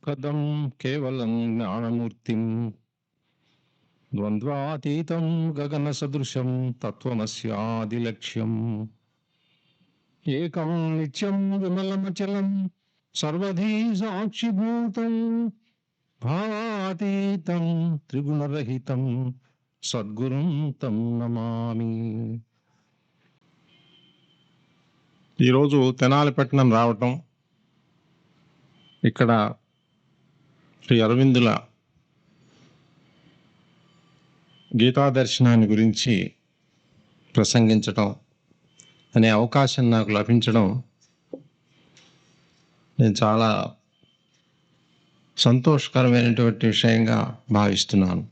కదం కేవలం జ్ఞానమూర్తిం ద్వంద్వాతీతం గగన సదృశం తత్వమస్యాదిలక్ష్యం ఏకం నిత్యం విమలమచలం సర్వధీ సాక్షిభూతం భావాతీతం త్రిగుణరహితం సద్గురుం తం నమామి. ఈరోజు తెనాలిపట్నం రావటం, ఇక్కడ శ్రీ అరవిందుల గీతా దర్శనాన్ని గురించి ప్రసంగించటం అనే అవకాశం నాకు లభించడం నేను చాలా సంతోషకరమైనటువంటి విషయంగా భావిస్తున్నాను.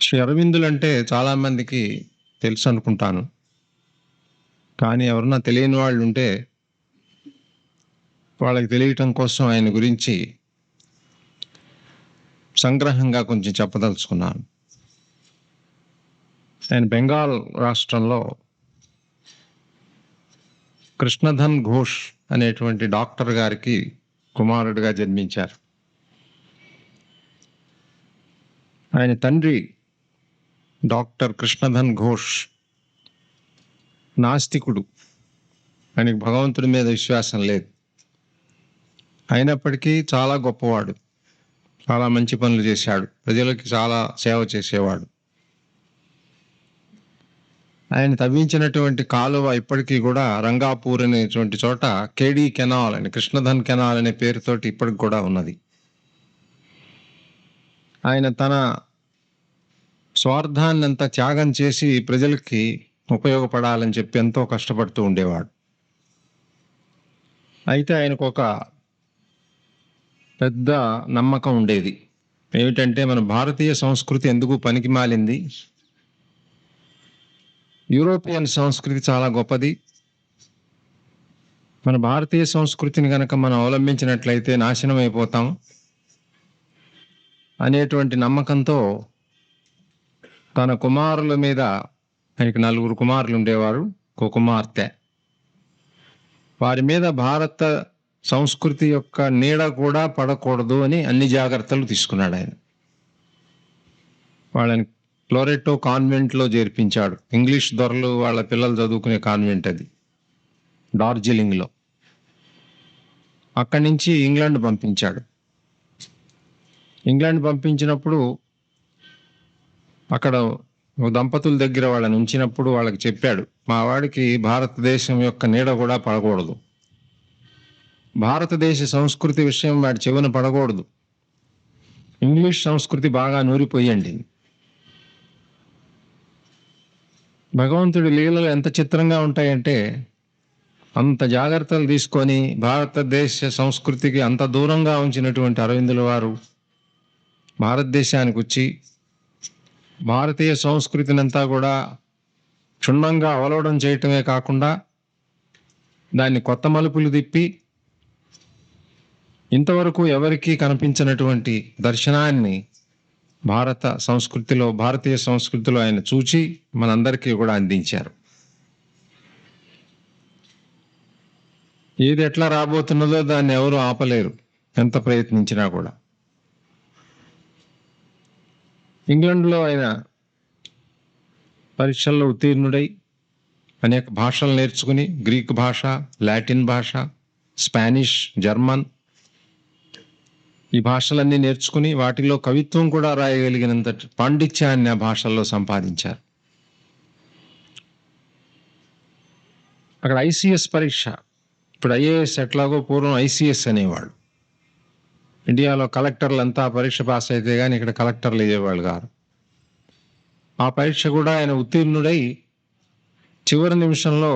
శ్రీ అరవిందులు అంటే చాలామందికి తెలుసు అనుకుంటాను, కానీ ఎవరన్నా తెలియని వాళ్ళు ఉంటే వాళ్ళకి తెలియటం కోసం ఆయన గురించి సంగ్రహంగా కొంచెం చెప్పదలుచుకున్నాను. ఆయన బెంగాల్ రాష్ట్రంలో కృష్ణధన్ ఘోష్ అనేటువంటి డాక్టర్ గారికి కుమారుడిగా జన్మించారు. ఆయన తండ్రి డాక్టర్ కృష్ణధన్ ఘోష్ నాస్తికుడు, ఆయనకి భగవంతుడి మీద విశ్వాసం లేదు. అయినప్పటికీ చాలా గొప్పవాడు, చాలా మంచి పనులు చేశాడు, ప్రజలకి చాలా సేవ చేసేవాడు. ఆయన తవ్వించినటువంటి కాలువ ఇప్పటికీ కూడా రంగాపూర్ అనేటువంటి చోట కేడీ కెనాల్ అని, కృష్ణధన్ కెనాల్ అనే పేరుతోటి ఇప్పటికి కూడా ఉన్నది. ఆయన తన స్వార్థాన్నంతా త్యాగం చేసి ప్రజలకి ఉపయోగపడాలని చెప్పి ఎంతో కష్టపడుతూ ఉండేవాడు. అయితే ఆయనకు ఒక పెద్ద నమ్మకం ఉండేది. ఏమిటంటే, మన భారతీయ సంస్కృతి ఎందుకు పనికి మాలింది, యూరోపియన్ సంస్కృతి చాలా గొప్పది, మన భారతీయ సంస్కృతిని కనుక మనం అవలంబించినట్లయితే నాశనం అయిపోతాం అనేటువంటి నమ్మకంతో తన కుమారుల మీద, ఆయనకి 4 కుమారులు ఉండేవారు, ఒక కుమార్తె, వారి మీద భారత సంస్కృతి యొక్క నీడ కూడా పడకూడదు అని అన్ని జాగ్రత్తలు తీసుకున్నాడు ఆయన. వాళ్ళని ఫ్లోరెట్టో కాన్వెంట్లో చేర్పించాడు. ఇంగ్లీష్ దొరలు వాళ్ళ పిల్లలు చదువుకునే కాన్వెంట్ అది, డార్జిలింగ్లో. అక్కడి నుంచి ఇంగ్లాండ్ పంపించాడు. ఇంగ్లాండ్ పంపించినప్పుడు అక్కడ దంపతుల దగ్గర వాళ్ళని ఉంచినప్పుడు వాళ్ళకి చెప్పాడు, మా వాడికి భారతదేశం యొక్క నీడ కూడా పడకూడదు, భారతదేశ సంస్కృతి విషయం వాడి చెవున పడకూడదు, ఇంగ్లీష్ సంస్కృతి బాగా నూరిపోయండి. భగవంతుడి లీలలు ఎంత చిత్రంగా ఉంటాయంటే, అంత జాగ్రత్తలు తీసుకొని భారతదేశ సంస్కృతికి అంత దూరంగా ఉంచినటువంటి అరవిందుల వారు భారతదేశానికి వచ్చి భారతీయ సంస్కృతిని అంతా కూడా క్షుణ్ణంగా అవలోకనం చేయటమే కాకుండా దాన్ని కొత్త మలుపులు తిప్పి ఇంతవరకు ఎవరికీ కనిపించినటువంటి దర్శనాన్ని భారతీయ సంస్కృతిలో ఆయన చూచి మనందరికీ కూడా అందించారు. ఏది ఎట్లా రాబోతున్నదో దాన్ని ఎవరు ఆపలేరు, ఎంత ప్రయత్నించినా కూడా. ఇంగ్లాండ్లో ఆయన పరీక్షల్లో ఉత్తీర్ణుడై అనేక భాషలు నేర్చుకుని, గ్రీక్ భాష, లాటిన్ భాష, స్పానిష్, జర్మన్, ఈ భాషలన్నీ నేర్చుకుని వాటిలో కవిత్వం కూడా రాయగలిగినంత పాండిత్యాన్ని ఆ భాషల్లో సంపాదించారు. అక్కడ ఐసిఎస్ పరీక్ష, ఇప్పుడు ఐఏఎస్ ఎట్లాగో పూర్వం ఐసిఎస్ అనేవాళ్ళు. ఇండియాలో కలెక్టర్లంతా పరీక్ష పాస్ అయితే కానీ ఇక్కడ కలెక్టర్లు అయ్యేవాళ్ళు కాదు. ఆ పరీక్ష కూడా ఆయన ఉత్తీర్ణుడై చివరి నిమిషంలో,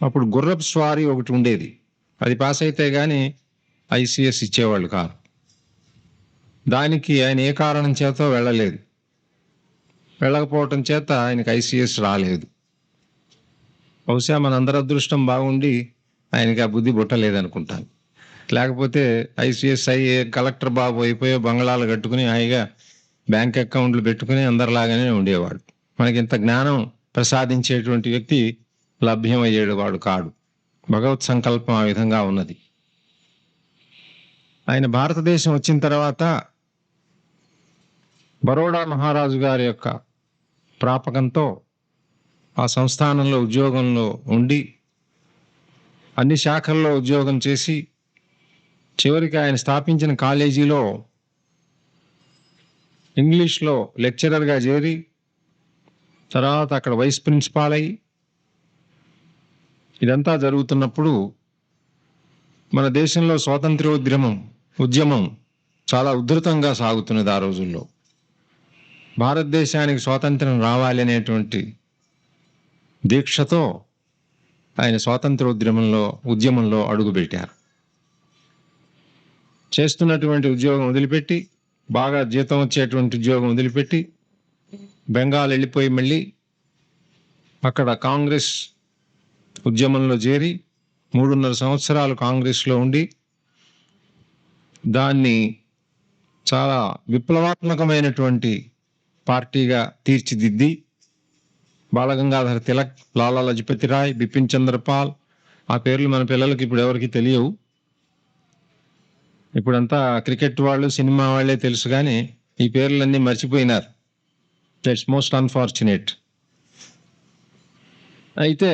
అప్పుడు గుర్రపు స్వారీ ఒకటి ఉండేది, అది పాస్ అయితే కానీ ఐసిఎస్ ఇచ్చేవాళ్ళు కాదు. దానికి ఆయన ఏ కారణం చేతో వెళ్ళలేదు, వెళ్ళకపోవటం చేత ఆయనకి ఐసిఎస్ రాలేదు. బహుశా మనందరి అదృష్టం బాగుండి ఆయనకి ఆ బుద్ధి పుట్టలేదనుకుంటాను. లేకపోతే ఐసిఎస్ అయ్యి కలెక్టర్ బాబు అయిపోయో బంగళాలు కట్టుకుని హాయిగా బ్యాంక్ అకౌంట్లు పెట్టుకుని అందరిలాగానే ఉండేవాడు. మనకి ఇంత జ్ఞానం ప్రసాదించేటువంటి వ్యక్తి లభ్యమయ్యేడు వాడు కాడు. భగవత్ సంకల్పం ఆ విధంగా ఉన్నది. ఆయన భారతదేశం వచ్చిన తర్వాత బరోడా మహారాజు గారి యొక్క ప్రాపకంతో ఆ సంస్థానంలో ఉద్యోగంలో ఉండి అన్ని శాఖల్లో ఉద్యోగం చేసి చివరికి ఆయన స్థాపించిన కాలేజీలో ఇంగ్లీష్లో లెక్చరర్గా చేరి తర్వాత అక్కడ వైస్ ప్రిన్సిపాల్ అయ్యి ఇదంతా జరుగుతున్నప్పుడు మన దేశంలో స్వాతంత్ర్య ఉద్యమం చాలా ఉధృతంగా సాగుతున్నది. ఆ రోజుల్లో భారతదేశానికి స్వాతంత్ర్యం రావాలి అనేటువంటి దీక్షతో ఆయన స్వాతంత్ర ఉద్యమంలో అడుగుపెట్టారు. చేస్తున్నటువంటి ఉద్యోగం వదిలిపెట్టి, బాగా జీతం వచ్చేటువంటి ఉద్యోగం వదిలిపెట్టి బెంగాల్ వెళ్ళిపోయి మళ్ళీ అక్కడ కాంగ్రెస్ ఉద్యమంలో చేరి 3.5 సంవత్సరాలు కాంగ్రెస్లో ఉండి దాన్ని చాలా విప్లవాత్మకమైనటువంటి పార్టీగా తీర్చిదిద్ది బాలగంగాధర తిలక్, లాలా లజపతి రాయ్, బిపిన్ చంద్రపాల్, ఆ పేర్లు మన పిల్లలకి ఇప్పుడు ఎవరికి తెలియవు. ఇప్పుడంతా క్రికెట్ వాళ్ళు, సినిమా వాళ్ళే తెలుసు, కానీ ఈ పేర్లన్నీ మర్చిపోయినారు. That's most unfortunate. అయితే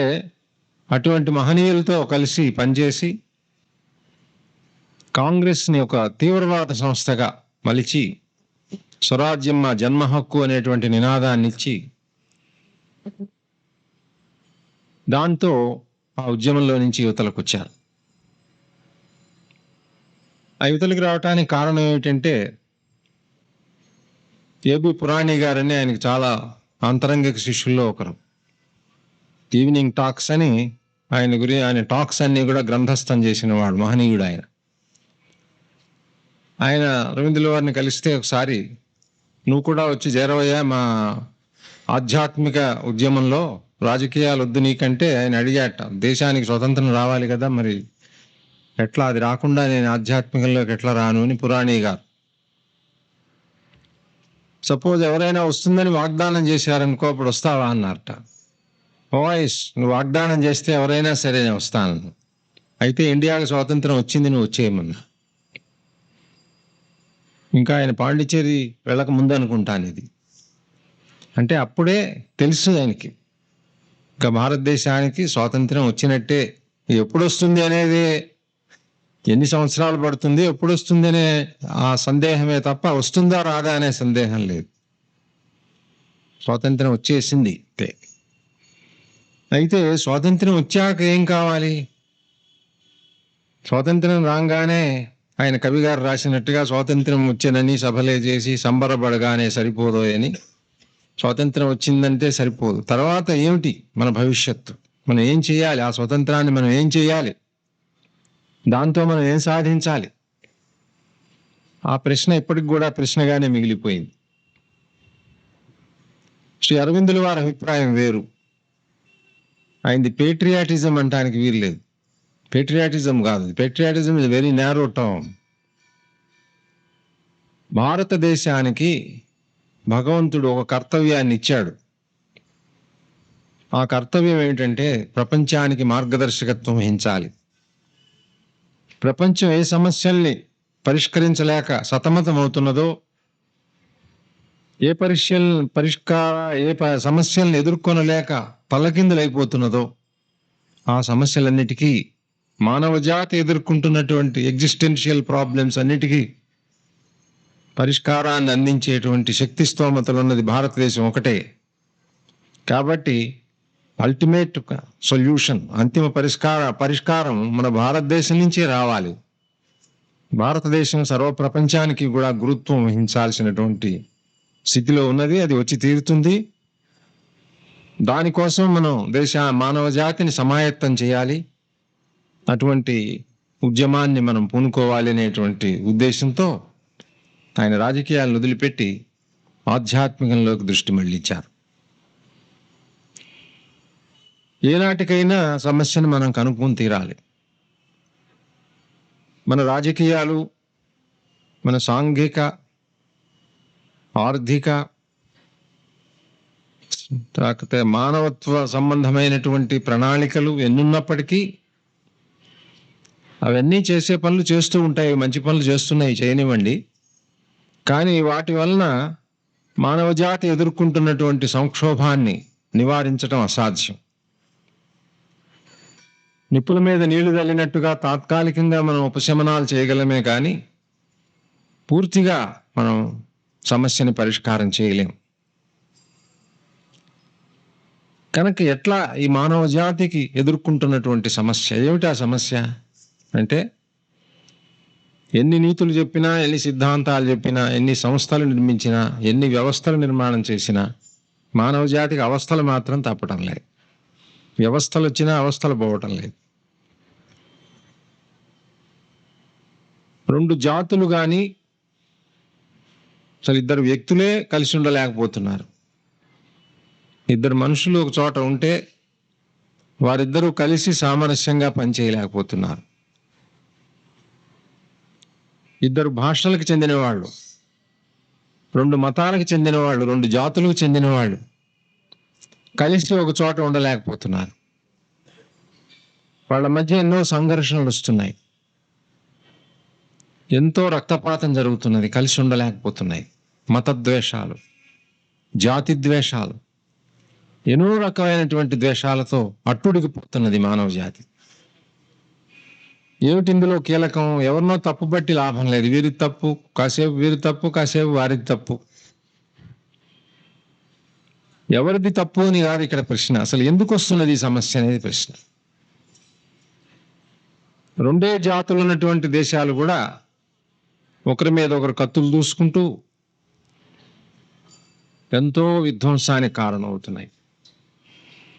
అటువంటి మహనీయులతో కలిసి పనిచేసి కాంగ్రెస్ని ఒక తీవ్రవాద సంస్థగా మలిచి స్వరాజ్యం మా జన్మ హక్కు అనేటువంటి నినాదాన్ని ఇచ్చి దాంతో ఆ ఉద్యమంలో నుంచి యువతలకు వచ్చారు. ఆ యువతలకు రావటానికి కారణం ఏమిటంటే ఏబి పురాణి గారని ఆయనకి చాలా అంతరంగిక శిష్యుల్లో ఒకరు. ఈవినింగ్ టాక్స్ అని ఆయన టాక్స్ అన్ని కూడా గ్రంథస్థం చేసిన వాడు, మహనీయుడు ఆయన. ఆయన అరవిందుల వారిని కలిస్తే ఒకసారి నువ్వు కూడా వచ్చి చేరవయ్యా మా ఆధ్యాత్మిక ఉద్యమంలో, రాజకీయాలు వద్దు నీకంటే ఆయన అడిగాట, దేశానికి స్వతంత్రం రావాలి కదా, మరి ఎట్లా, అది రాకుండా నేను ఆధ్యాత్మికంలోకి ఎట్లా రాను అని పురాణి గారు. సపోజ్ ఎవరైనా వస్తుందని వాగ్దానం చేశారనుకో, అప్పుడు వస్తావా అన్నారట. వాయిస్ నువ్వు వాగ్దానం చేస్తే ఎవరైనా సరే నేను వస్తాను, అయితే ఇండియాకి స్వాతంత్రం వచ్చింది నువ్వు వచ్చేయమన్నా. ఇంకా ఆయన పాండిచ్చేరి వెళ్ళక ముందు అనుకుంటాను ఇది. అంటే అప్పుడే తెలుసు ఆయనకి ఇంకా భారతదేశానికి స్వాతంత్రం వచ్చినట్టే. ఎప్పుడు వస్తుంది అనేది, ఎన్ని సంవత్సరాలు పడుతుంది, ఎప్పుడు వస్తుంది అనే ఆ సందేహమే తప్ప వస్తుందా రాదా అనే సందేహం లేదు. స్వాతంత్రం వచ్చేసింది. అయితే స్వాతంత్రం వచ్చాక ఏం కావాలి? స్వాతంత్రం రాగానే ఆయన కవి గారు రాసినట్టుగా స్వాతంత్రం వచ్చేనని సభలే చేసి సంబరపడగానే సరిపోదోయని, స్వాతంత్రం వచ్చిందంటే సరిపోదు. తర్వాత ఏమిటి మన భవిష్యత్తు? మనం ఏం చేయాలి? ఆ స్వతంత్రాన్ని మనం ఏం చేయాలి? దాంతో మనం ఏం సాధించాలి? ఆ ప్రశ్న ఇప్పటికి కూడా ప్రశ్నగానే మిగిలిపోయింది. శ్రీ అరవిందుల వారి అభిప్రాయం వేరు. ఆయనది పేట్రియాటిజం అంటానికి వీల్లేదు. పేట్రియాటిజం కాదు, patriotism is very narrow term. భారతదేశానికి భగవంతుడు ఒక కర్తవ్యాన్ని ఇచ్చాడు. ఆ కర్తవ్యం ఏమిటంటే ప్రపంచానికి మార్గదర్శకత్వం వహించాలి. ప్రపంచం ఏ సమస్యల్ని పరిష్కరించలేక సతమతం అవుతున్నదో, ఏ సమస్యల్ని ఎదుర్కొనలేక తలకిందులైపోతున్నదో, ఆ సమస్యలన్నిటికీ, మానవ జాతి ఎదుర్కొంటున్నటువంటి ఎగ్జిస్టెన్షియల్ ప్రాబ్లమ్స్ అన్నిటికీ పరిష్కారాన్ని అందించేటువంటి శక్తి స్తోమతలు ఉన్నది భారతదేశం ఒకటే. కాబట్టి అల్టిమేట్ సొల్యూషన్, అంతిమ పరిష్కారం మన భారతదేశం నుంచే రావాలి. భారతదేశం సర్వ ప్రపంచానికి కూడా గురుత్వం వహించాల్సినటువంటి స్థితిలో ఉన్నది. అది వచ్చి తీరుతుంది. దానికోసం మనం మానవ జాతిని సమాయత్తం చేయాలి. అటువంటి ఉద్యమాన్ని మనం పూనుకోవాలి అనేటువంటి ఉద్దేశంతో ఆయన రాజకీయాలను వదిలిపెట్టి ఆధ్యాత్మికంలోకి దృష్టి మళ్లించారు. ఏనాటికైనా సమస్యను మనం కనుక్కొని తీరాలి. మన రాజకీయాలు, మన సాంఘిక, ఆర్థిక, కాకపోతే మానవత్వ సంబంధమైనటువంటి ప్రణాళికలు ఎన్నున్నప్పటికీ అవన్నీ చేసే పనులు చేస్తూ ఉంటాయి, మంచి పనులు చేస్తున్నాయి, చేయనివ్వండి. కానీ వాటి వలన మానవ జాతి ఎదుర్కొంటున్నటువంటి సంక్షోభాన్ని నివారించడం అసాధ్యం. నిప్పుల మీద నీళ్లు చల్లినట్టుగా తాత్కాలికంగా మనం ఉపశమనాలు చేయగలమే కానీ పూర్తిగా మనం సమస్యని పరిష్కారం చేయలేం. కనుక ఎట్లా ఈ మానవ జాతికి ఎదుర్కొంటున్నటువంటి సమస్య ఏమిటి? ఆ సమస్య అంటే ఎన్ని నీతులు చెప్పినా, ఎన్ని సిద్ధాంతాలు చెప్పినా, ఎన్ని సంస్థలు నిర్మించినా, ఎన్ని వ్యవస్థలు నిర్మాణం చేసినా మానవ జాతికి అవస్థలు మాత్రం తప్పటం లేదు. వ్యవస్థలు వచ్చినా అవస్థలు పోవటం లేదు. రెండు జాతులు కానీ అసలు ఇద్దరు వ్యక్తులే కలిసి ఉండలేకపోతున్నారు. ఇద్దరు మనుషులు ఒక చోట ఉంటే వారిద్దరూ కలిసి సామరస్యంగా పనిచేయలేకపోతున్నారు. ఇద్దరు భాషలకు చెందిన వాళ్ళు, రెండు మతాలకు చెందిన వాళ్ళు, రెండు జాతులకు చెందిన వాళ్ళు కలిసి ఒక చోట ఉండలేకపోతున్నారు. వాళ్ళ మధ్య ఎన్నో సంఘర్షణలు వస్తున్నాయి, ఎంతో రక్తపాతం జరుగుతున్నది, కలిసి ఉండలేకపోతున్నాయి. మతద్వేషాలు, జాతి ద్వేషాలు, ఎన్నో రకమైనటువంటి ద్వేషాలతో అట్టుడికిపోతున్నది మానవ జాతి. ఏమిటి ఇందులో కీలకం? ఎవరినో తప్పు బట్టి లాభం లేదు. వీరి తప్పు, కాసేపు వీరి తప్పు, కాసేపు వారిది తప్పు. ఎవరిది తప్పు అని కాదు ఇక్కడ ప్రశ్న. అసలు ఎందుకు వస్తున్నది ఈ సమస్య అనేది ప్రశ్న. రెండే జాతులు ఉన్నటువంటి దేశాలు కూడా ఒకరి మీద ఒకరు కత్తులు దూసుకుంటూ ఎంతో విధ్వంసానికి కారణమవుతున్నాయి.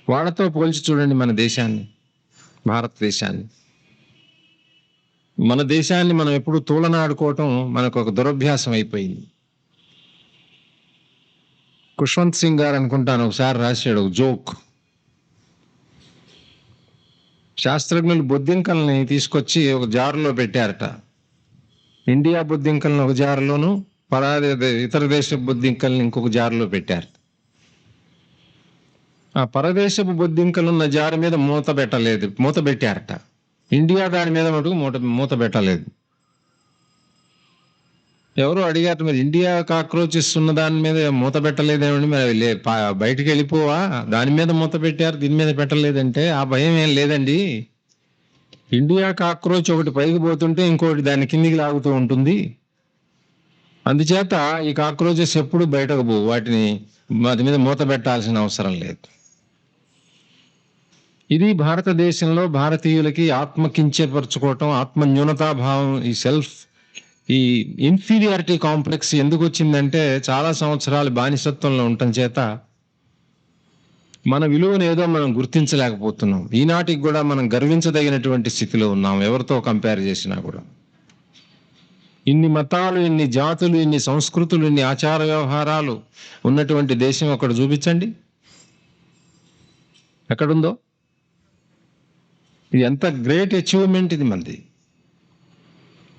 వాళ్ళతో పోల్చి చూడండి మన దేశాన్ని, భారతదేశాన్ని. మన దేశాన్ని మనం ఎప్పుడు తూలనాడుకోవటం మనకు ఒక దురభ్యాసం అయిపోయింది. ఖుష్వంత్ సింగ్ గారు అనుకుంటాను ఒకసారి రాశాడు ఒక జోక్. శాస్త్రజ్ఞులు బొద్దింకల్ని తీసుకొచ్చి ఒక జారులో పెట్టారట. ఇండియా బొద్దింకల్ని ఒక జారులోను, ఇతర దేశ బొద్దింకల్ని ఇంకొక జారులో పెట్టారు. ఆ పరదేశపు బొద్దింకలున్న జారు మీద మూత పెట్టారట. ఇండియా దాని మీద మటుకు మూత పెట్టలేదు. ఎవరో అడిగారు, మరి ఇండియా కాక్రోచెస్ ఉన్న దాని మీద మూత పెట్టలేదేమండి, మరి బయటికి వెళ్ళిపోవా, దాని మీద మూత పెట్టారు, దీని మీద పెట్టలేదంటే ఆ భయం ఏం లేదండి. ఇండియా కాక్రోచ్ ఒకటి పైకి పోతుంటే ఇంకోటి దాని కిందికి లాగుతూ ఉంటుంది. అందుచేత ఈ కాక్రోచెస్ ఎప్పుడు బయటకు పోవు, వాటి మీద మూత పెట్టాల్సిన అవసరం లేదు. ఇది భారతదేశంలో భారతీయులకి ఆత్మ కించపరుచుకోవటం, ఆత్మ న్యూనతాభావం, ఈ ఇన్ఫీరియారిటీ కాంప్లెక్స్ ఎందుకు వచ్చిందంటే చాలా సంవత్సరాలు బానిసత్వంలో ఉండటం చేత మన విలువను ఏదో మనం గుర్తించలేకపోతున్నాం. ఈనాటికి కూడా మనం గర్వించదగినటువంటి స్థితిలో ఉన్నాం ఎవరితో కంపేర్ చేసినా కూడా. ఇన్ని మతాలు, ఇన్ని జాతులు, ఇన్ని సంస్కృతులు, ఇన్ని ఆచార వ్యవహారాలు ఉన్నటువంటి దేశం ఒకటి చూపించండి ఎక్కడుందో. ఇది ఎంత గ్రేట్ అచీవ్మెంట్ ఇది మనది.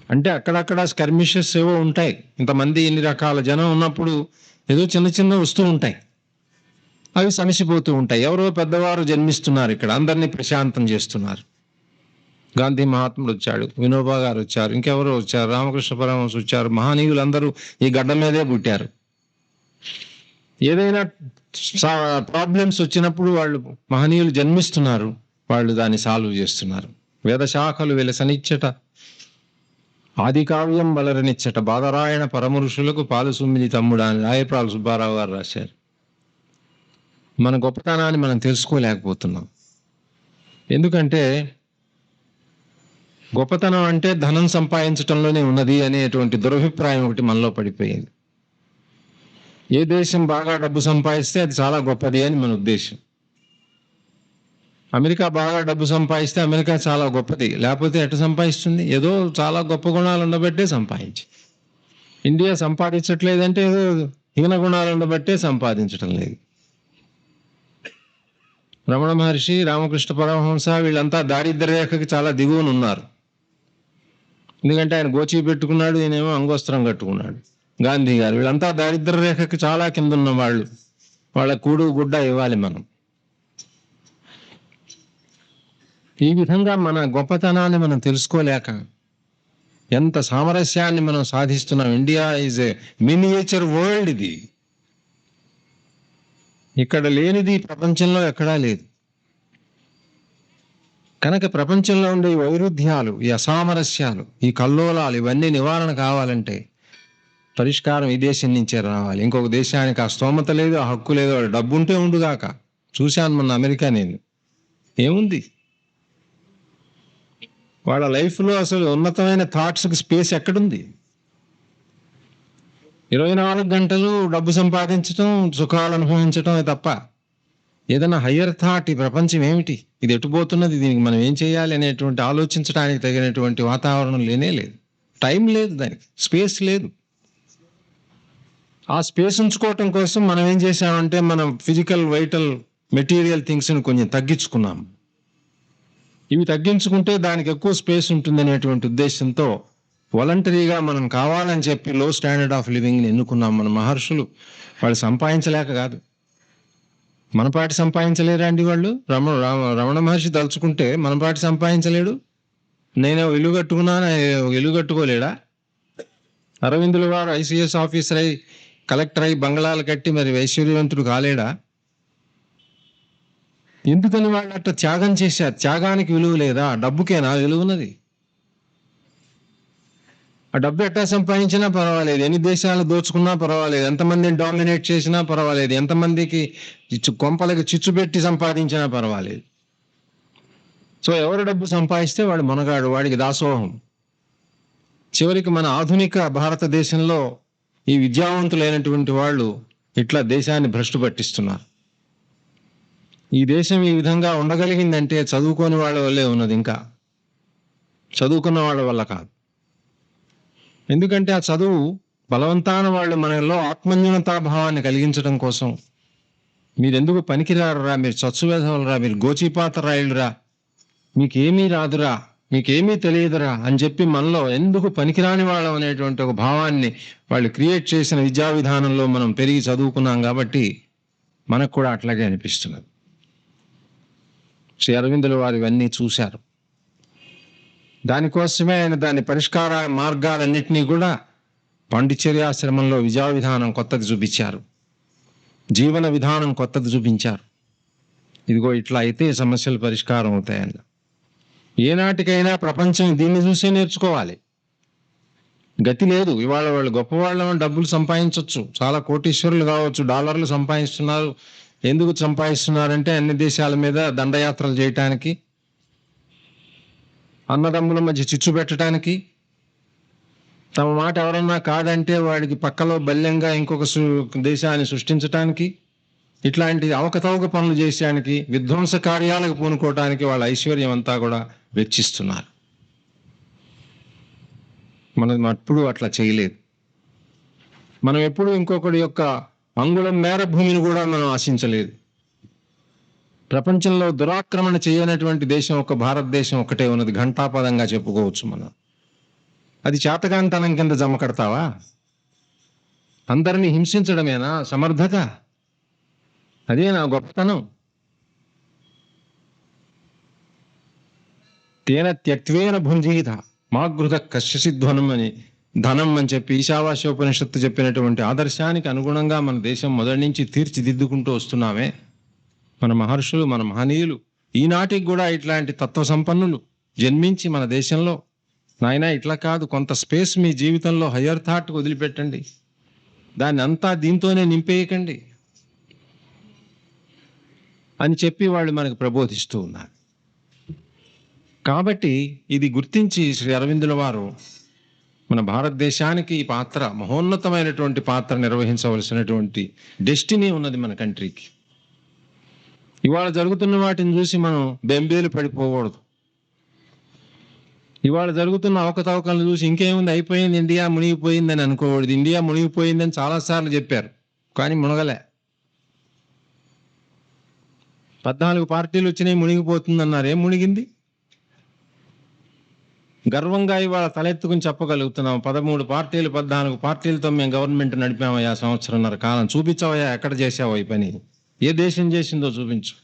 అంటే అక్కడక్కడ స్కర్మిషెస్ ఏవో ఉంటాయి, ఇంతమంది ఇన్ని రకాల జనం ఉన్నప్పుడు ఏదో చిన్న చిన్న వస్తూ ఉంటాయి, అవి సమసిపోతూ ఉంటాయి. ఎవరో పెద్దవారు జన్మిస్తున్నారు ఇక్కడ, అందరినీ ప్రశాంతం చేస్తున్నారు. గాంధీ మహాత్ముడు వచ్చాడు, వినోబా గారు వచ్చారు, ఇంకెవరో వచ్చారు, రామకృష్ణ పరమహంస వచ్చారు. మహనీయులందరూ ఈ గడ్డ మీదే పుట్టారు. ఏదైనా ప్రాబ్లమ్స్ వచ్చినప్పుడు వాళ్ళు మహనీయులు జన్మిస్తున్నారు, వాళ్ళు దాన్ని సాల్వ్ చేస్తున్నారు. వేద శాఖలు వెలసనిచ్చట, ఆది కావ్యం బలరనిచ్చట, బాదరాయణ పరమరుషులకు పాలు సుమ్మిది తమ్ముడా అని రాయప్రాలు సుబ్బారావు గారు రాశారు. మన గొప్పతనాన్ని మనం తెలుసుకోలేకపోతున్నాం. ఎందుకంటే గొప్పతనం అంటే ధనం సంపాదించటంలోనే ఉన్నది అనేటువంటి దురభిప్రాయం ఒకటి మనలో పడిపోయింది. ఏ దేశం బాగా డబ్బు సంపాదిస్తే అది చాలా గొప్పది అని మన ఉద్దేశం. అమెరికా బాగా డబ్బు సంపాదిస్తే అమెరికా చాలా గొప్పది, లేకపోతే ఎట్లా సంపాదిస్తుంది? ఏదో చాలా గొప్ప గుణాలు ఉండబట్టే సంపాదించి. ఇండియా సంపాదించట్లేదంటే ఏదో హీన గుణాలు ఉండబట్టే సంపాదించటం లేదు. రమణ మహర్షి, రామకృష్ణ పరమహంస వీళ్ళంతా దారిద్ర్య రేఖకి చాలా దిగువన ఉన్నారు. ఎందుకంటే ఆయన గోచి పెట్టుకున్నాడు, ఈయనేమో అంగోస్త్రం కట్టుకున్నాడు. గాంధీ గారు వీళ్ళంతా దారిద్ర్య రేఖకి చాలా కింద ఉన్న వాళ్ళు. వాళ్ళ కూడు గుడ్డ ఇవ్వాలి మనం. ఈ విధంగా మన గొప్పతనాన్ని మనం తెలుసుకోలేక ఎంత సామరస్యాన్ని మనం సాధిస్తున్నాం. India is a miniature world. ఇది ఇక్కడ లేనిది ప్రపంచంలో ఎక్కడా లేదు. కనుక ప్రపంచంలో ఉండే ఈ వైరుధ్యాలు, ఈ అసామరస్యాలు, ఈ కల్లోలాలు ఇవన్నీ నివారణ కావాలంటే పరిష్కారం ఈ దేశం నుంచే రావాలి. ఇంకొక దేశానికి ఆ స్తోమత లేదు, ఆ హక్కు లేదు. వాడు డబ్బు ఉంటే ఉండుగాక. చూశాను మొన్న అమెరికా, నేను ఏముంది వాళ్ళ లైఫ్లో అసలు ఉన్నతమైన థాట్స్కి స్పేస్ ఎక్కడుంది? 24 గంటలు డబ్బు సంపాదించడం, సుఖాలు అనుభవించడం తప్ప ఏదైనా హయ్యర్ థాట్, ఈ ప్రపంచం ఏమిటి, ఇది ఎటుపోతున్నది, దీనికి మనం ఏం చేయాలి అనేటువంటి ఆలోచించడానికి తగినటువంటి వాతావరణం లేనే లేదు. టైం లేదు, దానికి స్పేస్ లేదు. ఆ స్పేస్ ఉంచుకోవటం కోసం మనం ఏం చేసామంటే మనం ఫిజికల్ వైటల్ మెటీరియల్ థింగ్స్ని కొంచెం తగ్గించుకున్నాం. ఇవి తగ్గించుకుంటే దానికి ఎక్కువ స్పేస్ ఉంటుంది అనేటువంటి ఉద్దేశంతో వాలంటరీగా మనం కావాలని చెప్పి లో స్టాండర్డ్ ఆఫ్ లివింగ్ని ఎన్నుకున్నాం. మన మహర్షులు వాళ్ళు సంపాదించలేక కాదు. మనపాటి సంపాదించలేరా అండి వాళ్ళు? రమణ మహర్షి తలుచుకుంటే మనపాటి సంపాదించలేడు. నేను ఇల్లు కట్టుకున్నాను, ఇల్లు కట్టుకోలేడా? అరవిందుల వారు ఐసీఎస్ ఆఫీసర్ అయి, కలెక్టర్ అయి, బంగళాలు కట్టి మరి ఐశ్వర్యవంతుడు కాలేడా? ఎందుకని వాళ్ళు అట్లా త్యాగం చేశారు? త్యాగానికి విలువ లేదా? డబ్బుకేనా విలువన్నది? ఆ డబ్బు ఎట్టా సంపాదించినా పర్వాలేదు, ఎన్ని దేశాలు దోచుకున్నా పర్వాలేదు, ఎంతమందిని డామినేట్ చేసినా పర్వాలేదు, ఎంతమందికి కొంపలకి చిచ్చు పెట్టి సంపాదించినా పర్వాలేదు. సో ఎవరు డబ్బు సంపాదిస్తే వాడు మనగాడు, వాడికి దాసోహం. చివరికి మన ఆధునిక భారతదేశంలో ఈ విద్యావంతులైనటువంటి వాళ్ళు ఇట్లా దేశాన్ని భ్రష్టు పట్టిస్తున్నారు. ఈ దేశం ఈ విధంగా ఉండగలిగిందంటే చదువుకోని వాళ్ళ వల్లే ఉన్నది, ఇంకా చదువుకున్న వాళ్ళ వల్ల కాదు. ఎందుకంటే ఆ చదువు బలవంతాన వాళ్ళు మనలో ఆత్మన్యూనతా భావాన్ని కలిగించడం కోసం, మీరెందుకు పనికిరారురా, మీరు చచ్చువేధవులరా, మీరు గోచీపాత రాయులురా, మీకేమీ రాదురా, మీకేమీ తెలియదురా అని చెప్పి మనలో ఎందుకు పనికిరాని వాళ్ళం అనేటువంటి ఒక భావాన్ని వాళ్ళు క్రియేట్ చేసిన విద్యా విధానంలో మనం పెరిగి చదువుకున్నాం కాబట్టి మనకు కూడా అట్లాగే అనిపిస్తున్నది. శ్రీ అరవిందుల వారు ఇవన్నీ చూశారు. దానికోసమే ఆయన దాని పరిష్కార మార్గాలన్నింటినీ కూడా పాండిచ్చేర్యాశ్రమంలో విద్యా విధానం కొత్తది చూపించారు, జీవన విధానం కొత్తది చూపించారు. ఇదిగో ఇట్లా అయితే సమస్యలు పరిష్కారం అవుతాయన్న. ఏనాటికైనా ప్రపంచం దీన్ని చూసే నేర్చుకోవాలి. గతి లేదు. ఇవాళ వాళ్ళు గొప్పవాళ్ళ డబ్బులు సంపాదించవచ్చు, చాలా కోటీశ్వరులు కావచ్చు, డాలర్లు సంపాదిస్తున్నారు. ఎందుకు సంపాదిస్తున్నారంటే అన్ని దేశాల మీద దండయాత్రలు చేయటానికి, అన్నదమ్ముల మధ్య చిచ్చు పెట్టడానికి, తమ మాట ఎవరన్నా కాదంటే వాడికి పక్కలో బల్యంగా ఇంకొక దేశాన్ని సృష్టించటానికి, ఇట్లాంటి అవకతవక పనులు చేసేయడానికి, విధ్వంస కార్యాలకు పూనుకోవటానికి వాళ్ళ ఐశ్వర్యం అంతా కూడా వెచ్చిస్తున్నారు. మనం ఎప్పుడు అట్లా చేయలేదు. మనం ఎప్పుడు ఇంకొకటి యొక్క అంగుళం మేర భూమిని కూడా మనం ఆశించలేదు. ప్రపంచంలో దురాక్రమణ చేయనటువంటి దేశం ఒక భారతదేశం ఒకటే ఉన్నది, ఘంటాపదంగా చెప్పుకోవచ్చు మనం. అది చేతగాంతనం కింద జమ కడతావా? అందరినీ హింసించడమేనా సమర్థత? అదే నా గొప్పతనం. తేన త్యక్వేన భుంజీత మాగృత కశ్యసిధ్వనం అని ధనం అని చెప్పి ఈశావాస్యోపనిషత్తు చెప్పినటువంటి ఆదర్శానికి అనుగుణంగా మన దేశం మొదటి నుంచి తీర్చిదిద్దుకుంటూ వస్తున్నామే. మన మహర్షులు, మన మహనీయులు ఈనాటికి కూడా ఇట్లాంటి తత్వ సంపన్నులు జన్మించి మన దేశంలో, నాయనా ఇట్లా కాదు, కొంత స్పేస్ మీ జీవితంలో హయ్యర్ థాట్ వదిలిపెట్టండి, దాన్ని అంతా దీంతోనే నింపేయకండి అని చెప్పి వాళ్ళు మనకు ప్రబోధిస్తూ ఉన్నారు. కాబట్టి ఇది గుర్తించి శ్రీ అరవిందుల వారు మన భారతదేశానికి ఈ పాత్ర, మహోన్నతమైనటువంటి పాత్ర నిర్వహించవలసినటువంటి డెస్టినీ ఉన్నది మన కంట్రీకి. ఇవాళ జరుగుతున్న వాటిని చూసి మనం బెంబేలు పడిపోకూడదు. ఇవాళ జరుగుతున్న అవకతవకలను చూసి ఇంకేముంది, అయిపోయింది, ఇండియా మునిగిపోయిందని అనుకోకూడదు. ఇండియా మునిగిపోయిందని చాలాసార్లు చెప్పారు, కానీ మునగలే. 14 పార్టీలు వచ్చినాయి, మునిగిపోతుంది అన్నారు. ఏం మునిగింది? గర్వంగా ఇవాళ తలెత్తుకుని చెప్పగలుగుతున్నాం. 13 పార్టీలు, 14 పార్టీలతో మేము గవర్నమెంట్ నడిపామయ్యా సంవత్సరంన్నర కాలం. చూపించవయ్యా ఎక్కడ చేసావో ఈ పని. ఏ దేశం చేసిందో చూపించు.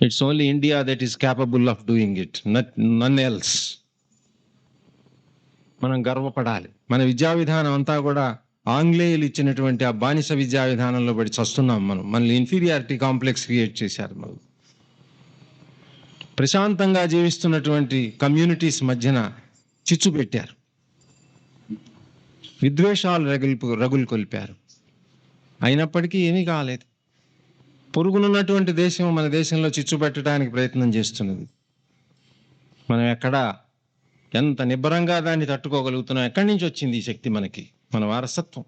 It's only India that is capable of doing it, none else. మనం గర్వపడాలి. మన విద్యా విధానం అంతా కూడా ఆంగ్లేయులు ఇచ్చినటువంటి ఆ బానిస విద్యా విధానంలో పడి చస్తున్నాం మనం. మనల్ని ఇన్ఫీరియారిటీ కాంప్లెక్స్ క్రియేట్ చేశారు. మనం ప్రశాంతంగా జీవిస్తున్నటువంటి కమ్యూనిటీస్ మధ్యన చిచ్చు పెట్టారు, విద్వేషాలు రగులు కొల్పారు. అయినప్పటికీ ఏమీ కాలేదు. పొరుగునున్నటువంటి దేశం మన దేశంలో చిచ్చు పెట్టడానికి ప్రయత్నం చేస్తున్నది. మనం ఎంత నిబ్బరంగా దాన్ని తట్టుకోగలుగుతున్నాం? ఎక్కడి నుంచి వచ్చింది ఈ శక్తి మనకి? మన వారసత్వం,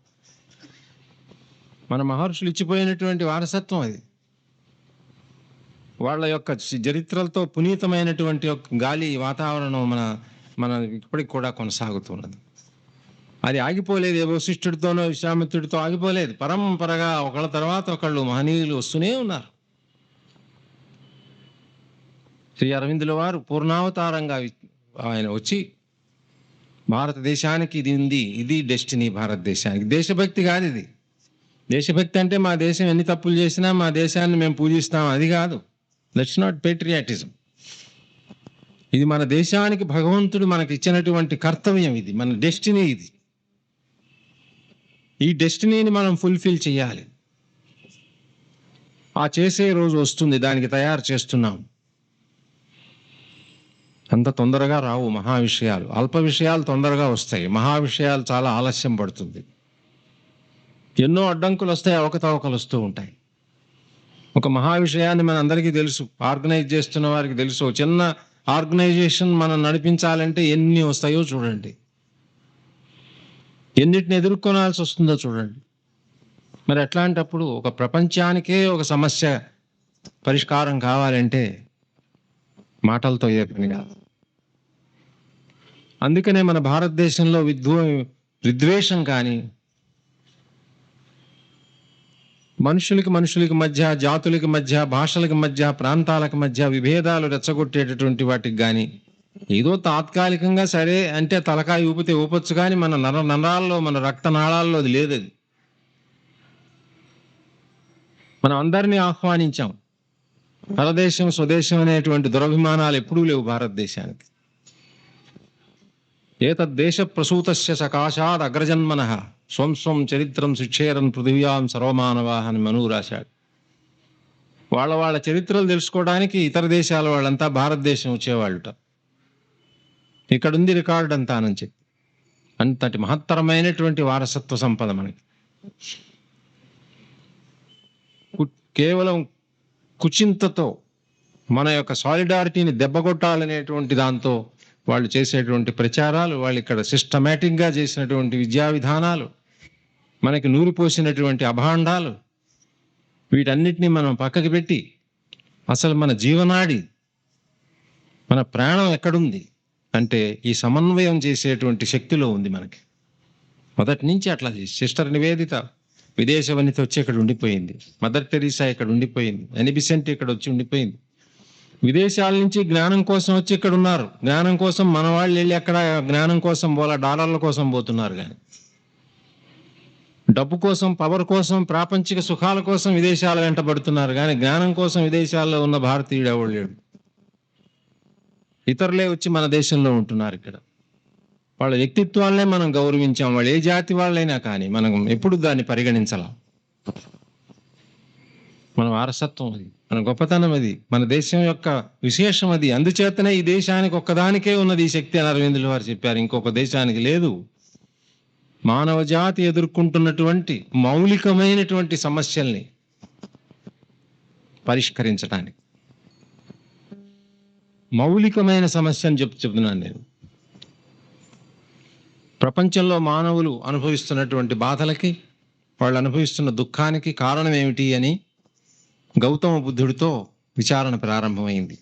మన మహర్షులు ఇచ్చిపోయినటువంటి వారసత్వం అది. వాళ్ళ యొక్క చరిత్రలతో పునీతమైనటువంటి గాలి వాతావరణం మన ఇప్పటికి కూడా కొనసాగుతున్నది. అది ఆగిపోలేదు. ఏ వశిష్ఠుడితోనో విశ్వామిత్రుడితో ఆగిపోలేదు. పరంపరగా ఒకళ్ళ తర్వాత ఒకళ్ళు మహనీయులు వస్తూనే ఉన్నారు. శ్రీ అరవిందుల వారు పూర్ణావతారంగా ఆయన వచ్చి భారతదేశానికి ఇది ఉంది, ఇది డెస్టినీ భారతదేశానికి. దేశభక్తి కాదు ఇది. దేశభక్తి అంటే మా దేశం ఎన్ని తప్పులు చేసినా మా దేశాన్ని మేము పూజిస్తాం, అది కాదు. That's not patriotism. ఇది మన దేశానికి భగవంతుడు మనకి ఇచ్చినటువంటి కర్తవ్యం. ఇది మన డెస్టినీ. ఇది ఈ డెస్టినీని మనం ఫుల్ఫిల్ చేయాలి. ఆ చేసే రోజు వస్తుంది, దానికి తయారు చేస్తున్నాం. అంత తొందరగా రావు మహా విషయాలు. అల్ప విషయాలు తొందరగా వస్తాయి, మహా విషయాలు చాలా ఆలస్యం పడుతుంది. ఎన్నో అడ్డంకులు వస్తాయి, అవకతవకలు వస్తూ ఉంటాయి. ఒక మహా విషయాన్ని మన అందరికీ తెలుసు, ఆర్గనైజ్ చేస్తున్న వారికి తెలుసు. చిన్న ఆర్గనైజేషన్ మనం నడిపించాలంటే ఎన్ని వస్తాయో చూడండి, ఎన్నిటిని ఎదుర్కొనాల్సి వస్తుందో చూడండి. మరి అట్లాంటప్పుడు ఒక ప్రపంచానికే ఒక సమస్య పరిష్కారం కావాలంటే మాటలతో ఏ పని కాదు. అందుకనే మన భారతదేశంలో విద్వేషం కానీ, మనుషులకి మధ్య, జాతులకి మధ్య, భాషలకి మధ్య, ప్రాంతాలకు మధ్య విభేదాలు రెచ్చగొట్టేటటువంటి వాటికి కానీ ఏదో తాత్కాలికంగా సరే అంటే తలకాయ ఊపితే ఊపొచ్చు, కానీ మన నరాల్లో, మన రక్తనాళాల్లో అది లేదు. అది మనం అందరినీ ఆహ్వానించాం. పరదేశం స్వదేశం అనేటువంటి దురభిమానాలు ఎప్పుడూ లేవు భారతదేశానికి. ఏతద్దేశ ప్రసూతస్య సకాశాద్ అగ్రజన్మనః స్వం స్వం చరిత్రం శిక్షేరన్ పృథివ్యాం సర్వమానవాః అని మనువు రాశాడు. వాళ్ళ చరిత్రలు తెలుసుకోవడానికి ఇతర దేశాల వాళ్ళంతా భారతదేశం వచ్చేవాళ్ళుట. ఇక్కడుంది రికార్డ్ అంతా అని చెప్పి. అంతటి మహత్తరమైనటువంటి వారసత్వ సంపద మనకి. కేవలం కుచింతతో మన యొక్క సాలిడారిటీని దెబ్బకొట్టాలనేటువంటి దాంతో వాళ్ళు చేసేటువంటి ప్రచారాలు, వాళ్ళు ఇక్కడ సిస్టమేటిక్గా చేసినటువంటి విద్యా విధానాలు, మనకి నూరిపోసినటువంటి అభాండాలు, వీటన్నిటినీ మనం పక్కకి పెట్టి అసలు మన జీవనాడి, మన ప్రాణం ఎక్కడుంది అంటే ఈ సమన్వయం చేసేటువంటి శక్తిలో ఉంది మనకి. మొదటి నుంచి అట్లా చేసి సిస్టర్ నివేదిత విదేశ వనిత వచ్చి ఇక్కడ ఉండిపోయింది. మదర్ టెరీసా ఇక్కడ ఉండిపోయింది. ఎనిబిసెంట్ ఇక్కడ వచ్చి ఉండిపోయింది. విదేశాల నుంచి జ్ఞానం కోసం వచ్చి ఇక్కడ ఉన్నారు. జ్ఞానం కోసం మన వాళ్ళు వెళ్ళి అక్కడ జ్ఞానం కోసం డాలర్ల కోసం పోతున్నారు. కానీ డబ్బు కోసం, పవర్ కోసం, ప్రాపంచిక సుఖాల కోసం విదేశాల వెంటబడుతున్నారు. కానీ జ్ఞానం కోసం విదేశాల్లో ఉన్న భారతీయుడు ఎవడు లేడు. ఇతరులే వచ్చి మన దేశంలో ఉంటున్నారు. ఇక్కడ వాళ్ళ వ్యక్తిత్వాలనే మనం గౌరవించాం. వాళ్ళు ఏ జాతి వాళ్ళైనా కానీ మనం ఎప్పుడు దాన్ని పరిగణించాలా. మన వారసత్వం అది, మన గొప్పతనం అది, మన దేశం యొక్క విశేషం అది. అందుచేతనే ఈ దేశానికి ఒక్కదానికే ఉన్నది ఈ శక్తి అని అరవిందుల వారు చెప్పారు. ఇంకొక దేశానికి లేదు. మానవ జాతి ఎదుర్కొంటున్నటువంటి మౌలికమైనటువంటి సమస్యల్ని పరిష్కరించడానికి, మౌలికమైన సమస్య అని చెప్తున్నాను నేను. ప్రపంచంలో మానవులు అనుభవిస్తున్నటువంటి బాధలకి, వాళ్ళు అనుభవిస్తున్న దుఃఖానికి కారణం ఏమిటి అని గౌతమ బుద్ధుడితో విచారణ ప్రారంభమైంది.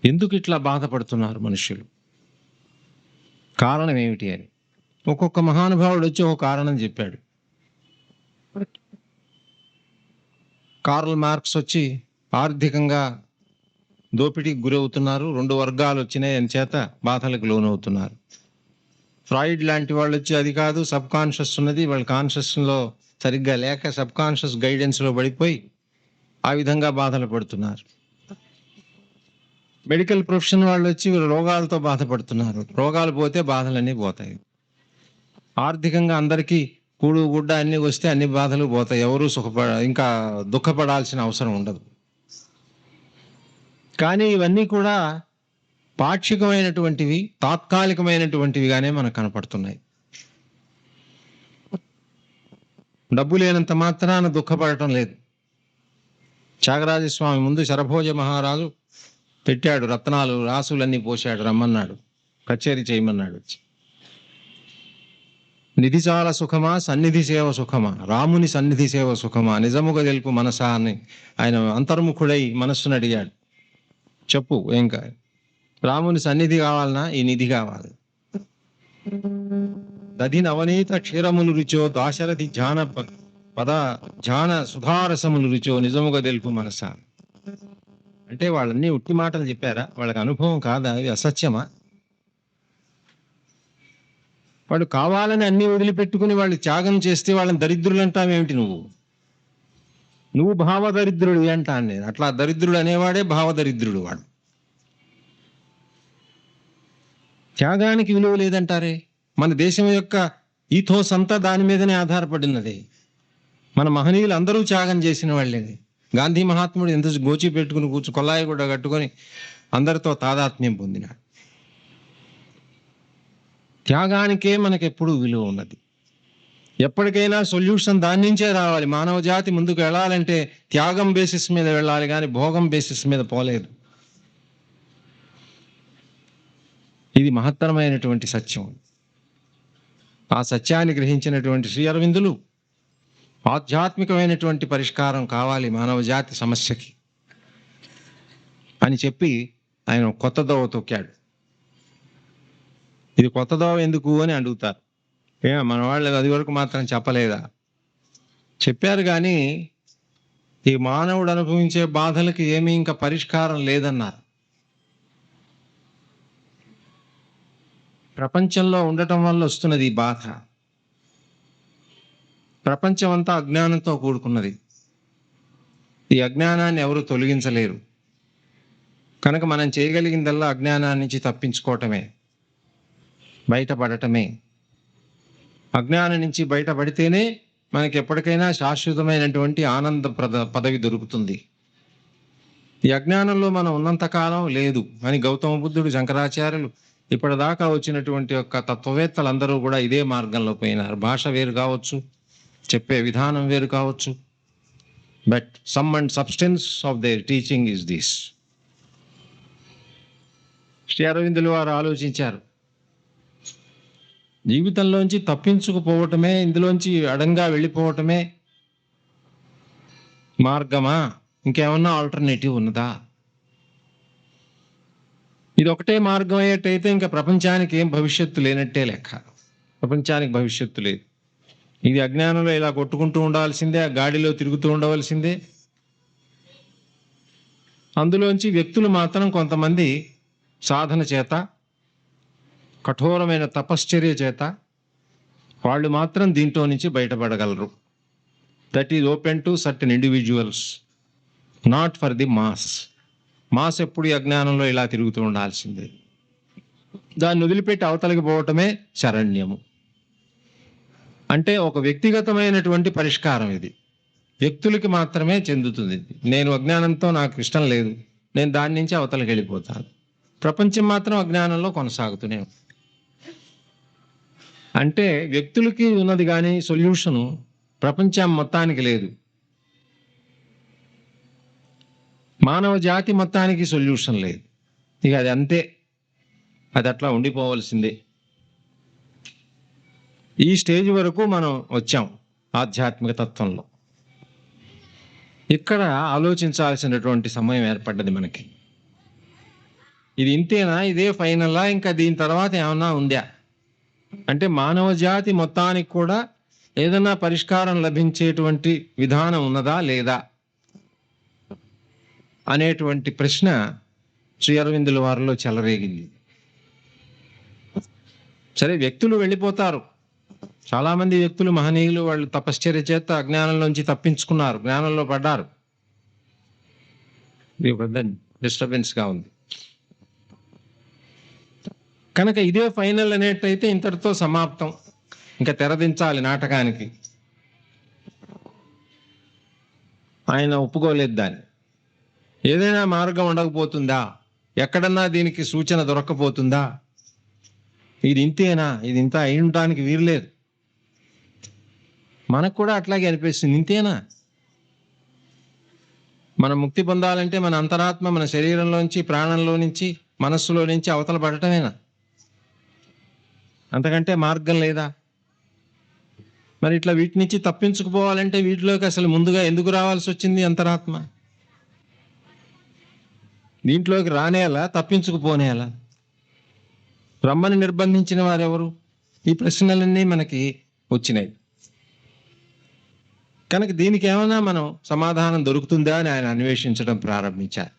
ఎందుకు ఇట్లా బాధపడుతున్నారు మనుషులు, కారణం ఏమిటి అని ఒక్కొక్క మహానుభావుడు వచ్చి ఒక కారణం చెప్పాడు. కార్ల్ మార్క్స్ వచ్చి ఆర్థికంగా దోపిడీకి గురవుతున్నారు. 2 వర్గాలు వచ్చినాయి అని చేత బాధలకు లోనవుతున్నారు. ఫ్రాయిడ్ లాంటి వాళ్ళు వచ్చి అది కాదు సబ్ కాన్షియస్ ఉన్నది, వాళ్ళ కాన్షియస్లో సరిగ్గా లేక సబ్ కాన్షియస్ గైడెన్స్లో పడిపోయి ఆ విధంగా బాధలు పడుతున్నారు. మెడికల్ ప్రొఫెషన్ వాళ్ళు వచ్చి రోగాలతో బాధపడుతున్నారు. రోగాలు పోతే బాధలన్నీ పోతాయి. ఆర్థికంగా అందరికీ కూడు గుడ్డ అన్ని వస్తే అన్ని బాధలు పోతాయి. ఎవరు ఇంకా దుఃఖపడాల్సిన అవసరం ఉండదు. కానీ ఇవన్నీ కూడా పాక్షికమైనటువంటివి, తాత్కాలికమైనటువంటివిగానే మనకు కనపడుతున్నాయి. డబ్బు లేనంత మాత్రాన దుఃఖపడటం లేదు. త్యాగరాజస్వామి ముందు శరభోజ మహారాజు పెట్టాడు, రత్నాలు రాసులన్నీ పోశాడు, రమ్మన్నాడు, కచేరీ చేయమన్నాడు. నిధి చాలా సుఖమా, సన్నిధి సేవ సుఖమా, రాముని సన్నిధి సేవ సుఖమా, నిజముగా తెలుపు మనసా అని ఆయన అంతర్ముఖుడై మనస్సును అడిగాడు. చెప్పు ఏం కాదు, రాముని సన్నిధి కావాలన్నా ఈ నిధి కావాలి. దధి నవనీత క్షీరములు రుచో, దాశరథి ధ్యాన పద ధ్యాన సుధారసములు రుచో, నిజముగా తెలుపు మనసా. అంటే వాళ్ళన్నీ ఉట్టి మాటలు చెప్పారా? వాళ్ళకి అనుభవం కాదా? అవి అసత్యమా? వాడు కావాలని అన్ని వదిలిపెట్టుకుని వాళ్ళు త్యాగం చేస్తే వాళ్ళని దరిద్రులు అంటావేమిటి? నువ్వు భావదరిద్రుడు అంటాను నేను. అట్లా దరిద్రుడు అనేవాడే భావదరిద్రుడు. వాడు త్యాగానికి విలువ లేదంటారే. మన దేశం యొక్క ఈథోస్ అంతా దాని మీదనే ఆధారపడినది. మన మహనీయులు అందరూ త్యాగం చేసిన వాళ్ళే. గాంధీ మహాత్ముడు ఎంత గోచి పెట్టుకుని కొల్లాయి కూడా కట్టుకొని అందరితో తాదాత్మ్యం పొందినాడు. త్యాగానికే మనకెప్పుడు విలువ ఉన్నది. ఎప్పటికైనా సొల్యూషన్ దాని నుంచే రావాలి. మానవ జాతి ముందుకు వెళ్ళాలంటే త్యాగం బేసిస్ మీద వెళ్ళాలి, కానీ భోగం బేసిస్ మీద పోలేదు. ఇది మహత్తరమైనటువంటి సత్యం. ఆ సత్యాన్ని గ్రహించినటువంటి శ్రీ అరవిందులు ఆధ్యాత్మికమైనటువంటి పరిష్కారం కావాలి మానవ జాతి సమస్యకి అని చెప్పి ఆయన కొత్త దోవ తొక్కాడు. ఇది కొత్త దోవ ఎందుకు అని అడుగుతారు. మన వాళ్ళు అది వరకు మాత్రం చెప్పలేదా? చెప్పారు, కానీ ఈ మానవుడు అనుభవించే బాధలకి ఏమీ ఇంకా పరిష్కారం లేదన్నారు. ప్రపంచంలో ఉండటం వల్ల వస్తున్నది ఈ బాధ. ప్రపంచం అంతా అజ్ఞానంతో కూడుకున్నది. ఈ అజ్ఞానాన్ని ఎవరు తొలగించలేరు. కనుక మనం చేయగలిగిందల్లా అజ్ఞానాన్ని నుంచి తప్పించుకోవటమే, బయటపడటమే. అజ్ఞానం నుంచి బయటపడితేనే మనకి ఎప్పటికైనా శాశ్వతమైనటువంటి ఆనంద పదవి దొరుకుతుంది. ఈ అజ్ఞానంలో మనం ఉన్నంతకాలం లేదు అని గౌతమ బుద్ధుడు, శంకరాచార్యులు, ఇప్పటిదాకా వచ్చినటువంటి యొక్క తత్వవేత్తలందరూ కూడా ఇదే మార్గంలో పోయినారు. భాష వేరు కావచ్చు, చెప్పే విధానం వేరు కావచ్చు, but sum and substance of their teaching is this. Shri అరవిందులు వారు ఆలోచించారు, జీవితంలోంచి తప్పించుకుపోవటమే, ఇందులోంచి అడంగా వెళ్ళిపోవటమే మార్గమా? ఇంకేమన్నా ఆల్టర్నేటివ్ ఉన్నదా? ఇది ఒకటే మార్గం అయ్యేటైతే ఇంకా ప్రపంచానికి ఏం భవిష్యత్తు లేనట్టే లెక్క. ప్రపంచానికి భవిష్యత్తు లేదు. ఇది అజ్ఞానంలో ఇలా కొట్టుకుంటూ ఉండాల్సిందే, ఆ గాడిలో తిరుగుతూ ఉండవలసిందే. అందులోంచి వ్యక్తులు మాత్రం కొంతమంది సాధన చేత, కఠోరమైన తపశ్చర్య చేత వాళ్ళు మాత్రం దీంట్లో నుంచి బయటపడగలరు. That is open to certain individuals, not for the mass. Mass ఎప్పుడు ఈ అజ్ఞానంలో ఇలా తిరుగుతూ ఉండాల్సిందే. దాన్ని వదిలిపెట్టి అవతలకి పోవటమే శరణ్యము. అంటే ఒక వ్యక్తిగతమైనటువంటి పరిష్కారం ఇది. వ్యక్తులకి మాత్రమే చెందుతుంది. నేను అజ్ఞానంతో నాకు ఇష్టం లేదు, నేను దాని నుంచి అవతలకి వెళ్ళిపోతాను. ప్రపంచం మాత్రం అజ్ఞానంలో కొనసాగుతూనే ఉంది. అంటే వ్యక్తులకి ఉన్నది కానీ సొల్యూషను ప్రపంచం మొత్తానికి లేదు. మానవ జాతి మొత్తానికి సొల్యూషన్ లేదు. ఇక అది అంతే, అది అట్లా ఉండిపోవలసిందే. ఈ స్టేజ్ వరకు మనం వచ్చాం ఆధ్యాత్మిక తత్వంలో. ఇక్కడ ఆలోచించాల్సినటువంటి సమయం ఏర్పడ్డది మనకి. ఇది ఇంతేనా, ఇదే ఫైనలా, ఇంకా దీని తర్వాత ఏమన్నా ఉందా? అంటే మానవ జాతి మొత్తానికి కూడా ఏదైనా పరిష్కారం లభించేటువంటి విధానం ఉన్నదా లేదా అనేటువంటి ప్రశ్న శ్రీ అరవిందుల వారిలో చెలరేగింది. సరే, వ్యక్తులు వెళ్ళిపోతారు. చాలామంది వ్యక్తులు మహనీయులు వాళ్ళు తపశ్చర్య చేత అజ్ఞానంలోంచి తప్పించుకున్నారు, జ్ఞానంలో పడ్డారు. ఇది పెద్ద డిస్టర్బెన్స్గా ఉంది. కనుక ఇదే ఫైనల్ అనేటైతే ఇంతటితో సమాప్తం, ఇంకా తెరదించాలి నాటకానికి. ఆయన ఒప్పుకోలేదు దాన్ని. ఏదైనా మార్గం ఉండకపోతుందా? ఎక్కడన్నా దీనికి సూచన దొరక్కపోతుందా? ఇది ఇంతేనా? ఇది ఇంత అయి ఉండటానికి వీల్లేదు. మనకు కూడా అట్లాగే అనిపిస్తుంది, ఇంతేనా? మనం ముక్తి పొందాలంటే మన అంతరాత్మ మన శరీరంలోంచి, ప్రాణంలో నుంచి, మనస్సులో నుంచి అవతల పడటమేనా? అంతకంటే మార్గం లేదా? మరి ఇట్లా వీటి నుంచి తప్పించుకుపోవాలంటే వీటిలోకి అసలు ముందుగా ఎందుకు రావాల్సి వచ్చింది అంతరాత్మ? దీంట్లోకి రానేలా, తప్పించుకుపోనేలా? బ్రహ్మని నిర్బంధించిన వారెవరు? ఈ ప్రశ్నలన్నీ మనకి వచ్చినాయి. కనుక దీనికి ఏమైనా మనం సమాధానం దొరుకుతుందా అని ఆయన అన్వేషించడం ప్రారంభించారు.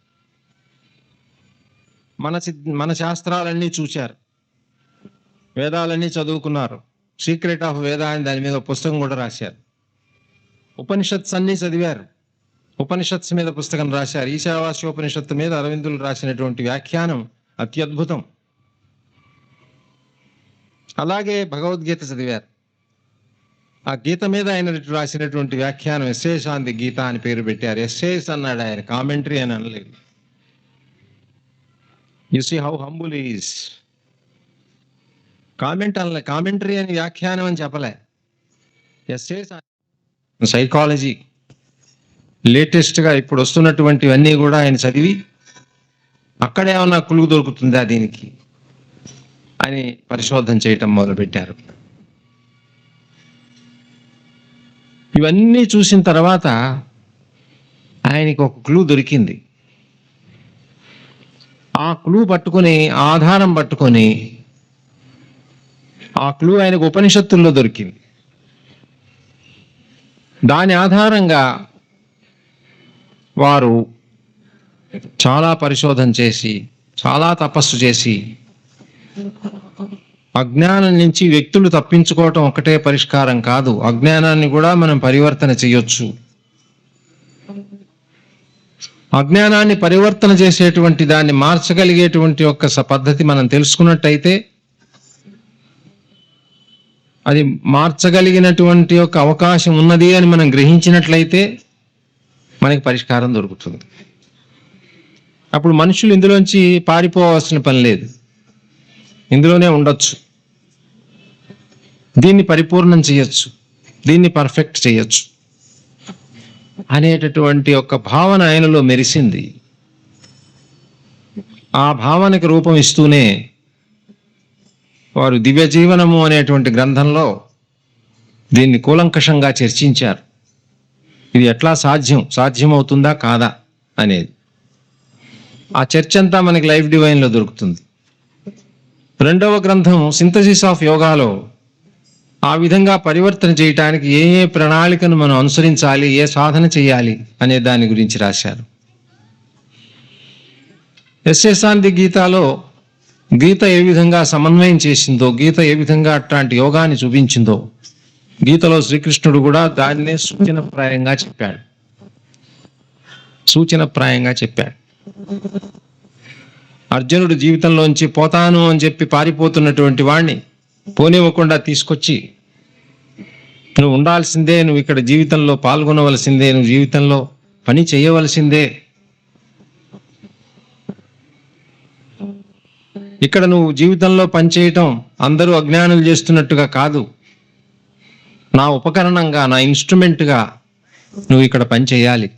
మన శాస్త్రాలన్నీ చూశారు, వేదాలన్నీ చదువుకున్నారు. సీక్రెట్ ఆఫ్ వేద అని దాని మీద పుస్తకం కూడా రాశారు. ఉపనిషత్స్ అన్నీ చదివారు, ఉపనిషత్స్ మీద పుస్తకం రాశారు. ఈశావాస్యోపనిషత్తు మీద అరవిందులు రాసినటువంటి వ్యాఖ్యానం అత్యద్భుతం. అలాగే భగవద్గీత చదివారు. ఆ గీత మీద ఆయన రాసినటువంటి వ్యాఖ్యానం ఎస్సేస్ ఆన్ ది గీత అని పేరు పెట్టారు. ఎస్సేస్ అన్నాడు ఆయన, కామెంటరీ అని అనలేదు. You see how humble is. Commentary అని వ్యాఖ్యానం అని చెప్పలే. ఎస్సేస్. సైకాలజీ లేటెస్ట్గా ఇప్పుడు వస్తున్నటువంటివన్నీ కూడా ఆయన చదివి అక్కడేమన్నా కులుగు దొరుకుతుందా దీనికి అని పరిశోధన చేయటం మొదలుపెట్టారు. ఇవన్నీ చూసిన తర్వాత ఆయనకి ఒక క్లూ దొరికింది. ఆ క్లూ పట్టుకొని, ఆధారం పట్టుకొని, ఆ క్లూ ఆయనకు ఉపనిషత్తుల్లో దొరికింది. దాని ఆధారంగా వారు చాలా పరిశోధన చేసి, చాలా తపస్సు చేసి, అజ్ఞానం నుంచి వ్యక్తులు తప్పించుకోవటం ఒకటే పరిష్కారం కాదు, అజ్ఞానాన్ని కూడా మనం పరివర్తన చేయొచ్చు. అజ్ఞానాన్ని పరివర్తన చేసేటువంటి, దాన్ని మార్చగలిగేటువంటి ఒక పద్ధతి మనం తెలుసుకున్నట్టయితే, అది మార్చగలిగినటువంటి ఒక అవకాశం ఉన్నది అని మనం గ్రహించినట్లయితే మనకి పరిష్కారం దొరుకుతుంది. అప్పుడు మనుషులు ఇందులోంచి పారిపోవాల్సిన పని లేదు, ఇందులోనే ఉండొచ్చు. దీన్ని పరిపూర్ణం చేయొచ్చు, దీన్ని పర్ఫెక్ట్ చేయొచ్చు అనేటటువంటి ఒక భావన ఆయనలో మెరిసింది. ఆ భావనకి రూపం ఇస్తూనే వారు దివ్య జీవనము అనేటువంటి గ్రంథంలో దీన్ని కూలంకషంగా చర్చించారు. ఇది ఎట్లా సాధ్యమవుతుందా కాదా అనేది. ఆ చర్చ అంతా మనకి లైఫ్ డివైన్లో దొరుకుతుంది. రెండవ గ్రంథం సింథసిస్ ఆఫ్ యోగాలో ఆ విధంగా పరివర్తన చేయటానికి ఏ ఏ ప్రణాళికను మనం అనుసరించాలి, ఏ సాధన చేయాలి అనే దాని గురించి రాశారు. ఎస్సేస్ ఆన్ ది గీతాలో గీత ఏ విధంగా సమన్వయం చేసిందో, గీత ఏ విధంగా అట్లాంటి యోగాన్ని చూపించిందో, గీతలో శ్రీకృష్ణుడు కూడా దాన్నే సూచనప్రాయంగా చెప్పాడు. అర్జునుడు జీవితంలోంచి పోతాను అని చెప్పి పారిపోతున్నటువంటి వాణ్ణి పోనివ్వకుండా తీసుకొచ్చి, నువ్వు ఉండాల్సిందే, నువ్వు ఇక్కడ జీవితంలో పాల్గొనవలసిందే, నువ్వు జీవితంలో పని చేయవలసిందే, ఇక్కడ నువ్వు జీవితంలో పనిచేయటం అందరూ అజ్ఞానులు చేస్తున్నట్టుగా కాదు, నా ఉపకరణంగా, నా ఇన్స్ట్రుమెంట్గా నువ్వు ఇక్కడ పని చేయాలి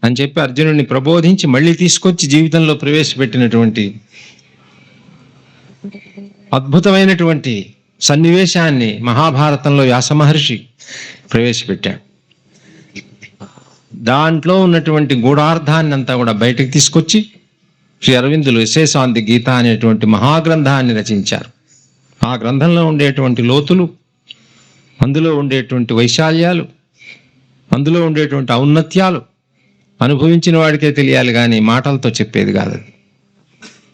అని చెప్పి అర్జునుడిని ప్రబోధించి మళ్ళీ తీసుకొచ్చి జీవితంలో ప్రవేశపెట్టినటువంటి అద్భుతమైనటువంటి సన్నివేశాన్ని మహాభారతంలో వ్యాస మహర్షి ప్రవేశపెట్టాడు. దాంట్లో ఉన్నటువంటి గూఢార్థాన్ని అంతా కూడా బయటకు తీసుకొచ్చి శ్రీ అరవిందులు ఎస్సేస్ ఆన్ ది గీత అనేటువంటి మహాగ్రంథాన్ని రచించారు. ఆ గ్రంథంలో ఉండేటువంటి లోతులు, అందులో ఉండేటువంటి వైశాల్యాలు, అందులో ఉండేటువంటి ఔన్నత్యాలు అనుభవించిన వాడికే తెలియాలి, కానీ మాటలతో చెప్పేది కాదు.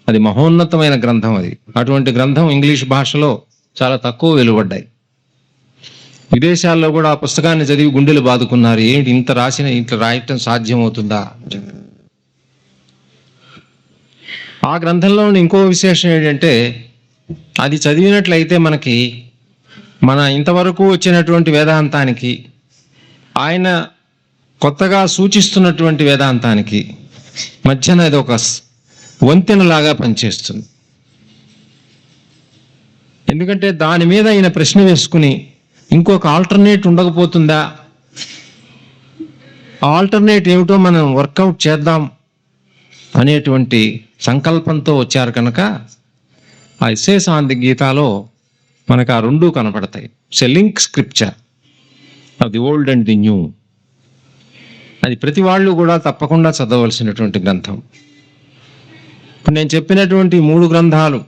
అది మహోన్నతమైన గ్రంథం. అది అటువంటి గ్రంథం ఇంగ్లీష్ భాషలో చాలా తక్కువ వెలువడ్డాయి. విదేశాల్లో కూడా ఆ పుస్తకాన్ని చదివి గుండెలు బాదుకున్నారు. ఏంటి ఇంత ఇట్లా రాయటం సాధ్యమవుతుందా? ఆ గ్రంథంలో ఇంకో విశేషం ఏంటంటే, అది చదివినట్లయితే మనకి మన ఇంతవరకు వచ్చినటువంటి వేదాంతానికి, ఆయన కొత్తగా సూచిస్తున్నటువంటి వేదాంతానికి మధ్యన ఇది ఒక వంతెనలాగా పనిచేస్తుంది. ఎందుకంటే దాని మీద ఆయన ప్రశ్న వేసుకుని ఇంకొక ఆల్టర్నేట్ ఉండకపోతుందా, ఆల్టర్నేట్ ఏమిటో మనం వర్కౌట్ చేద్దాం అనేటువంటి సంకల్పంతో వచ్చారు కనుక ఆ ఎస్సేస్ ఆన్ ది గీతాలో మనకు ఆ రెండూ కనపడతాయి. Link scripture of the old and the new. అది ప్రతి వాళ్ళు కూడా తప్పకుండా చదవలసినటువంటి గ్రంథం. ఇప్పుడు నేను చెప్పినటువంటి 3 గ్రంథాలు,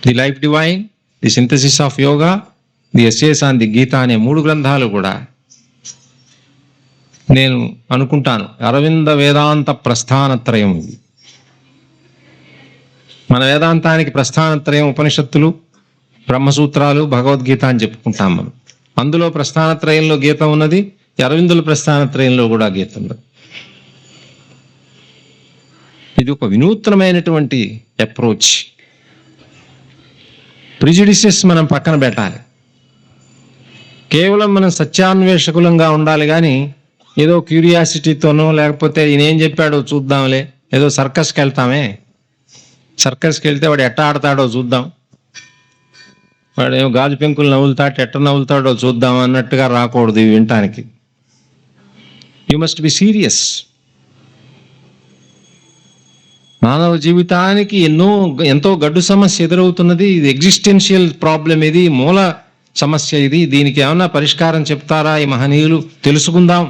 the Life Divine, the Synthesis of Yoga, the Essays on the Gita అనే 3 గ్రంథాలు కూడా నేను అనుకుంటాను అరవింద వేదాంత ప్రస్థానత్రయం. ఇది మన వేదాంతానికి ప్రస్థానత్రయం ఉపనిషత్తులు, బ్రహ్మసూత్రాలు, భగవద్గీత అని చెప్పుకుంటాం మనం. అందులో ప్రస్థానత్రయంలో గీత ఉన్నది, అరవిందుల ప్రస్థానత్రయంలో కూడా గీత ఉన్నది. ఇది ఒక వినూత్నమైనటువంటి అప్రోచ్. ప్రిజుడిసెస్ మనం పక్కన పెట్టాలి. కేవలం మనం సత్యాన్వేషకులంగా ఉండాలి, కానీ ఏదో క్యూరియాసిటీతోనో లేకపోతే ఈయనేం చెప్పాడో చూద్దాంలే, ఏదో సర్కస్కి వెళ్తామే, సర్కస్కి వెళ్తే వాడు ఎట్ట ఆడతాడో చూద్దాం, వాడు ఏమో గాజు పెంకులు నవ్వులుతాడు ఎట్ట నవ్వులుతాడో చూద్దాం అన్నట్టుగా రాకూడదు ఇవి వినటానికి. You must be serious. మానవ జీవితానికి ఎంతో గడ్డు సమస్య ఎదురవుతున్నది. ఇది ఎగ్జిస్టెన్షియల్ ప్రాబ్లం, ఇది మూల సమస్య. ఇది దీనికి ఏమన్నా పరిష్కారం చెప్తారా ఈ మహనీయులు, తెలుసుకుందాం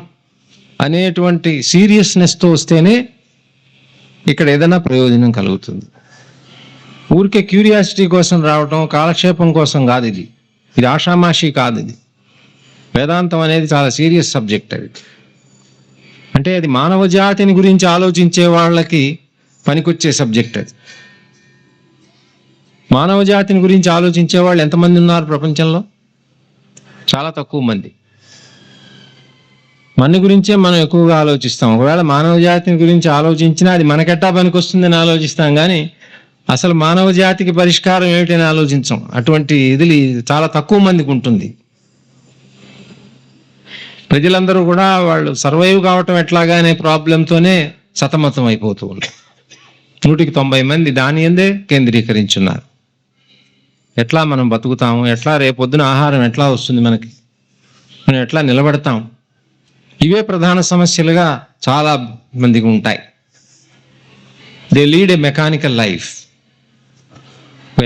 అనేటువంటి సీరియస్నెస్తో వస్తేనే ఇక్కడ ఏదైనా ప్రయోజనం కలుగుతుంది. ఊరికే క్యూరియాసిటీ కోసం రావటం, కాలక్షేపం కోసం కాదు. ఇది ఆషామాషి కాదు. ఇది వేదాంతం అనేది చాలా సీరియస్ సబ్జెక్ట్. అది అంటే అది మానవ జాతిని గురించి ఆలోచించే వాళ్ళకి పనికొచ్చే సబ్జెక్ట్. అది మానవ జాతిని గురించి ఆలోచించే వాళ్ళు ఎంతమంది ఉన్నారు ప్రపంచంలో? చాలా తక్కువ మంది. మన గురించే మనం ఎక్కువగా ఆలోచిస్తాం. ఒకవేళ మానవ జాతిని గురించి ఆలోచించినా అది మనకెట్టా పనికొస్తుందని ఆలోచిస్తాం, కానీ అసలు మానవ జాతికి పరిష్కారం ఏమిటని ఆలోచించాం. అటువంటి ఇది చాలా తక్కువ మందికి ఉంటుంది. ప్రజలందరూ కూడా వాళ్ళు సర్వైవ్ కావటం ఎట్లాగా అనే ప్రాబ్లంతోనే సతమతం అయిపోతూ ఉన్నారు. 100కి 90 మంది దాని ఎందే కేంద్రీకరించున్నారు. ఎట్లా మనం బతుకుతాము, ఎట్లా రేపొద్దున ఆహారం ఎట్లా వస్తుంది మనకి, మనం ఎట్లా నిలబడతాం, ఇవే ప్రధాన సమస్యలుగా చాలా మందికి ఉంటాయి. They lead a mechanical life.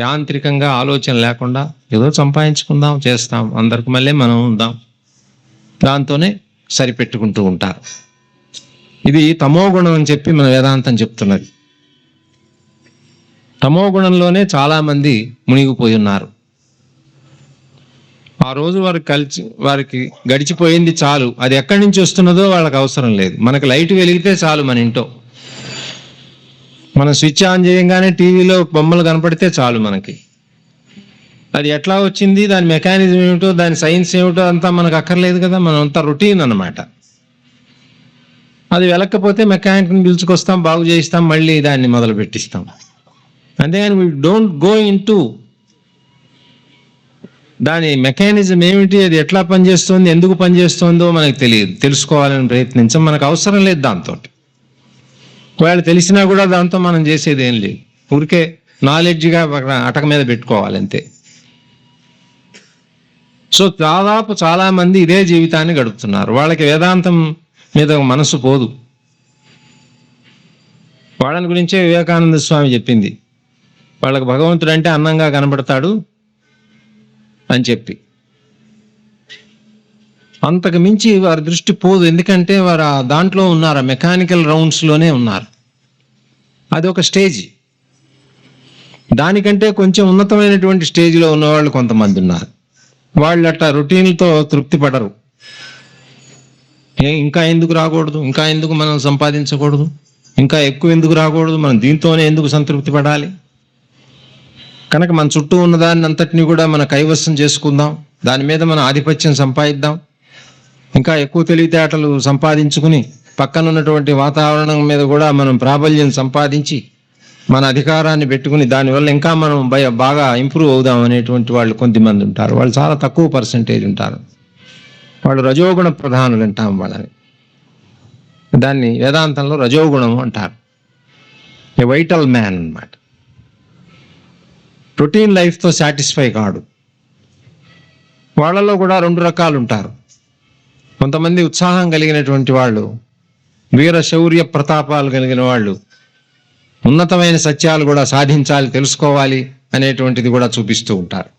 యాంత్రికంగా ఆలోచన లేకుండా ఏదో సంపాదించుకుందాం, చేస్తాం, అందరికి మళ్ళీ మనం ఉందాం, దాంతోనే సరిపెట్టుకుంటూ ఉంటారు. ఇది తమో గుణం అని చెప్పి మన వేదాంతం చెప్తున్నది. తమో గుణంలోనే చాలా మంది మునిగిపోయి ఉన్నారు. ఆ రోజు వారికి గడిచిపోయింది చాలు. అది ఎక్కడి నుంచి వస్తున్నదో వాళ్ళకి అవసరం లేదు. మనకు లైట్ వెలిగితే చాలు మన ఇంట్లో, మనం స్విచ్ ఆన్ చేయగానే టీవీలో బొమ్మలు కనపడితే చాలు మనకి. అది ఎట్లా వచ్చింది, దాని మెకానిజం ఏమిటో, దాని సైన్స్ ఏమిటో అంతా మనకు అక్కర్లేదు కదా. మనం అంతా రొటీన్ అన్నమాట. అది వెలక్కపోతే మెకానిక్ని పిలుచుకొస్తాం, బాగు చేయిస్తాం, మళ్ళీ దాన్ని మొదలు పెట్టిస్తాం. అంతేగాని we don't go in to దాని మెకానిజం ఏమిటి, అది ఎట్లా పనిచేస్తుంది, ఎందుకు పనిచేస్తుందో మనకు తెలియదు. తెలుసుకోవాలని ప్రయత్నించాం, మనకు అవసరం లేదు దాంతో. ఒకవేళ తెలిసినా కూడా దాంతో మనం చేసేది ఏం లేదు. ఊరికే నాలెడ్జ్గా అటక మీద పెట్టుకోవాలి అంతే. సో దాదాపు చాలా మంది ఇదే జీవితాన్ని గడుపుతున్నారు. వాళ్ళకి వేదాంతం మీద మనసు పోదు. వాళ్ళని గురించే వివేకానంద స్వామి చెప్పింది, వాళ్ళకి భగవంతుడు అంటే అందంగా కనబడతాడు అని చెప్పి. అంతకు మించి వారి దృష్టి పోదు. ఎందుకంటే వారు దాంట్లో ఉన్నారు, మెకానికల్ రౌండ్స్లోనే ఉన్నారు. అది ఒక స్టేజ్. దానికంటే కొంచెం ఉన్నతమైనటువంటి స్టేజ్లో ఉన్నవాళ్ళు కొంతమంది ఉన్నారు. వాళ్ళు అట్లా రొటీన్తో తృప్తి పడరు. ఇంకా ఎందుకు రాకూడదు, ఇంకా ఎందుకు మనం సంపాదించకూడదు, ఇంకా ఎక్కువ ఎందుకు రాకూడదు, మనం దీంతోనే ఎందుకు సంతృప్తి పడాలి? కనుక మన చుట్టూ ఉన్న దాన్ని అంతటినీ కూడా మన కైవసం చేసుకుందాం, దాని మీద మన ఆధిపత్యం సంపాదిద్దాం, ఇంకా ఎక్కువ తెలివితేటలు సంపాదించుకుని పక్కన ఉన్నటువంటి వాతావరణం మీద కూడా మనం ప్రాబల్యం సంపాదించి మన అధికారాన్ని పెట్టుకుని దానివల్ల ఇంకా మనం బాగా ఇంప్రూవ్ అవుదాం అనేటువంటి వాళ్ళు కొంతమంది ఉంటారు. వాళ్ళు చాలా తక్కువ పర్సంటేజ్ ఉంటారు. వాళ్ళు రజోగుణ ప్రధానులు అంటాం వాళ్ళని. దాన్ని వేదాంతంలో రజోగుణం అంటారు. ఏ వైటల్ మ్యాన్ అన్నమాట. రొటీన్ లైఫ్తో సాటిస్ఫై కాడు. వాళ్ళలో కూడా రెండు రకాలు ఉంటారు. కొంతమంది ఉత్సాహం కలిగినటువంటి వాళ్ళు, వీర శౌర్య ప్రతాపాలు కలిగిన వాళ్ళు, ఉన్నతమైన సత్యాలు కూడా సాధించాలి, తెలుసుకోవాలి అనేటువంటిది కూడా చూపిస్తూ ఉంటారు.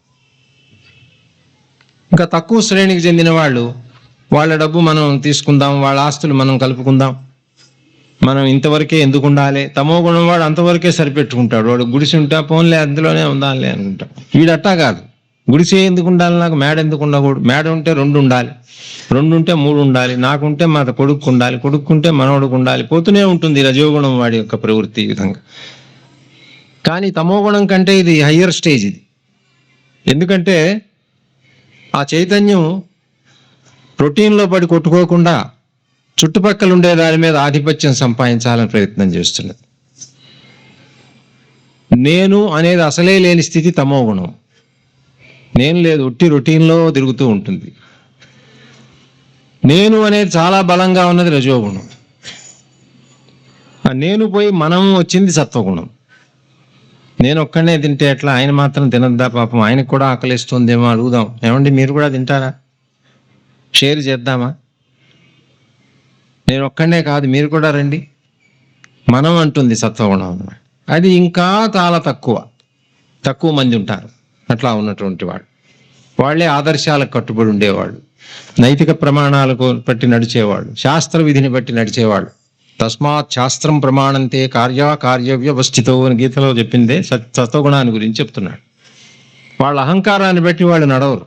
ఇంకా తక్కువ శ్రేణికి చెందిన వాళ్ళు, వాళ్ళ డబ్బు మనం తీసుకుందాం, వాళ్ళ ఆస్తులు మనం కలుపుకుందాం, మనం ఇంతవరకే ఎందుకు ఉండాలి. తమో గుణం వాడు అంతవరకే సరిపెట్టుకుంటాడు. వాడు గుడిసి ఉంటే పోన్లే అందులోనే ఉండాలి అనుకుంటాడు. వీడట్టా కాదు. గుడిసే ఎందుకు ఉండాలి, నాకు మేడ ఎందుకు ఉండకూడదు, మేడ ఉంటే 2 ఉండాలి, 2 ఉంటే 3 ఉండాలి, నాకుంటే మా కొడుకు ఉండాలి, కొడుకుంటే మనవడుకు ఉండాలి, పోతూనే ఉంటుంది రజోగుణం వాడి యొక్క ప్రవృత్తి ఈ విధంగా. కానీ తమో గుణం కంటే ఇది హయ్యర్ స్టేజ్. ఇది ఎందుకంటే ఆ చైతన్యం రొటీన్లో పడి కొట్టుకోకుండా చుట్టుపక్కల ఉండే దాని మీద ఆధిపత్యం సంపాదించాలని ప్రయత్నం చేస్తున్నది. నేను అనేది అసలే లేని స్థితి తమో గుణం. నేను లేదు, ఉట్టి రొటీన్లో తిరుగుతూ ఉంటుంది. నేను అనేది చాలా బలంగా ఉన్నది రజోగుణం. నేను పోయి మనం వచ్చింది సత్వగుణం. నేను ఒక్కడనే తింటే ఎట్లా, ఆయన మాత్రం తినద్దా, పాపం ఆయనకు కూడా ఆకలిస్తుందేమో, అడుగుదాం, ఏమండి మీరు కూడా తింటారా, షేర్ చేద్దామా, నేను ఒక్కడనే కాదు మీరు కూడా రండి, మనం అంటుంది సత్వగుణం అన్నమాట. అది ఇంకా చాలా తక్కువ మంది ఉంటారు అట్లా ఉన్నటువంటి వాళ్ళు. వాళ్ళే ఆదర్శాలకు కట్టుబడి ఉండేవాళ్ళు, నైతిక ప్రమాణాలకు బట్టి నడిచేవాళ్ళు, శాస్త్ర విధిని బట్టి నడిచేవాళ్ళు. తస్మాత్ శాస్త్రం ప్రమాణంతే కార్యవ్యవస్థితో అని గీతలో చెప్పిందే సత్వగుణాన్ని గురించి చెప్తున్నాడు. వాళ్ళ అహంకారాన్ని బట్టి వాళ్ళు నడవరు,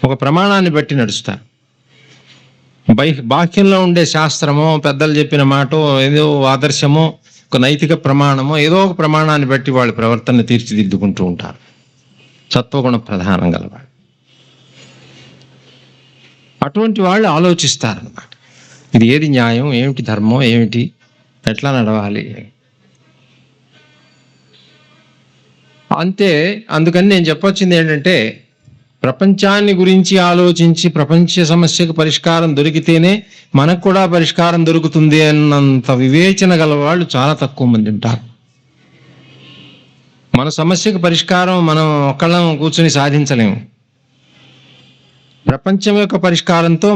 ఒక ప్రమాణాన్ని బట్టి నడుస్తారు. బాహ్యంలో ఉండే శాస్త్రమో, పెద్దలు చెప్పిన మాటో, ఏదో ఆదర్శమో, ఒక నైతిక ప్రమాణమో, ఏదో ఒక ప్రమాణాన్ని బట్టి వాళ్ళ ప్రవర్తన తీర్చిదిద్దుకుంటూ ఉంటారు. సత్వగుణ ప్రధానం గలవాళ్ళు. అటువంటి వాళ్ళు ఆలోచిస్తారన్నమాట. ఇది ఏది న్యాయం, ఏమిటి ధర్మం, ఏమిటి, ఎట్లా నడవాలి అంతే. అందుకని నేను చెప్పొచ్చింది ఏంటంటే, ప్రపంచాన్ని గురించి ఆలోచించి ప్రపంచ సమస్యకు పరిష్కారం దొరికితేనే మనకు కూడా పరిష్కారం దొరుకుతుంది అన్నంత వివేచన గల వాళ్ళు చాలా తక్కువ మంది ఉంటారు. మన సమస్యకు పరిష్కారం మనం ఒక్కళ్ళం కూర్చొని సాధించలేము. ప్రపంచం యొక్క పరిష్కారంతో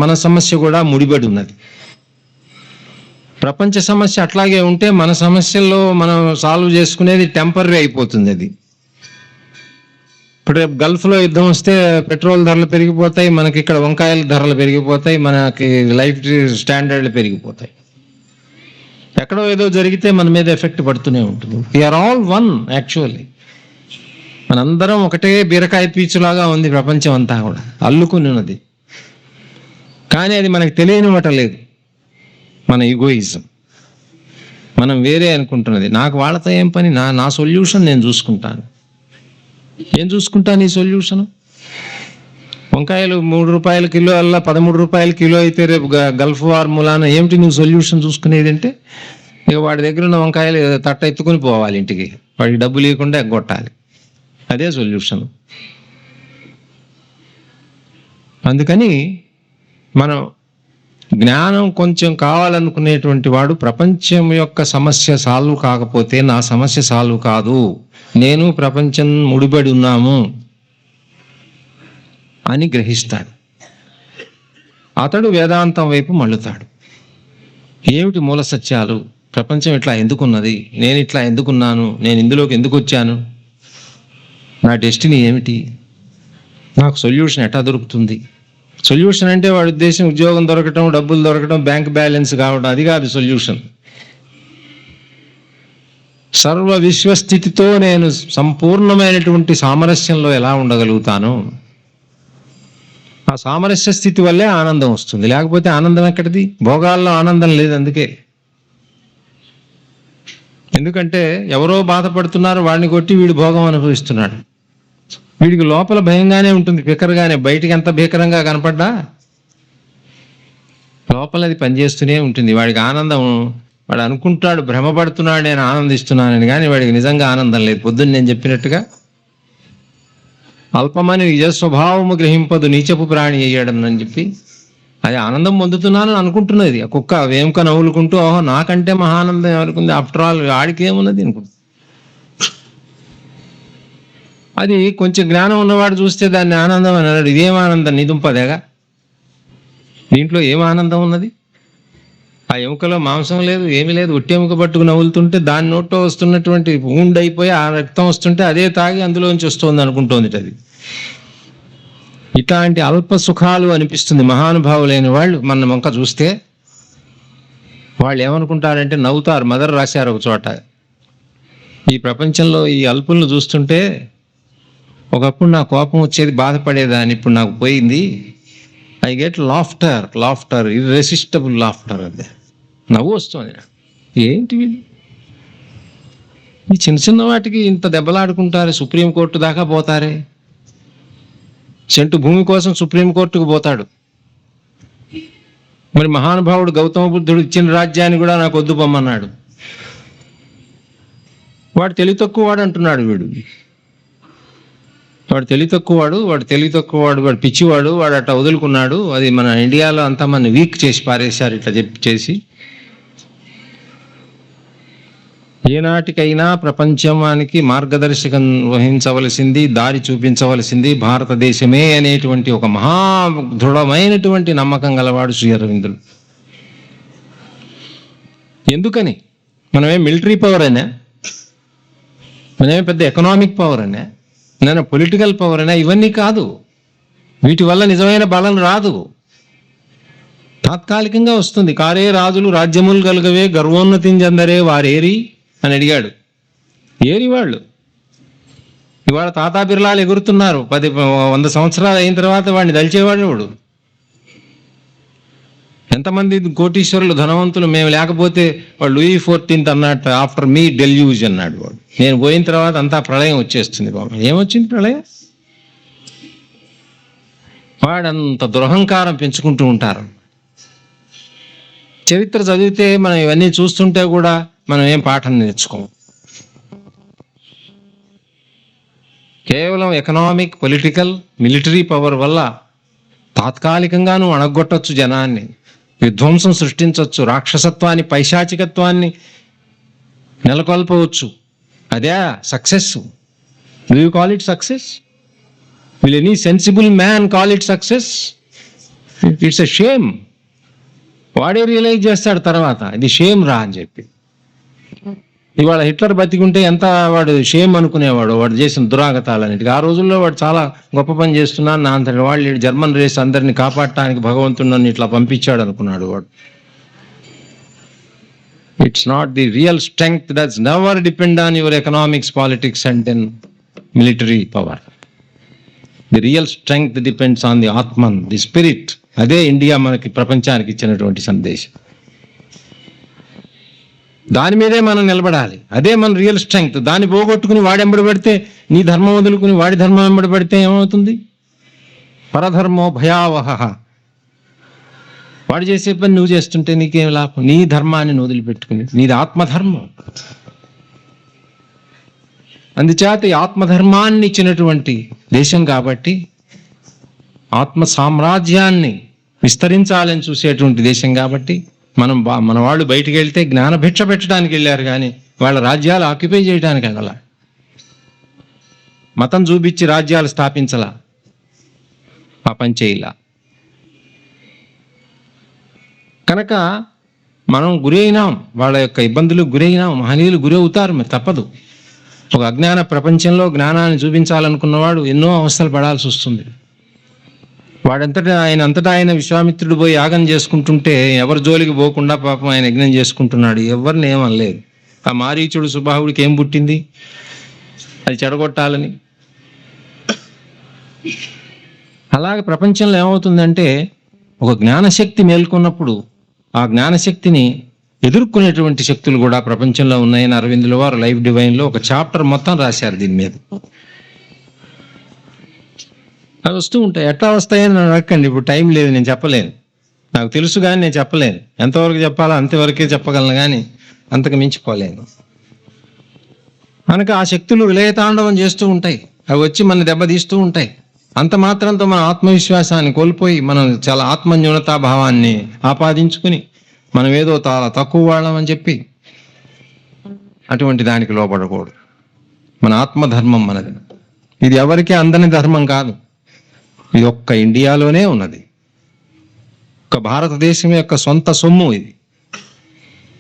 మన సమస్య కూడా ముడిపడి ఉన్నది. ప్రపంచ సమస్య అట్లాగే ఉంటే మన సమస్యల్లో మనం సాల్వ్ చేసుకునేది టెంపరీ అయిపోతుంది. అది ఇప్పుడు గల్ఫ్లో యుద్ధం వస్తే పెట్రోల్ ధరలు పెరిగిపోతాయి, మనకి ఇక్కడ వంకాయల ధరలు పెరిగిపోతాయి, మనకి లైఫ్ స్టాండర్డ్లు పెరిగిపోతాయి. ఎక్కడో ఏదో జరిగితే మన మీద ఎఫెక్ట్ పడుతూనే ఉంటుంది. We are all one actually. మనందరం ఒకటే బీరకాయ పీచులాగా ఉంది ప్రపంచం అంతా కూడా, అల్లుకుని ఉన్నది. కానీ అది మనకు తెలియనివ్వటలేదు, మన ఈగోయిజం. మనం వేరే అనుకుంటున్నది. నాకు వాళ్ళతో ఏం పని, నా సొల్యూషన్ నేను చూసుకుంటాను. ఏం చూసుకుంటాను ఈ సొల్యూషన్? వంకాయలు 3 రూపాయల కిలో అలా 13 రూపాయల కిలో అయితే రేపు గల్ఫ్ వార్ మూలాన ఏమిటి నువ్వు సొల్యూషన్ చూసుకునేది అంటే, ఇక వాడి దగ్గర ఉన్న వంకాయలు తట్ట ఎత్తుకుని పోవాలి ఇంటికి, వాడికి డబ్బు లేకుండా ఎగ్గొట్టాలి. అదే సొల్యూషన్. అందుకని మనం జ్ఞానం కొంచెం కావాలనుకునేటువంటి వాడు, ప్రపంచం యొక్క సమస్య సాల్వ్ కాకపోతే నా సమస్య సాల్వ్ కాదు, నేను ప్రపంచం ముడిపడి ఉన్నాము అని గ్రహిస్తాడు. అతడు వేదాంతం వైపు మళ్ళుతాడు. ఏమిటి మూల సత్యాలు, ప్రపంచం ఇట్లా ఎందుకున్నది, నేను ఇట్లా ఎందుకున్నాను, నేను ఇందులోకి ఎందుకు వచ్చాను, నా డెస్టినీ ఏమిటి, నాకు సొల్యూషన్ ఎట్లా దొరుకుతుంది. సొల్యూషన్ అంటే వాడి ఉద్దేశం ఉద్యోగం దొరకటం, డబ్బులు దొరకటం, బ్యాంక్ బ్యాలెన్స్ కావడం, అది కాదు సొల్యూషన్. సర్వ విశ్వస్థితితో నేను సంపూర్ణమైనటువంటి సామరస్యంలో ఎలా ఉండగలుగుతాను, ఆ సామరస్య స్థితి వల్లే ఆనందం వస్తుంది. లేకపోతే ఆనందం ఎక్కడిది? భోగాల్లో ఆనందం లేదు. అందుకే ఎందుకంటే ఎవరో బాధపడుతున్నారు, వాడిని కొట్టి వీడు భోగం అనుభవిస్తున్నాడు. వీడికి లోపల భయంగానే ఉంటుంది, భీకరగానే. బయటికి ఎంత భీకరంగా కనపడ్డా లోపల అది పనిచేస్తూనే ఉంటుంది. వాడికి ఆనందం, వాడు అనుకుంటాడు భ్రమపడుతున్నాడు నేను ఆనందిస్తున్నానని, కానీ వాడికి నిజంగా ఆనందం లేదు. పొద్దున్న నేను చెప్పినట్టుగా అల్పమని నిజ స్వభావము గ్రహింపదు నీచపు ప్రాణి అయ్యాడని చెప్పి, అది ఆనందం పొందుతున్నానని అనుకుంటున్నది. ఆ కుక్క వేంక నవ్వులుకుంటూ ఓహో నాకంటే మహానందం ఎవరికి, ఆఫ్టర్ ఆల్ ఆడికి ఏమున్నది అనుకుంటుంది. అది కొంచెం జ్ఞానం ఉన్నవాడు చూస్తే దాన్ని ఆనందం అని అన్నాడు. ఇదేం ఆనందం, నీ దుంపదేగా, దీంట్లో ఏం ఆనందం ఉన్నది? ఆ ఎముకలో మాంసం లేదు, ఏమీ లేదు. ఒట్టి ఎముక పట్టుకు నవ్వులుతుంటే దాని నోట్లో వస్తున్నటువంటి ఊండ్ అయిపోయి ఆ రక్తం వస్తుంటే అదే తాగి అందులోంచి వస్తుంది అనుకుంటోంది అది. ఇట్లాంటి అల్ప సుఖాలు అనిపిస్తుంది. మహానుభావులైన వాళ్ళు మన వంక చూస్తే వాళ్ళు ఏమనుకుంటారంటే నవ్వుతారు. మదర్ రాశారు ఒక చోట, ఈ ప్రపంచంలో ఈ అల్పులను చూస్తుంటే ఒకప్పుడు నా కోపం వచ్చేది, బాధపడేదాన్ని, ఇప్పుడు నాకు పోయింది. I get laughter irresistible laughter. అదే నవ్వు వస్తుంది. ఏంటి వీళ్ళు ఈ చిన్న చిన్న వాటికి ఇంత దెబ్బలాడుకుంటారు, సుప్రీంకోర్టు దాకా పోతారే. చెంటు భూమి కోసం సుప్రీంకోర్టుకు పోతాడు. మరి మహానుభావుడు గౌతమ బుద్ధుడు ఇచ్చిన రాజ్యాన్ని కూడా నాకు వద్దు పొమ్మన్నాడు. వాడు తెలివి తక్కువవాడు అంటున్నాడు వీడు. వాడు తెలివి తక్కువవాడు, వాడు పిచ్చివాడు, వాడు అట్లా వదులుకున్నాడు. అది మన ఇండియాలో అంతా మన వీక్ చేసి పారేశారు ఇట్లా చేసి. ఏనాటికైనా ప్రపంచానికి మార్గదర్శకం వహించవలసింది, దారి చూపించవలసింది భారతదేశమే అనేటువంటి ఒక మహా దృఢమైనటువంటి నమ్మకం గలవాడు శ్రీ అరవిందుడు. ఎందుకని? మనమే మిలిటరీ పవర్ అయినా, మనమే పెద్ద ఎకనామిక్ పవర్ అయినా, నేను పొలిటికల్ పవర్ అయినా, ఇవన్నీ కాదు. వీటి వల్ల నిజమైన బలం రాదు, తాత్కాలికంగా వస్తుంది. కారే రాజులు రాజ్యములు కలుగవే గర్వోన్నతించందరే వారేరి అని అడిగాడు. ఏరి వాళ్ళు ఇవాళ తాతా బిర్లాలు ఎగురుతున్నారు. 100 సంవత్సరాలు అయిన తర్వాత వాడిని దలిచేవాడు వాడు. ఎంతమంది కోటీశ్వరులు ధనవంతులు మేము లేకపోతే వాడు లూయి 14 అన్నట్టు ఆఫ్టర్ మీ డెల్యూజ్ అన్నాడు వాడు. నేను పోయిన తర్వాత అంతా ప్రళయం వచ్చేస్తుంది. బాబు ఏమొచ్చింది ప్రళయం? వాడంత దురహంకారం పెంచుకుంటూ ఉంటారు. చరిత్ర చదివితే మనం ఇవన్నీ చూస్తుంటే కూడా మనం ఏం పాఠం నేర్చుకోము. కేవలం ఎకనామిక్, పొలిటికల్, మిలిటరీ పవర్ వల్ల తాత్కాలికంగాను అణగొట్టచ్చు జనాన్ని, విధ్వంసం సృష్టించవచ్చు, రాక్షసత్వాన్ని, పైశాచికత్వాన్ని నెలకొల్పవచ్చు. అదే success? Do you call it success? Will any sensible man call it success? It's a shame. వాడే రియలైజ్ చేస్తాడు తర్వాత ఇది షేమ్ రా అని చెప్పి. ఇవాళ హిట్లర్ బతికుంటే ఎంత వాడు షేమ్ అనుకునేవాడు, వాడు చేసిన దురాగతాలన్నిటికీ. ఆ రోజుల్లో వాడు చాలా గొప్ప పని చేస్తున్నాను, నా అంతటి వాళ్ళు జర్మన్ రేస్ అందరినీ కాపాడటానికి భగవంతుడు నన్ను ఇట్లా పంపించాడు అనుకున్నాడు వాడు. It's not the real strength, that's never depend on your economics, politics and then military power. The real strength depends on the atman, the spirit. అదే ఇండియా మనకి ప్రపంచానికి ఇచ్చినటువంటి సందేశం. దాని మీదే మనం నిలబడాలి. అదే మన రియల్ స్ట్రెంగ్త్. దాన్ని పోగొట్టుకుని వాడు వెంబడి పడితే, నీ ధర్మం వదులుకుని వాడి ధర్మం వెంబడి పడితే ఏమవుతుంది? పరధర్మో భయావహ. వాడు చేసే పని నువ్వు చేస్తుంటే నీకేం లాభం? నీ ధర్మాన్ని నువ్వు వదిలిపెట్టుకుని, నీది ఆత్మధర్మం. అందుచేత ఈ ఆత్మధర్మాన్ని ఇచ్చినటువంటి దేశం కాబట్టి, ఆత్మ సామ్రాజ్యాన్ని విస్తరించాలని చూసేటువంటి దేశం కాబట్టి, మన వాళ్ళు బయటికి వెళ్తే జ్ఞాన భిక్ష పెట్టడానికి వెళ్ళారు, కానీ వాళ్ళ రాజ్యాలు ఆక్యుపై చేయడానికి వెళ్ళాల. మతం చూపించి రాజ్యాలు స్థాపించలా, ఆ పని చేయలా. కనుక మనం గురైనాం, వాళ్ళ యొక్క ఇబ్బందులకు గురైనాం. మహనీయులు గురవుతారు, మరి తప్పదు. ఒక అజ్ఞాన ప్రపంచంలో జ్ఞానాన్ని చూపించాలనుకున్నవాడు ఎన్నో అవస్థలు పడాల్సి వస్తుంది. వాడంతటా ఆయన విశ్వామిత్రుడు పోయి యాగం చేసుకుంటుంటే ఎవరి జోలికి పోకుండా పాపం ఆయన యజ్ఞం చేసుకుంటున్నాడు. ఎవరిని ఏమనలేదు. ఆ మారీచుడు సుబాహుడికి ఏం పుట్టింది? అది చెడగొట్టాలని. అలాగే ప్రపంచంలో ఏమవుతుందంటే, ఒక జ్ఞానశక్తి మేల్కొన్నప్పుడు ఆ జ్ఞానశక్తిని ఎదుర్కొనేటువంటి శక్తులు కూడా ప్రపంచంలో ఉన్నాయని అరవిందుల వారు లైఫ్ డివైన్లో ఒక చాప్టర్ మొత్తం రాశారు దీని మీద. అవి వస్తూ ఉంటాయి. ఎట్లా వస్తాయని నన్ను అడగండి, ఇప్పుడు టైం లేదు, నేను చెప్పలేను. నాకు తెలుసు కానీ నేను చెప్పలేను. ఎంతవరకు చెప్పాలో అంతవరకే చెప్పగలను కానీ అంతకు మించిపోలేను. కనుక ఆ శక్తులు విలయతాండవం చేస్తూ ఉంటాయి. అవి వచ్చి మన దెబ్బతీస్తూ ఉంటాయి. అంత మాత్రంతో మన ఆత్మవిశ్వాసాన్ని కోల్పోయి మనం చాలా ఆత్మన్యూనతాభావాన్ని ఆపాదించుకుని మనం ఏదో చాలా తక్కువ వాళ్ళం అని చెప్పి అటువంటి దానికి లోపడకూడదు. మన ఆత్మధర్మం మనది. ఇది ఎవరికీ అందని ధర్మం కాదు. ఇది ఒక్క ఇండియాలోనే ఉన్నది. ఒక భారతదేశం యొక్క సొంత సొమ్ము ఇది.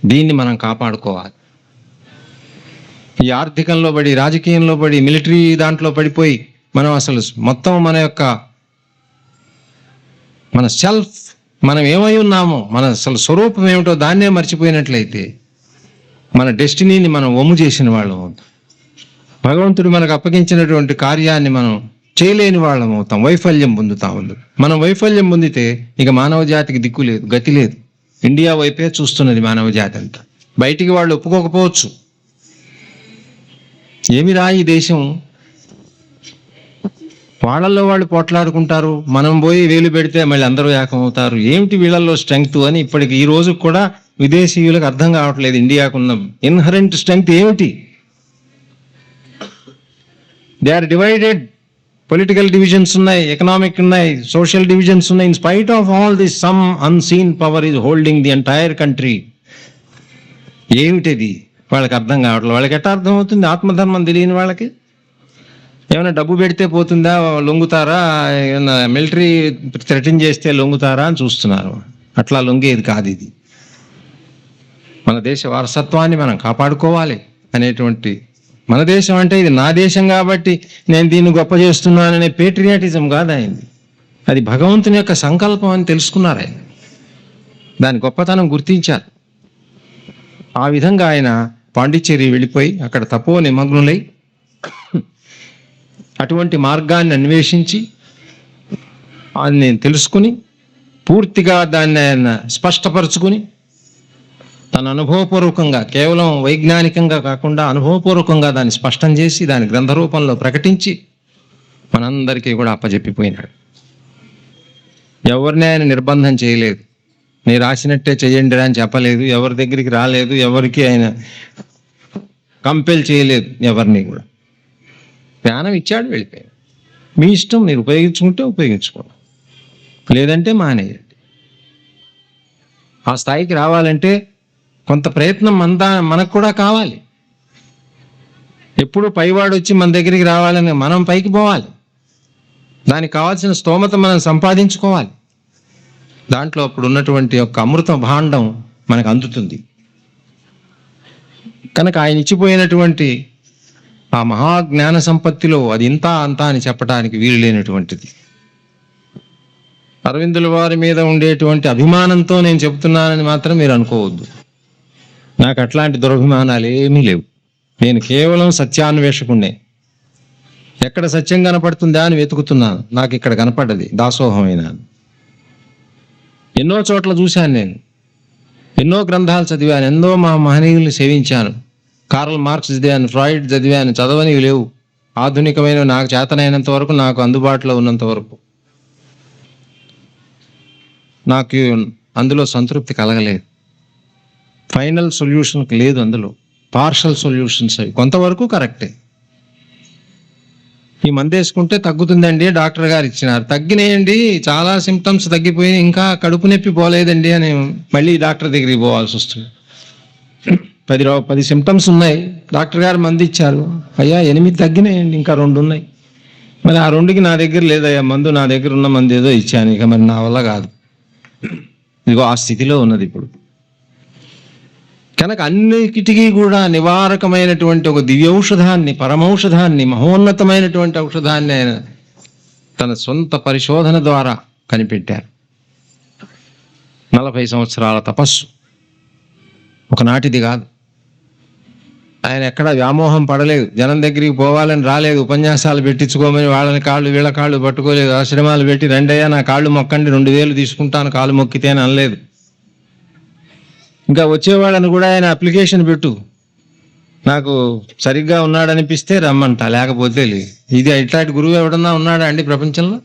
దీన్ని మనం కాపాడుకోవాలి. ఈ ఆర్థికంలో పడి, రాజకీయంలో పడి, మిలిటరీ దాంట్లో పడిపోయి మనం అసలు మొత్తం మన సెల్ఫ్, మనం ఏమై ఉన్నామో, మన అసలు స్వరూపం ఏమిటో దాన్నే మర్చిపోయినట్లయితే మన డెస్టినీని మనం వమ్ము చేసిన వాళ్ళం అవుతాం. భగవంతుడు మనకు అప్పగించినటువంటి కార్యాన్ని మనం చేయలేని వాళ్ళం అవుతాం. వైఫల్యం పొందుతాం. మనం వైఫల్యం పొందితే ఇక మానవ జాతికి దిక్కు లేదు, గతి లేదు. ఇండియా వైపే చూస్తున్నది మానవ జాతి అంతా. బయటికి వాళ్ళు ఒప్పుకోకపోవచ్చు. ఏమిరా ఈ దేశం, వాళ్ళల్లో వాళ్ళు పోట్లాడుకుంటారు, మనం పోయి వేలు పెడితే మళ్ళీ అందరూ ఏకమవుతారు, ఏమిటి వీళ్ళల్లో స్ట్రెంగ్త్ అని ఇప్పటికి ఈ రోజు కూడా విదేశీయులకు అర్థం కావట్లేదు. ఇండియాకున్న ఇన్హరెంట్ స్ట్రెంగ్త్ ఏమిటి? They are divided. Political divisions ఉన్నాయి, ఎకనామిక్ ఉన్నాయి, సోషల్ డివిజన్స్ ఉన్నాయి. In spite of all this some unseen power is holding the entire country. ఏమిటిది వాళ్ళకి అర్థం కావట్లేదు. వాళ్ళకి ఎట్లా అర్థం అవుతుంది? ఆత్మధర్మం తెలియని వాళ్ళకి. ఏమైనా డబ్బు పెడితే పోతుందా, లొంగుతారా? ఏమైనా మిలిటరీ థ్రెటన్ చేస్తే లొంగుతారా అని చూస్తున్నారు. అట్లా లొంగేది కాదు ఇది. మన దేశ వారసత్వాన్ని మనం కాపాడుకోవాలి అనేటువంటి, మన దేశం అంటే ఇది నా దేశం కాబట్టి నేను దీన్ని గొప్ప చేస్తున్నాననే పేట్రియాటిజం కాదు ఆయనది. అది భగవంతుని యొక్క సంకల్పం అని తెలుసుకున్నారు ఆయన. దాని గొప్పతనం గుర్తించారు. ఆ విధంగా ఆయన పాండిచ్చేరి వెళ్ళిపోయి అక్కడ తపో నిమగ్నులై అటువంటి మార్గాన్ని అన్వేషించి ఆయన తెలుసుకుని పూర్తిగా దాన్ని ఆయన స్పష్టపరుచుకుని తన అనుభవపూర్వకంగా, కేవలం వైజ్ఞానికంగా కాకుండా అనుభవపూర్వకంగా దాన్ని స్పష్టం చేసి దాని గ్రంథ రూపంలో ప్రకటించి మనందరికీ కూడా అప్పజెప్పిపోయినాడు. ఎవరిని ఆయన నిర్బంధం చేయలేదు. నీ రాసినట్టే చెయ్యండి అని చెప్పలేదు. ఎవరి దగ్గరికి రాలేదు. ఎవరికి ఆయన కంపెల్ చేయలేదు. ఎవరిని కూడా జ్ఞానం ఇచ్చాడు, వెళ్ళిపోయాడు. మీ ఇష్టం, మీరు ఉపయోగించుకుంటే ఉపయోగించుకోండి, లేదంటే మానేయండి. ఆ స్థాయికి రావాలంటే కొంత ప్రయత్నం మనకు కూడా కావాలి. ఎప్పుడు పైవాడు వచ్చి మన దగ్గరికి రావాలని మనం పైకి పోవాలి. దానికి కావాల్సిన స్తోమత మనం సంపాదించుకోవాలి. దాంట్లో అప్పుడు ఉన్నటువంటి యొక్క అమృత భాండం మనకు అందుతుంది. కనుక ఆయన ఇచ్చిపోయినటువంటి ఆ మహాజ్ఞాన సంపత్తిలో అది ఇంత అంతా అని చెప్పడానికి వీలు లేనటువంటిది. అరవిందుల వారి మీద ఉండేటువంటి అభిమానంతో నేను చెప్తున్నానని మాత్రం మీరు అనుకోవద్దు. నాకు అట్లాంటి దురభిమానాలు ఏమీ లేవు. నేను కేవలం సత్యాన్వేషకుణ్ణే. ఎక్కడ సత్యం కనపడుతుందా అని వెతుకుతున్నాను. నాకు ఇక్కడ కనపడ్డది, దాసోహమైనాను. ఎన్నో చోట్ల చూశాను నేను, ఎన్నో గ్రంథాలు చదివాను, ఎన్నో మహనీయుల్ని సేవించాను. కార్ల్ మార్క్స్ చదివాను, ఫ్రాయిడ్ చదివాను. చదవనివి లేవు. ఆధునికమైన నాకు చేతనైనంత వరకు, నాకు అందుబాటులో ఉన్నంత వరకు నాకు అందులో సంతృప్తి కలగలేదు. ఫైనల్ సొల్యూషన్ లేదు అందులో. పార్షల్ సొల్యూషన్స్ అవి కొంతవరకు కరెక్టే. ఈ మందు వేసుకుంటే తగ్గుతుందండి డాక్టర్ గారు ఇచ్చినారు, తగ్గినాయండి, చాలా సిమ్టమ్స్ తగ్గిపోయి ఇంకా కడుపు నొప్పి పోలేదండి అని మళ్ళీ డాక్టర్ దగ్గరికి పోవాల్సి వస్తుంది. 10 సిమ్టమ్స్ ఉన్నాయి, డాక్టర్ గారు మందు ఇచ్చారు, అయ్యా 8 తగ్గినాయండి, ఇంకా 2 ఉన్నాయి. మరి ఆ 2కి నా దగ్గర లేదయ్యా మందు, నా దగ్గర ఉన్న మందు ఏదో ఇచ్చాను, ఇక మరి నా వల్ల కాదు. ఇదిగో ఆ స్థితిలో ఉన్నది ఇప్పుడు. కనుక అన్నిటికీ కూడా నివారకమైనటువంటి ఒక దివ్యౌషధాన్ని, పరమౌషధాన్ని, మహోన్నతమైనటువంటి ఔషధాన్ని ఆయన తన సొంత పరిశోధన ద్వారా కనిపెట్టారు. 40 సంవత్సరాల తపస్సు ఒకనాటిది కాదు. ఆయన ఎక్కడ వ్యామోహం పడలేదు. జనం దగ్గరికి పోవాలని రాలేదు. ఉపన్యాసాలు పెట్టించుకోమని వాళ్ళని కాళ్ళు వీళ్ళ కాళ్ళు పట్టుకోలేదు. ఆశ్రమాలు పెట్టి రెండయ్యా నా కాళ్ళు మొక్కండి 2000 తీసుకుంటాను కాళ్ళు మొక్కితే అని అనలేదు. ఇంకా వచ్చేవాళ్ళని కూడా ఆయన అప్లికేషన్ పెట్టు, నాకు సరిగ్గా ఉన్నాడనిపిస్తే రమ్మంట, లేకపోతే లేదు. ఇది ఇట్లాంటి గురువు ఎవడన్నా ఉన్నాడా అండి ప్రపంచంలో?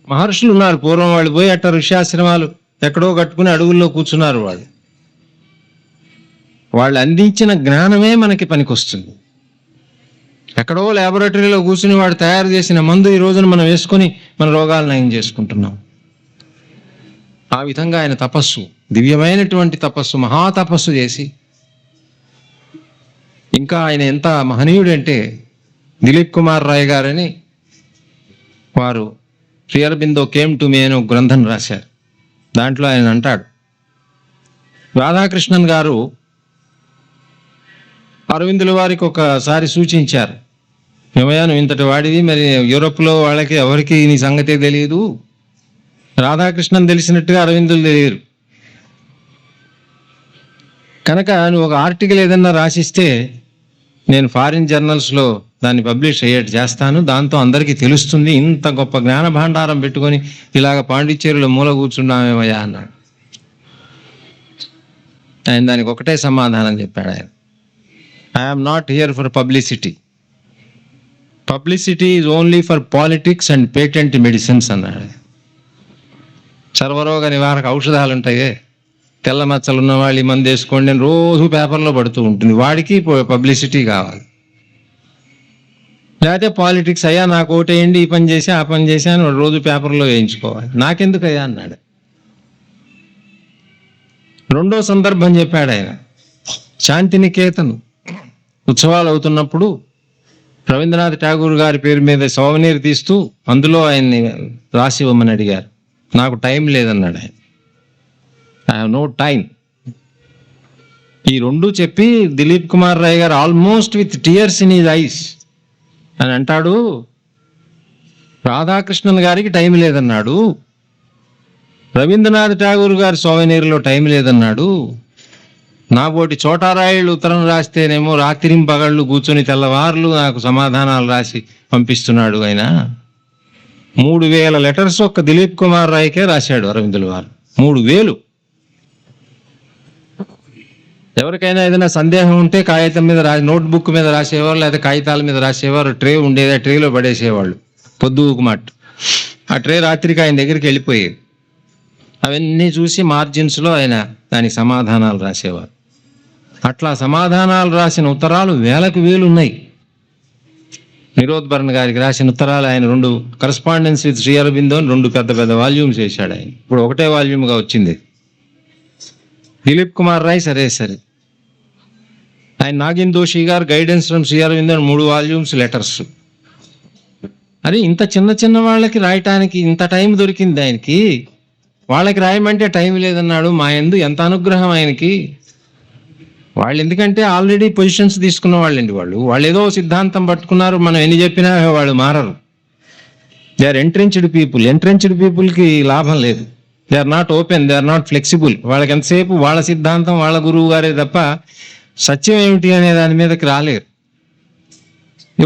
మహర్షులు ఉన్నారు పూర్వం, వాళ్ళు పోయి అట్ట ఋష్యాశ్రమాలు ఎక్కడో కట్టుకుని అడవుల్లో కూర్చున్నారు. వాళ్ళు అందించిన జ్ఞానమే మనకి పనికొస్తుంది. ఎక్కడో ల్యాబొరేటరీలో కూర్చుని వాడు తయారు చేసిన మందు ఈ రోజున మనం వేసుకొని మన రోగాలు నయం చేసుకుంటున్నాం. ఆ విధంగా ఆయన తపస్సు, దివ్యమైనటువంటి తపస్సు, మహాతపస్సు చేసి, ఇంకా ఆయన ఎంత మహనీయుడంటే దిలీప్ కుమార్ రాయ్ గారని వారు Shri Aurobindo came to me అని ఒక గ్రంథం రాశారు. దాంట్లో ఆయన అంటాడు, రాధాకృష్ణన్ గారు అరవిందుల వారికి ఒకసారి సూచించారు, ఏమయ్యా నువ్వు ఇంతటి వాడివి, మరి యూరోప్లో వాళ్ళకి ఎవరికి నీ సంగతే తెలియదు, రాధాకృష్ణన్ తెలిసినట్టుగా అరవిందులు తెలియరు కనుక నువ్వు ఒక ఆర్టికల్ ఏదన్నా రాసిస్తే నేను ఫారిన్ జర్నల్స్లో దాన్ని పబ్లిష్ చేస్తాను, దాంతో అందరికీ తెలుస్తుంది, ఇంత గొప్ప జ్ఞాన భాండారం పెట్టుకొని ఇలాగ పాండిచ్చేరిలో మూల కూర్చున్నామేమయ్యా అన్నాడు. ఆయన దానికి ఒకటే సమాధానం చెప్పాడు ఆయన, I'm not here for publicity, publicity is only for politics and patent medicines అన్నాడు. సర్వరోగ నివారక ఔషధాలు ఉంటాయే, తెల్ల మచ్చలు ఉన్న వాళ్ళు ఈ మంది వేసుకోండి అని రోజు పేపర్లో పడుతూ ఉంటుంది, వాడికి పబ్లిసిటీ కావాలి. లేకపోతే పాలిటిక్స్, అయ్యా నాకు ఓటేయండి, ఈ పని చేసి ఆ పని చేసి అని రోజు పేపర్లో వేయించుకోవాలి, నాకెందుకు అయ్యా అన్నాడు. రెండో సందర్భం చెప్పాడు ఆయన, శాంతినికేతన్ ఉత్సవాలు అవుతున్నప్పుడు రవీంద్రనాథ్ ఠాగూర్ గారి పేరు మీద సోవనీర్ తీస్తూ అందులో ఆయన్ని రాసి ఇవ్వమని అడిగారు. నాకు టైం లేదన్నాడు ఆయన, ఐ హావ్ నో టైం. ఈ రెండు చెప్పి దిలీప్ కుమార్ రాయ్ గారు almost with tears in his eyes అని అంటాడు, రాధాకృష్ణన్ గారికి టైం లేదన్నాడు, రవీంద్రనాథ్ ఠాగూర్ గారి సోవనీర్లో టైం లేదన్నాడు, నాబోటి చోటారాయుళ్ళు ఉత్తరం రాస్తేనేమో రాత్రింపగళ్ళు కూర్చొని తెల్లవార్లు నాకు సమాధానాలు రాసి పంపిస్తున్నాడు. ఆయన 3000 లెటర్స్ ఒక్క దిలీప్ కుమార్ రాయ్కే రాశాడు అరవిందుల వారు, 3000. ఎవరికైనా ఏదైనా సందేహం ఉంటే కాగితం మీద నోట్బుక్ మీద రాసేవారు, లేదా కాగితాల మీద రాసేవారు, ట్రే ఉండేది, ఆ ట్రేలో పడేసేవాళ్ళు పొద్దుకు మాట. ఆ ట్రే రాత్రికి ఆయన దగ్గరికి వెళ్ళిపోయేది, అవన్నీ చూసి మార్జిన్స్లో ఆయన దానికి సమాధానాలు రాసేవారు. అట్లా సమాధానాలు రాసిన ఉత్తరాలు వేలకు వేలు ఉన్నాయి. నిరోధ్ బర్న్ గారికి రాసిన ఉత్తరాలు ఆయన 2 కరస్పాండెన్స్ విత్ శ్రీ అరబిందో 2 పెద్ద పెద్ద వాల్యూమ్స్ వేశాడు ఆయన, ఇప్పుడు ఒకటే వాల్యూమ్గా వచ్చింది. దిలీప్ కుమార్ రాయ్ సరే, ఆయన నాగిన్ దోషి గారు guidance from Shri Aurobindo 3 volumes letters. అది ఇంత చిన్న చిన్న వాళ్ళకి రాయటానికి ఇంత టైం దొరికింది ఆయనకి, వాళ్ళకి రాయమంటే టైం లేదన్నాడు. మా యందు ఎంత అనుగ్రహం ఆయనకి. వాళ్ళు ఎందుకంటే ఆల్రెడీ పొజిషన్స్ తీసుకున్న వాళ్ళండి, వాళ్ళు ఏదో సిద్ధాంతం పట్టుకున్నారు, మనం ఎన్ని చెప్పినా వాళ్ళు మారరు. దే ఆర్ ఎంట్రెంచ్డ్ పీపుల్కి లాభం లేదు. They are not open, they are not flexible. వాళ్ళకి ఎంతసేపు వాళ్ళ సిద్ధాంతం, వాళ్ళ గురువు గారే తప్ప సత్యం ఏమిటి అనే దాని మీదకి రాలేరు.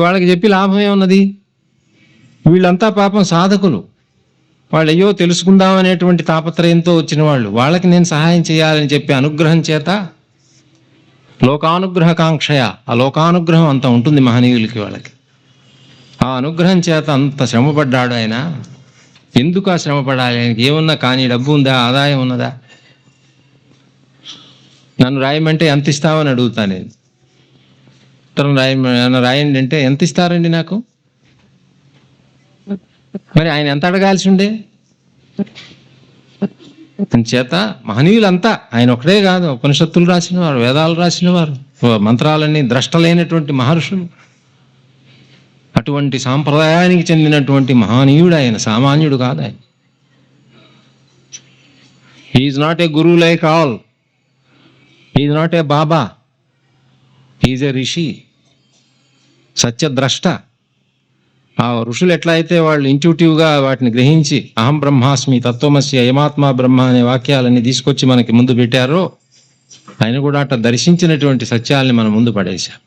వాళ్ళకి చెప్పి లాభం ఏమున్నది? వీళ్ళంతా పాపం సాధకులు, వాళ్ళు అయ్యో తెలుసుకుందాం అనేటువంటి తాపత్రయంతో వచ్చిన వాళ్ళు. వాళ్ళకి నేను సహాయం చేయాలని చెప్పి అనుగ్రహం చేత, లోకానుగ్రహకాంక్షయ, ఆ లోకానుగ్రహం అంత ఉంటుంది మహనీయులకి. వాళ్ళకి ఆ అనుగ్రహం చేత అంత శ్రమపడ్డాడు ఆయన. ఎందుకు ఆ శ్రమపడాలి? ఆయనకి ఏమున్నా కానీ డబ్బు ఉందా, ఆదాయం ఉన్నదా? నన్ను రాయమంటే ఎంత ఇస్తావని అడుగుతాను నేను. ఉత్తరం రాయండి అంటే ఎంత ఇస్తారండి నాకు? మరి ఆయన ఎంత అడగాల్సి ఉండే? చేత మహనీయులంతా, ఆయన ఒకటే కాదు, ఉపనిషత్తులు రాసిన వారు, వేదాలు రాసిన వారు, మంత్రాలన్నీ ద్రష్టలైనటువంటి మహర్షులు, అటువంటి సాంప్రదాయానికి చెందినటువంటి మహనీయుడు ఆయన, సామాన్యుడు కాదు ఆయన. He is not a guru like all, he is not a baba, he is a rishi, సత్యద్రష్ట. ఆ ఋషులు ఎట్లా అయితే వాళ్ళు ఇంట్యూటివ్గా వాటిని గ్రహించి అహం బ్రహ్మాస్మి, తత్వమసి, అయమాత్మ బ్రహ్మ అనే వాక్యాలన్నీ తీసుకొచ్చి మనకి ముందు పెట్టారో, ఆయన కూడా అట్లా దర్శించినటువంటి సత్యాలని మన ముందు పడేశాం.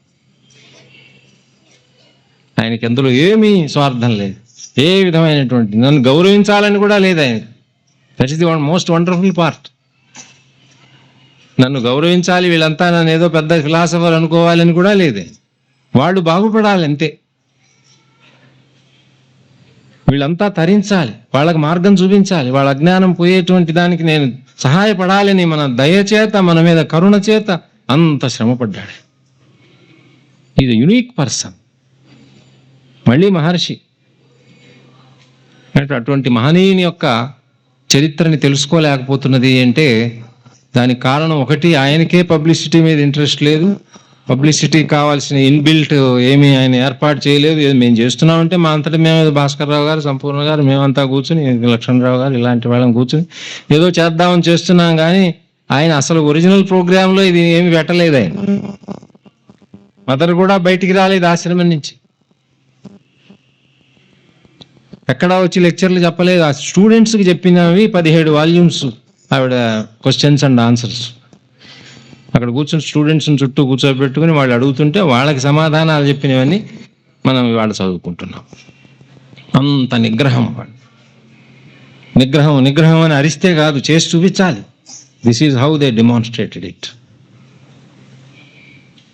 ఆయనకి అందులో ఏమీ స్వార్థం లేదు, ఏ విధమైనటువంటి నన్ను గౌరవించాలని కూడా లేదు ఆయన. That is the most wonderful part. నన్ను గౌరవించాలి, వీళ్ళంతా నన్ను ఏదో పెద్ద ఫిలాసఫర్ అనుకోవాలని కూడా లేదే. వాళ్ళు బాగుపడాలి అంతే. వీళ్ళంతా తరించాలి, వాళ్ళకి మార్గం చూపించాలి, వాళ్ళ అజ్ఞానం పోయేటువంటి దానికి నేను సహాయపడాలని మన దయచేత, మన మీద కరుణ చేత అంత శ్రమపడ్డాడు. Is unique person. మళ్ళీ మహర్షి అంటే అటువంటి మహనీయుని యొక్క చరిత్రని తెలుసుకోలేకపోతున్నది అంటే దానికి కారణం ఒకటి, ఆయనకే పబ్లిసిటీ మీద ఇంట్రెస్ట్ లేదు. పబ్లిసిటీ కావాల్సిన ఇన్బిల్ట్ ఏమీ ఆయన ఏర్పాటు చేయలేదు. మేము చేస్తున్నామంటే మా అంతటా మేము భాస్కర్ రావు గారు, సంపూర్ణ గారు, మేమంతా కూర్చుని, లక్ష్మణరావు గారు ఇలాంటి వాళ్ళని కూర్చుని ఏదో చేద్దామని చేస్తున్నాం. కానీ ఆయన అసలు ఒరిజినల్ ప్రోగ్రాంలో ఇది ఏమి పెట్టలేదు. ఆయన మదర్ కూడా బయటికి రాలేదు ఆశ్రమం నుంచి, ఎక్కడా వచ్చి లెక్చర్లు చెప్పలేదు. ఆ స్టూడెంట్స్కి చెప్పినవి 17 వాల్యూమ్స్ ఆవిడ క్వశ్చన్స్ అండ్ ఆన్సర్స్. అక్కడ కూర్చొని స్టూడెంట్స్ని చుట్టూ కూర్చోబెట్టుకుని వాళ్ళు అడుగుతుంటే వాళ్ళకి సమాధానాలు చెప్పినవన్నీ మనం ఇవాళ చదువుకుంటున్నాం. అంత నిగ్రహం. వాళ్ళు నిగ్రహం నిగ్రహం అని అరిస్తే కాదు, చేసి చూపించాలి. This is how they demonstrated it.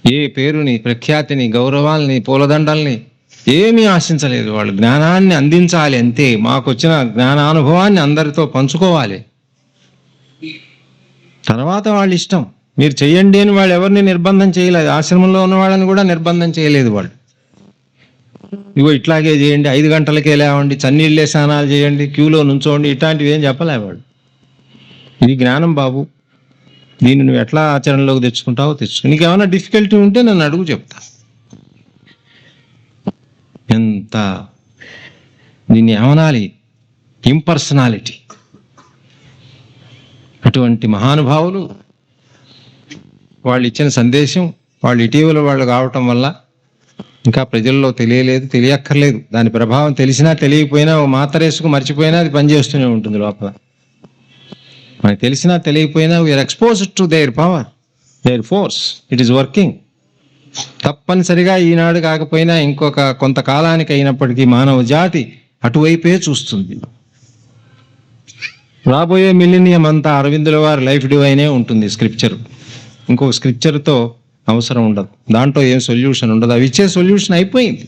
ఏ పేరుని, ప్రఖ్యాతిని, గౌరవాల్ని, పూలదండల్ని ఏమీ ఆశించలేదు. వాళ్ళు జ్ఞానాన్ని అందించాలి అంతే. మాకు వచ్చిన జ్ఞానానుభవాన్ని అందరితో పంచుకోవాలి. తర్వాత వాళ్ళ ఇష్టం, మీరు చెయ్యండి అని వాళ్ళు ఎవరిని నిర్బంధం చేయలేదు. ఆశ్రమంలో ఉన్న వాళ్ళని కూడా నిర్బంధం చేయలేదు. వాళ్ళు ఇగో ఇట్లాగే చేయండి, 5 గంటలకే లేవండి, చన్నీళ్ళే స్నానాలు చేయండి, క్యూలో నుంచోండి, ఇట్లాంటివి ఏం చెప్పలే వాళ్ళు. ఇది జ్ఞానం బాబు, దీన్ని నువ్వు ఎట్లా ఆచరణలోకి తెచ్చుకుంటావో తెచ్చుకో. నీకేమైనా డిఫికల్టీ ఉంటే నన్ను అడుగు, చెప్తా. ఎంత దీన్ని ఏమనాలి, ఇంపర్సనాలిటీ. అటువంటి మహానుభావులు, వాళ్ళు ఇచ్చిన సందేశం, వాళ్ళు ఇటీవల వాళ్ళు కావటం వల్ల ఇంకా ప్రజల్లో తెలియలేదు, తెలియక్కర్లేదు. దాని ప్రభావం తెలిసినా తెలియకపోయినా, ఓ మాత్రేసుకు మర్చిపోయినా అది పనిచేస్తూనే ఉంటుంది లోపల. మనకు తెలిసినా తెలియకపోయినా we are exposed to their power, their force. It is working. తప్పనిసరిగా ఈనాడు కాకపోయినా ఇంకొక కొంతకాలానికి అయినప్పటికీ మానవ జాతి అటువైపే చూస్తుంది. రాబోయే మిలీనియం అంతా అరవిందుల వారి లైఫ్ డివైనే ఉంటుంది. స్క్రిప్చర్ ఇంకొక స్క్రిప్చర్తో అవసరం ఉండదు, దాంట్లో ఏం సొల్యూషన్ ఉండదు. అవి ఇచ్చే సొల్యూషన్ అయిపోయింది.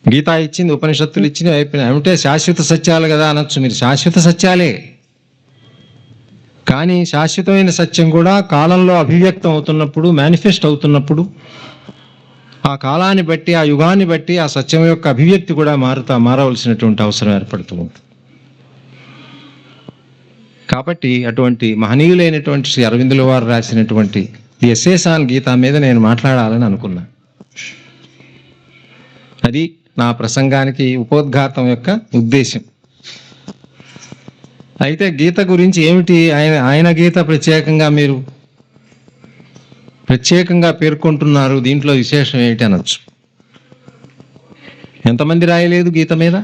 గీత ఇచ్చింది, ఉపనిషత్తులు ఇచ్చినవి అయిపోయినాయి. అంటే శాశ్వత సత్యాలు కదా అనొచ్చు మీరు. శాశ్వత సత్యాలే, కానీ శాశ్వతమైన సత్యం కూడా కాలంలో అభివ్యక్తం అవుతున్నప్పుడు, మేనిఫెస్ట్ అవుతున్నప్పుడు, ఆ కాలాన్ని బట్టి, ఆ యుగాన్ని బట్టి ఆ సత్యం యొక్క అభివ్యక్తి కూడా మారవలసినటువంటి అవసరం ఏర్పడుతూ ఉంటుంది. కాబట్టి అటువంటి మహనీయులైనటువంటి శ్రీ అరవిందుల వారు రాసినటువంటి ది ఎస్సేస్ ఆన్ గీత మీద నేను మాట్లాడాలని అనుకున్నా. అది నా ప్రసంగానికి ఉపోద్ఘాతం యొక్క ఉద్దేశం. అయితే గీత గురించి ఏమిటి, ఆయన గీత మీరు ప్రత్యేకంగా పేర్కొంటున్నారు, దీంట్లో విశేషం ఏమిటి అనొచ్చు. ఎంతమంది రాయలేదు గీత మీద?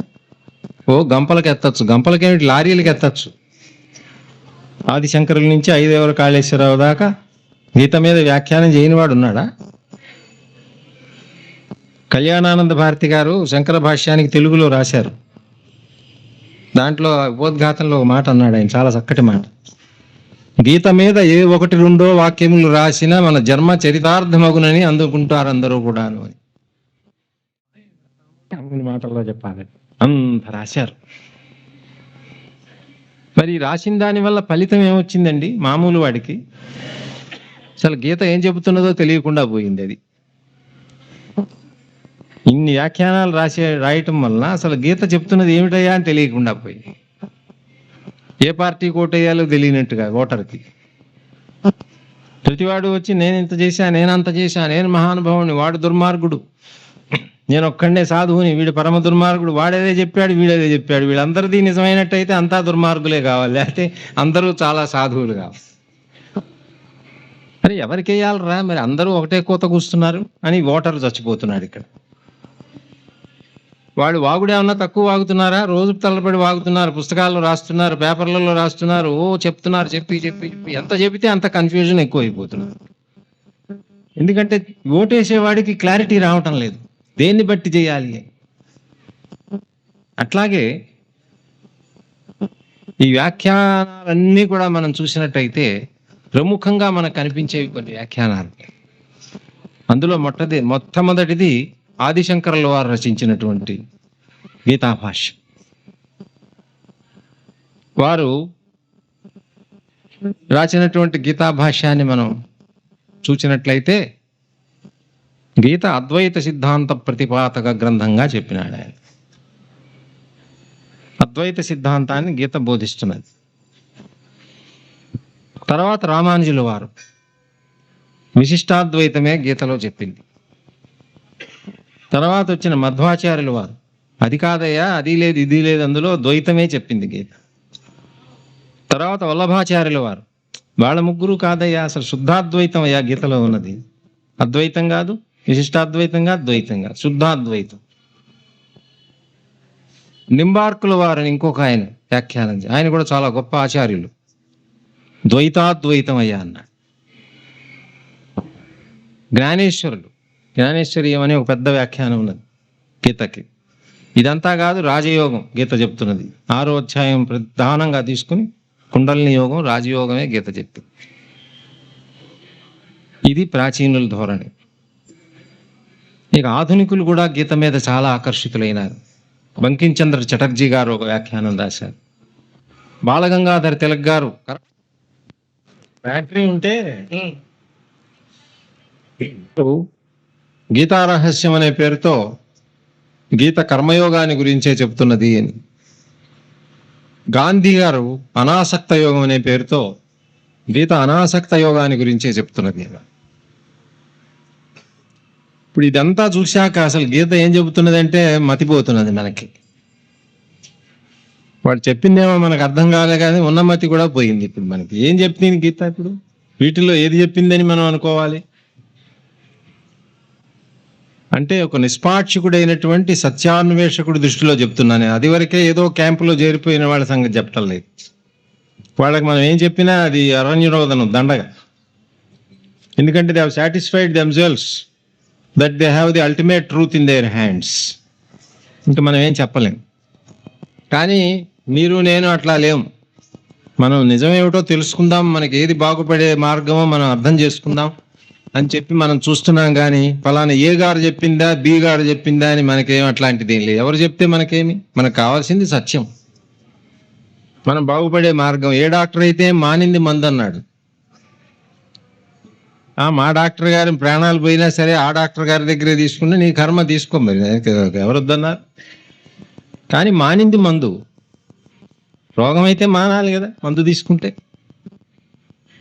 ఓ గంపలకి ఎత్తచ్చు, గంపలకేమిటి లారీలకి ఎత్తచ్చు. ఆదిశంకరుల నుంచి ఐదేవర కాళేశ్వరరావు దాకా గీత మీద వ్యాఖ్యానం చేయనివాడు ఉన్నాడా? కళ్యాణానంద భారతి గారు శంకర భాష్యానికి తెలుగులో రాశారు. దాంట్లో ఉపోద్ఘాతంలో ఒక మాట అన్నాడు ఆయన, చాలా చక్కటి మాట. గీత మీద ఏ 1-2 వాక్యములు రాసినా మన జన్మ చరితార్థమగునని అందుకుంటారు అందరూ కూడాను అని మాటల్లో చెప్పాలి. అంత రాశారు. మరి రాసిన దాని వల్ల ఫలితం ఏమొచ్చిందండి మామూలు వాడికి? అసలు గీత ఏం చెబుతున్నదో తెలియకుండా పోయింది. అది ఇన్ని వ్యాఖ్యానాలు రాయటం వలన అసలు గీత చెప్తున్నది ఏమిటయ్యా అని తెలియకుండా పోయింది. ఏ పార్టీ ఓటేయాలో తెలియనట్టుగా ఓటర్కి. ప్రతివాడు వచ్చి నేను ఇంత చేశా, నేను అంత చేశా, నేను మహానుభావుని, వాడు దుర్మార్గుడు, నేను ఒక్కడే సాధువుని, వీడు పరమ దుర్మార్గుడు, వాడేదే చెప్పాడు, వీడేదే చెప్పాడు. వీళ్ళందరిది నిజమైనట్టయితే అంతా దుర్మార్గులే కావాలి, లేకపోతే అందరూ చాలా సాధువులు కావాలి. మరి ఎవరికి వేయాలరా? మరి అందరూ ఒకటే కోత కూస్తున్నారు అని ఓటరు చచ్చిపోతున్నాడు ఇక్కడ. వాడు వాగుడేమన్నా తక్కువ వాగుతున్నారా? రోజు తలపడి వాగుతున్నారు, పుస్తకాల్లో రాస్తున్నారు, పేపర్లలో రాస్తున్నారు, చెప్తున్నారు, చెప్పి చెప్పి చెప్పి ఎంత చెబితే అంత కన్ఫ్యూజన్ ఎక్కువ అయిపోతున్నారు. ఎందుకంటే ఓటేసేవాడికి క్లారిటీ రావటం లేదు, దేన్ని బట్టి చేయాలి. అట్లాగే ఈ వ్యాఖ్యానాలన్నీ కూడా మనం చూసినట్టయితే ప్రముఖంగా మనకు కనిపించేవి కొన్ని వ్యాఖ్యానాలు. అందులో మొట్టమొదటిది ఆదిశంకరుల వారు రచించినటువంటి గీతాభాష్యం. వారు రాసినటువంటి గీతాభాష్యాన్ని మనం చూసినట్లయితే గీత అద్వైత సిద్ధాంత ప్రతిపాదక గ్రంథంగా చెప్పినాడు ఆయన. అద్వైత సిద్ధాంతాన్ని గీత బోధిస్తున్నది. తర్వాత రామానుజుల వారు విశిష్టాద్వైతమే గీతలో చెప్పింది. తర్వాత వచ్చిన మధ్వాచార్యుల వారు అది కాదయ్యా, అది లేదు ఇది లేదు, అందులో ద్వైతమే చెప్పింది గీత. తర్వాత వల్లభాచార్యుల వారు వాళ్ళ ముగ్గురు కాదయ్యా, అసలు శుద్ధాద్వైతం అయ్యా గీతలో ఉన్నది, అద్వైతం కాదు, విశిష్టాద్వైతం కాదు, ద్వైతం కాదు, శుద్ధాద్వైతం. నింబార్కుల వారిని ఇంకొక ఆయన వ్యాఖ్యానం, ఆయన కూడా చాలా గొప్ప ఆచార్యులు, ద్వైతాద్వైతం అయ్యా అన్నాడు. జ్ఞానేశ్వరీయం అనే ఒక పెద్ద వ్యాఖ్యానం ఉన్నది గీతకి. ఇదంతా కాదు, రాజయోగం గీత చెప్తున్నది. 6వ అధ్యాయం ప్రధానంగా తీసుకుని కుండలిని యోగం, రాజయోగమే గీత చెప్తుంది. ఇది ప్రాచీనుల ధోరణి. ఇక ఆధునికులు కూడా గీత మీద చాలా ఆకర్షితులైనారు. బంకించంద్ర చటర్జీ గారు ఒక వ్యాఖ్యానం రాశారు. బాలగంగాధర్ తిలక్ గారు ఫ్యాక్టరీ ఉంటే గీతారహస్యం అనే పేరుతో గీత కర్మయోగాన్ని గురించే చెప్తున్నది అని. గాంధీ గారు అనాసక్త యోగం అనే పేరుతో గీత అనాసక్త యోగాన్ని గురించే చెప్తున్నది. ఇప్పుడు ఇదంతా చూశాక అసలు గీత ఏం చెబుతున్నదంటే మతిపోతున్నది మనకి. వాడు చెప్పిందేమో మనకు అర్థం కాలే, కానీ ఉన్న మతి కూడా పోయింది. ఇప్పుడు మనకి ఏం చెప్తుంది గీత? ఇప్పుడు వీటిలో ఏది చెప్పిందని మనం అనుకోవాలి అంటే ఒక నిష్పాక్షికుడైనటువంటి సత్యాన్వేషకుడి దృష్టిలో చెప్తున్నాను. అది వరకే ఏదో క్యాంపులో చేరిపోయిన వాళ్ళ సంగతి చెప్పటం లేదు. వాళ్ళకి మనం ఏం చెప్పినా అది అరణ్యరోధనం, దండగా. ఎందుకంటే they have satisfied themselves that they have the ultimate truth in their hands. ఇంకా మనం ఏం చెప్పలేం. కానీ మీరు నేను అట్లా లేము. మనం నిజమేమిటో తెలుసుకుందాం, మనకి ఏది బాగుపడే మార్గమో మనం అర్థం చేసుకుందాం అని చెప్పి మనం చూస్తున్నాం. కానీ ఫలానా ఏ గారు చెప్పిందా, బి గారు చెప్పిందా అని మనకేం అట్లాంటిది ఏం లేదు. ఎవరు చెప్తే మనకేమి, మనకు కావాల్సింది సత్యం, మనం బాగుపడే మార్గం. ఏ డాక్టర్ అయితే మానింది మందు అన్నాడు. మా డాక్టర్ గారి ప్రాణాలు పోయినా సరే ఆ డాక్టర్ గారి దగ్గరే తీసుకుంటే నీ కర్మ తీసుకో, మరి ఎవరు వద్దన్నారు. కానీ మానింది మందు. రోగం అయితే మానాలి కదా మందు తీసుకుంటే.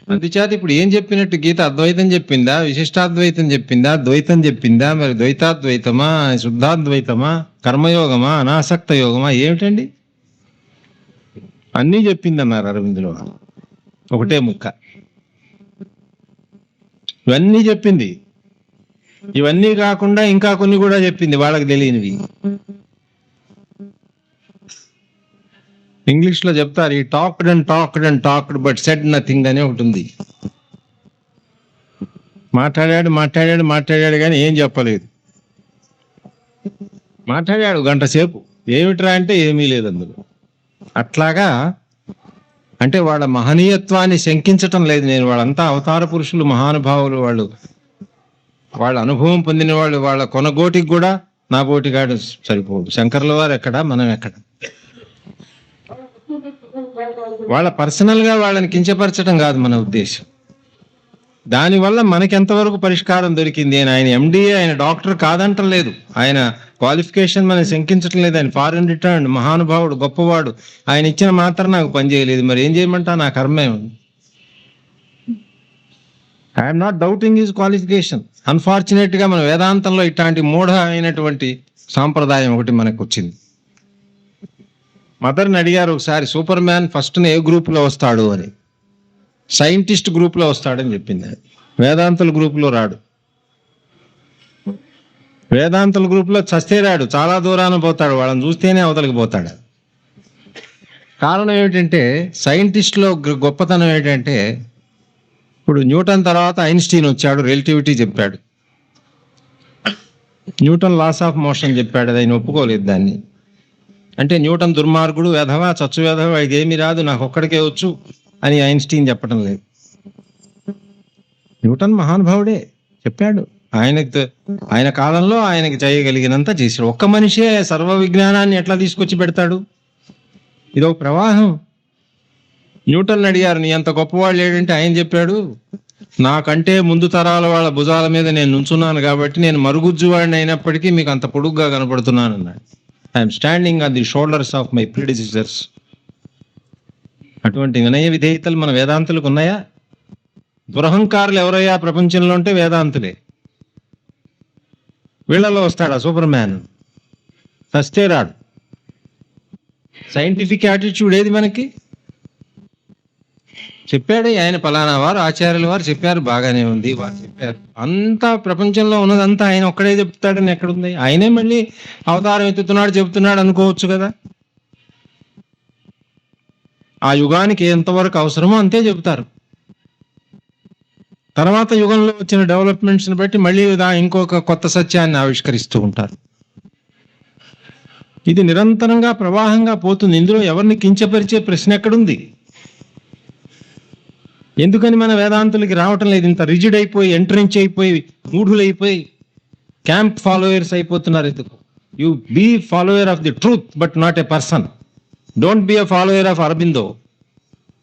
అందుచేత ఇప్పుడు ఏం చెప్పినట్టు గీత అద్వైతం చెప్పిందా, విశిష్టాద్వైతం చెప్పిందా, ద్వైతం చెప్పిందా? మరి ద్వైతాద్వైతమా, శుద్ధాద్వైతమా, కర్మయోగమా, అనాసక్త యోగమా, ఏమిటండి? అన్నీ చెప్పింది అన్నారు అరవిందులో, ఒకటే ముక్క. ఇవన్నీ చెప్పింది. ఇవన్నీ కాకుండా ఇంకా కొన్ని కూడా చెప్పింది, వాళ్ళకి తెలియనివి. ఇంగ్లీష్లో చెప్తారు, ఈ talked and talked and talked but said nothing అని ఒకటి ఉంది. మాట్లాడాడు కానీ ఏం చెప్పలేదు. మాట్లాడాడు గంట సేపు, ఏమిట్రా అంటే ఏమీ లేదు అందులో. అట్లాగా అంటే వాళ్ళ మహనీయత్వాన్ని శంకించటం లేదు నేను. వాళ్ళంతా అవతార పురుషులు, మహానుభావులు, వాళ్ళ అనుభవం పొందిన వాళ్ళు. వాళ్ళ కొనగోటికి కూడా నా బోటిగాడు సరిపోదు. శంకర్ల వారు ఎక్కడ, మనం ఎక్కడ? వాళ్ళ పర్సనల్గా వాళ్ళని కించపరచడం కాదు మన ఉద్దేశం. దానివల్ల మనకి ఎంతవరకు పరిష్కారం దొరికింది అని. ఆయన ఎండిఏ, ఆయన డాక్టర్ కాదంటలేదు. ఆయన క్వాలిఫికేషన్ మనం శంకించటం లేదు. ఆయన ఫారెన్ రిటర్న్ మహానుభావుడు, గొప్పవాడు. ఆయన ఇచ్చిన మాత్రం నాకు పనిచేయలేదు, మరి ఏం చేయమంటా, నా కర్మే. I'm not doubting his qualification. Unfortunate గా మన వేదాంతంలో ఇట్లాంటి మూఢ అయినటువంటి సాంప్రదాయం ఒకటి మనకు వచ్చింది. మదర్ని అడిగారు ఒకసారి, సూపర్ మ్యాన్ ఫస్ట్ ఏ గ్రూప్లో వస్తాడు అని. సైంటిస్ట్ గ్రూప్లో వస్తాడని చెప్పింది. వేదాంతుల గ్రూప్లో రాడు. వేదాంతుల గ్రూప్లో చస్తే రాడు, చాలా దూరాన పోతాడు. వాళ్ళని చూస్తేనే అవతలికి పోతాడు. కారణం ఏమిటంటే, సైంటిస్ట్లో గొప్పతనం ఏంటంటే, ఇప్పుడు న్యూటన్ తర్వాత ఐన్స్టీన్ వచ్చాడు, రిలేటివిటీ చెప్పాడు. న్యూటన్ లాస్ ఆఫ్ మోషన్ చెప్పాడు, అది ఆయన ఒప్పుకోలేదు దాన్ని. అంటే న్యూటన్ దుర్మార్గుడు, వెధవ, చచ్చు వెధవ, వాడికి ఏమీ రాదు, నాకు ఒక్కడికే వచ్చు అని ఐన్స్టీన్ చెప్పడం లేదు. న్యూటన్ మహానుభావుడే, చెప్పాడు. ఆయన కాలంలో ఆయనకి చేయగలిగినంత చేశాడు. ఒక్క మనిషే సర్వ విజ్ఞానాన్ని ఎట్లా తీసుకొచ్చి పెడతాడు? ఇది ఒక ప్రవాహం. న్యూటన్ అడిగారు, నీ అంత గొప్పవాళ్ళు ఏంటంటే ఆయన చెప్పాడు, నాకంటే ముందు తరాల వాళ్ళ భుజాల మీద నేను నుంచున్నాను కాబట్టి నేను మరుగుజ్జువాడిని అయినప్పటికీ మీకు అంత పొడుగ్గా కనపడుతున్నాను అన్నాడు. I'm standing on the shoulders of my predecessors. అటువంటి వినయ విధేయతలు మన వేదాంతులకు ఉన్నాయా? దురహంకారులు ఎవరయ్యా ప్రపంచంలో ఉంటే వేదాంతులే. వీళ్ళలో వస్తాడా సూపర్ మ్యాన్? సస్తే రాడు. సైంటిఫిక్ యాటిట్యూడ్ ఏది మనకి? చెప్పాడు ఆయన, పలానా వారు ఆచార్యుల వారు చెప్పారు, బాగానే ఉంది, వారు చెప్పారు. అంతా ప్రపంచంలో ఉన్నదంతా ఆయన ఒక్కడే చెప్తాడని ఎక్కడుంది? ఆయనే మళ్ళీ అవతారం ఎత్తుతున్నాడు, చెబుతున్నాడు అనుకోవచ్చు కదా. ఆ యుగానికి ఎంతవరకు అవసరమో అంతే చెబుతారు. తర్వాత యుగంలో వచ్చిన డెవలప్మెంట్స్ని బట్టి మళ్ళీ ఇంకొక కొత్త సత్యాన్ని ఆవిష్కరిస్తూ ఉంటారు. ఇది నిరంతరంగా ప్రవాహంగా పోతుంది. ఇందులో ఎవరిని కించపరిచే ప్రశ్న ఎక్కడుంది? ఎందుకని మన వేదాంతులకి రావటం లేదు? ఇంత రిజిడ్ అయిపోయి, ఎంట్రెంచ్ అయిపోయి, మూఢులైపోయి, క్యాంప్ ఫాలోయర్స్ అయిపోతున్నారు. ఎందుకు? You be follower of the truth but not a person. Don't be a follower of Aurobindo.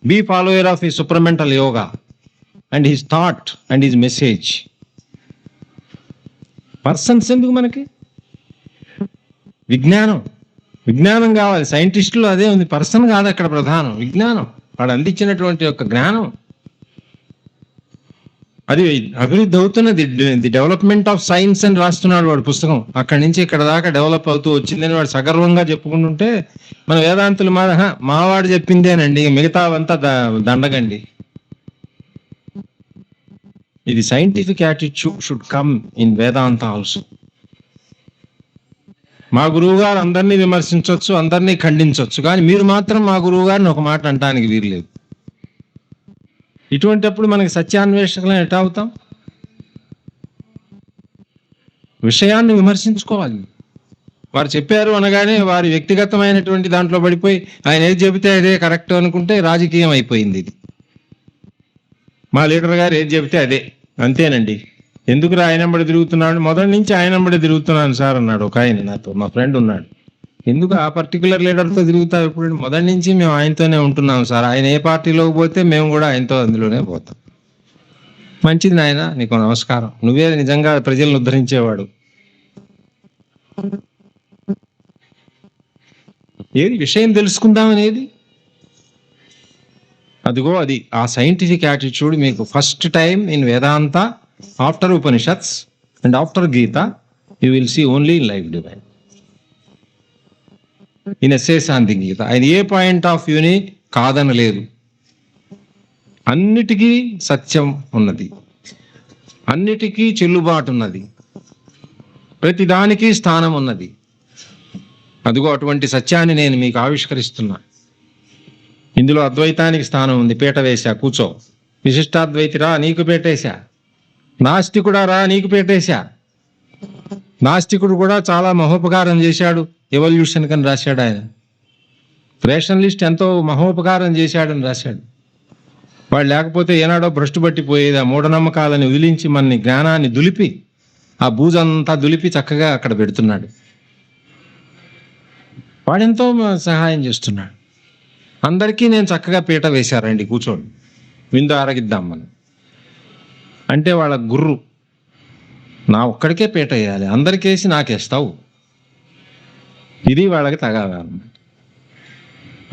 Be follower of his supramental yoga and his thought and his message. Persons ఎందుకు మనకి? విజ్ఞానం కావాలి. సైంటిస్టులు అదే ఉంది, పర్సన్ కాదు అక్కడ ప్రధానం, విజ్ఞానం. వాడు అందించినటువంటి యొక్క జ్ఞానం అది అభివృద్ధి అవుతున్నది. ది డెవలప్మెంట్ ఆఫ్ సైన్స్ అని రాస్తున్నాడు వాడు పుస్తకం. అక్కడి నుంచి ఇక్కడ దాకా డెవలప్ అవుతూ వచ్చిందని వాడు సగర్వంగా చెప్పుకుంటుంటే మన వేదాంతులు మావాడు చెప్పిందేనండి, మిగతావంతా దండగండి. ఇది scientific attitude should come in Vedanta also. మా గురువు గారు అందరినీ విమర్శించవచ్చు, అందరినీ ఖండించవచ్చు, కానీ మీరు మాత్రం మా గురువు గారిని ఒక మాట అంటానికి వీరలేదు. ఇటువంటిప్పుడు మనకి సత్యాన్వేషకులు ఎట్లా అవుతాం? విషయాన్ని విమర్శించుకోవాలి. వారు చెప్పారు అనగానే వారి వ్యక్తిగతమైనటువంటి దాంట్లో పడిపోయి ఆయన ఏది చెబితే అదే కరెక్ట్ అనుకుంటే రాజకీయం అయిపోయింది. ఇది మా లీడర్ గారు ఏది చెబితే అదే, అంతేనండి. ఎందుకు ఆయనంబడి తిరుగుతున్నాడు? మొదటి నుంచి ఆయనంబడి తిరుగుతున్నాను సార్ అన్నాడు ఒక ఆయన నాతో, మా ఫ్రెండ్ ఉన్నాడు. ఎందుకు ఆ పర్టికులర్ లీడర్తో తిరుగుతావు? ఇప్పుడు మొదటి నుంచి మేము ఆయనతోనే ఉంటున్నాం సార్. ఆయన ఏ పార్టీలోకి పోతే మేము కూడా ఆయనతో అందులోనే పోతాం. మంచిది నాయన, నీకు నమస్కారం. నువ్వే నిజంగా ప్రజలను ఉద్ధరించేవాడు. ఏది విషయం తెలుసుకుందామనేది? అదిగో అది ఆ సైంటిఫిక్ యాటిట్యూడ్ మీకు first time in Vedanta, after Upanishads and after Gita, you will see only in Life Divine. In Essays on the Gita ఆయన ఏ పాయింట్ ఆఫ్ వ్యూని కాదనలేదు. అన్నిటికీ సత్యం ఉన్నది, అన్నిటికీ చెల్లుబాటు ఉన్నది, ప్రతిదానికి స్థానం ఉన్నది. అదిగో అటువంటి సత్యాన్ని నేను మీకు ఆవిష్కరిస్తున్నా. ఇందులో అద్వైతానికి స్థానం ఉంది, పీట వేశా, కూర్చో. విశిష్టాద్వైతిరా, నీకు పీటేశా. నాస్తికుడా రా, నీకు పీటేశా. నాస్తికుడు కూడా చాలా మహోపకారం చేశాడు, ఎవల్యూషన్ కని రాశాడు ఆయన. రేషనలిస్ట్ ఎంతో మహోపకారం చేశాడని రాశాడు. వాడు లేకపోతే ఏనాడో భ్రష్టు పట్టిపోయేది. ఆ మూఢనమ్మకాలని వదిలించి మన జ్ఞానాన్ని దులిపి, ఆ బూజంతా దులిపి చక్కగా అక్కడ పెడుతున్నాడు. వాడెంతో సహాయం చేస్తున్నాడు. అందరికీ నేను చక్కగా పీట వేశారండి, కూర్చోండి, విందు ఆరగిద్దాం మనం అంటే వాళ్ళ గుర్రు. నా ఒక్కడికే పీట వేయాలి, అందరికేసి నాకేస్తావు, ఇది వాళ్ళకి తగాదా.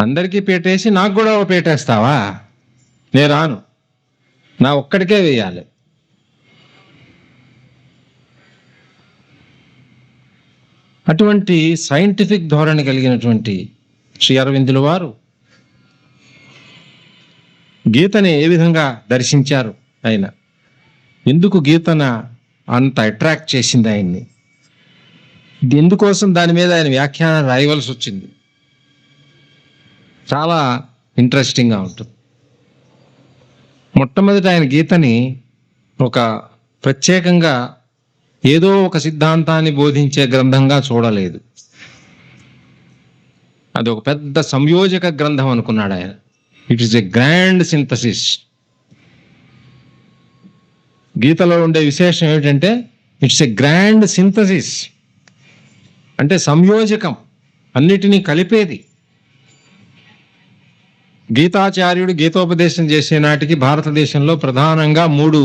అందరికీ పీటేసి నాకు కూడా పీటేస్తావా? నేను రాను, నా ఒక్కడికే వేయాలి. అటువంటి సైంటిఫిక్ ధోరణి కలిగినటువంటి శ్రీ అరవిందుల వారు గీతని ఏ విధంగా దర్శించారు, ఆయన ఎందుకు గీతన అంత అట్రాక్ట్ చేసింది ఆయన్ని, ఎందుకోసం దాని మీద ఆయన వ్యాఖ్యానం రాయవలసి వచ్చింది, చాలా ఇంట్రెస్టింగ్గా ఉంటుంది. మొట్టమొదటి ఆయన గీతని ఒక ప్రత్యేకంగా ఏదో ఒక సిద్ధాంతాన్ని బోధించే గ్రంథంగా చూడలేదు. అది ఒక పెద్ద సంయోజక గ్రంథం అనుకున్నాడు ఆయన. It is a grand synthesis. గీతలో ఉండే విశేషం ఏమిటంటే ఇట్స్ ఎ గ్రాండ్ సింథసిస్, అంటే సంయోజకం, అన్నిటినీ కలిపేది. గీతాచార్యుడు గీతోపదేశం చేసే నాటికి భారతదేశంలో ప్రధానంగా 3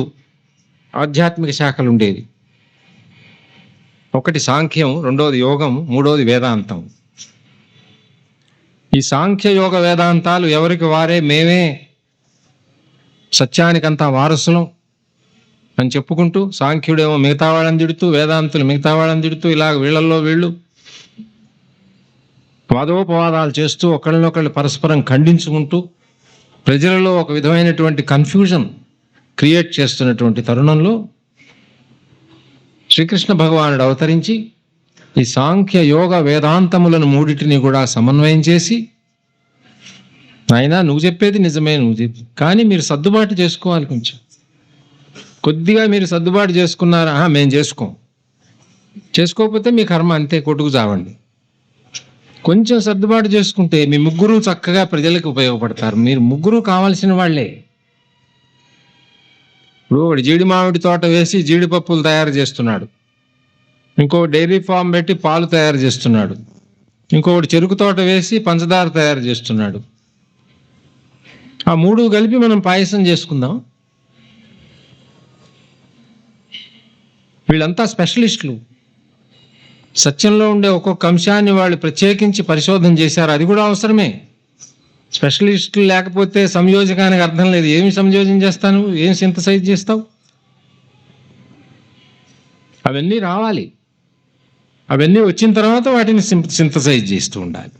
ఆధ్యాత్మిక శాఖలు ఉండేవి. ఒకటి సాంఖ్యం, రెండోది యోగం, మూడోది వేదాంతం. ఈ సాంఖ్య యోగ వేదాంతాలు ఎవరికి వారే మేమే సత్యానికంతా వారసులం అని చెప్పుకుంటూ, సాంఖ్యుడేమో మిగతా వాళ్ళని తిడుతూ, వేదాంతులు మిగతా వాళ్ళని తిడుతూ, ఇలాగ వీళ్ళల్లో వీళ్ళు వాదోపవాదాలు చేస్తూ ఒకళ్ళనొకళ్ళు పరస్పరం ఖండించుకుంటూ ప్రజలలో ఒక విధమైనటువంటి కన్ఫ్యూజన్ క్రియేట్ చేస్తున్నటువంటి తరుణంలో శ్రీకృష్ణ భగవానుడు అవతరించి ఈ సాంఖ్య యోగ వేదాంతములను మూడిటిని కూడా సమన్వయం చేసి, నాయనా నువ్వు చెప్పేది నిజమే, నువ్వు చెప్పి, కానీ మీరు సర్దుబాటు చేసుకోవాలి, కొంచెం కొద్దిగా మీరు సర్దుబాటు చేసుకున్నారా, మేము చేసుకోకపోతే మీ కర్మ అంతే, కొట్టుకు చావండి. కొంచెం సర్దుబాటు చేసుకుంటే మీ ముగ్గురు చక్కగా ప్రజలకు ఉపయోగపడతారు. మీరు ముగ్గురు కావాల్సిన వాళ్ళే. ఇప్పుడు ఒకటి జీడి మామిడి తోట వేసి జీడిపప్పులు తయారు చేస్తున్నాడు, ఇంకో డైరీ ఫామ్ పెట్టి పాలు తయారు చేస్తున్నాడు, ఇంకొకటి చెరుకు తోట వేసి పంచదార తయారు చేస్తున్నాడు. ఆ 3 కలిపి మనం పాయసం చేసుకుందాం. వీళ్ళంతా స్పెషలిస్టులు. సత్యంలో ఉండే ఒక్కొక్క అంశాన్ని వాళ్ళు ప్రత్యేకించి పరిశోధన చేశారు. అది కూడా అవసరమే. స్పెషలిస్టులు లేకపోతే సంయోజకానికి అర్థం లేదు. ఏమి సంయోజన చేస్తాను, ఏం సింథసైజ్ చేస్తావు? అవన్నీ రావాలి. అవన్నీ వచ్చిన తర్వాత వాటిని సింథసైజ్ చేస్తూ ఉండాలి.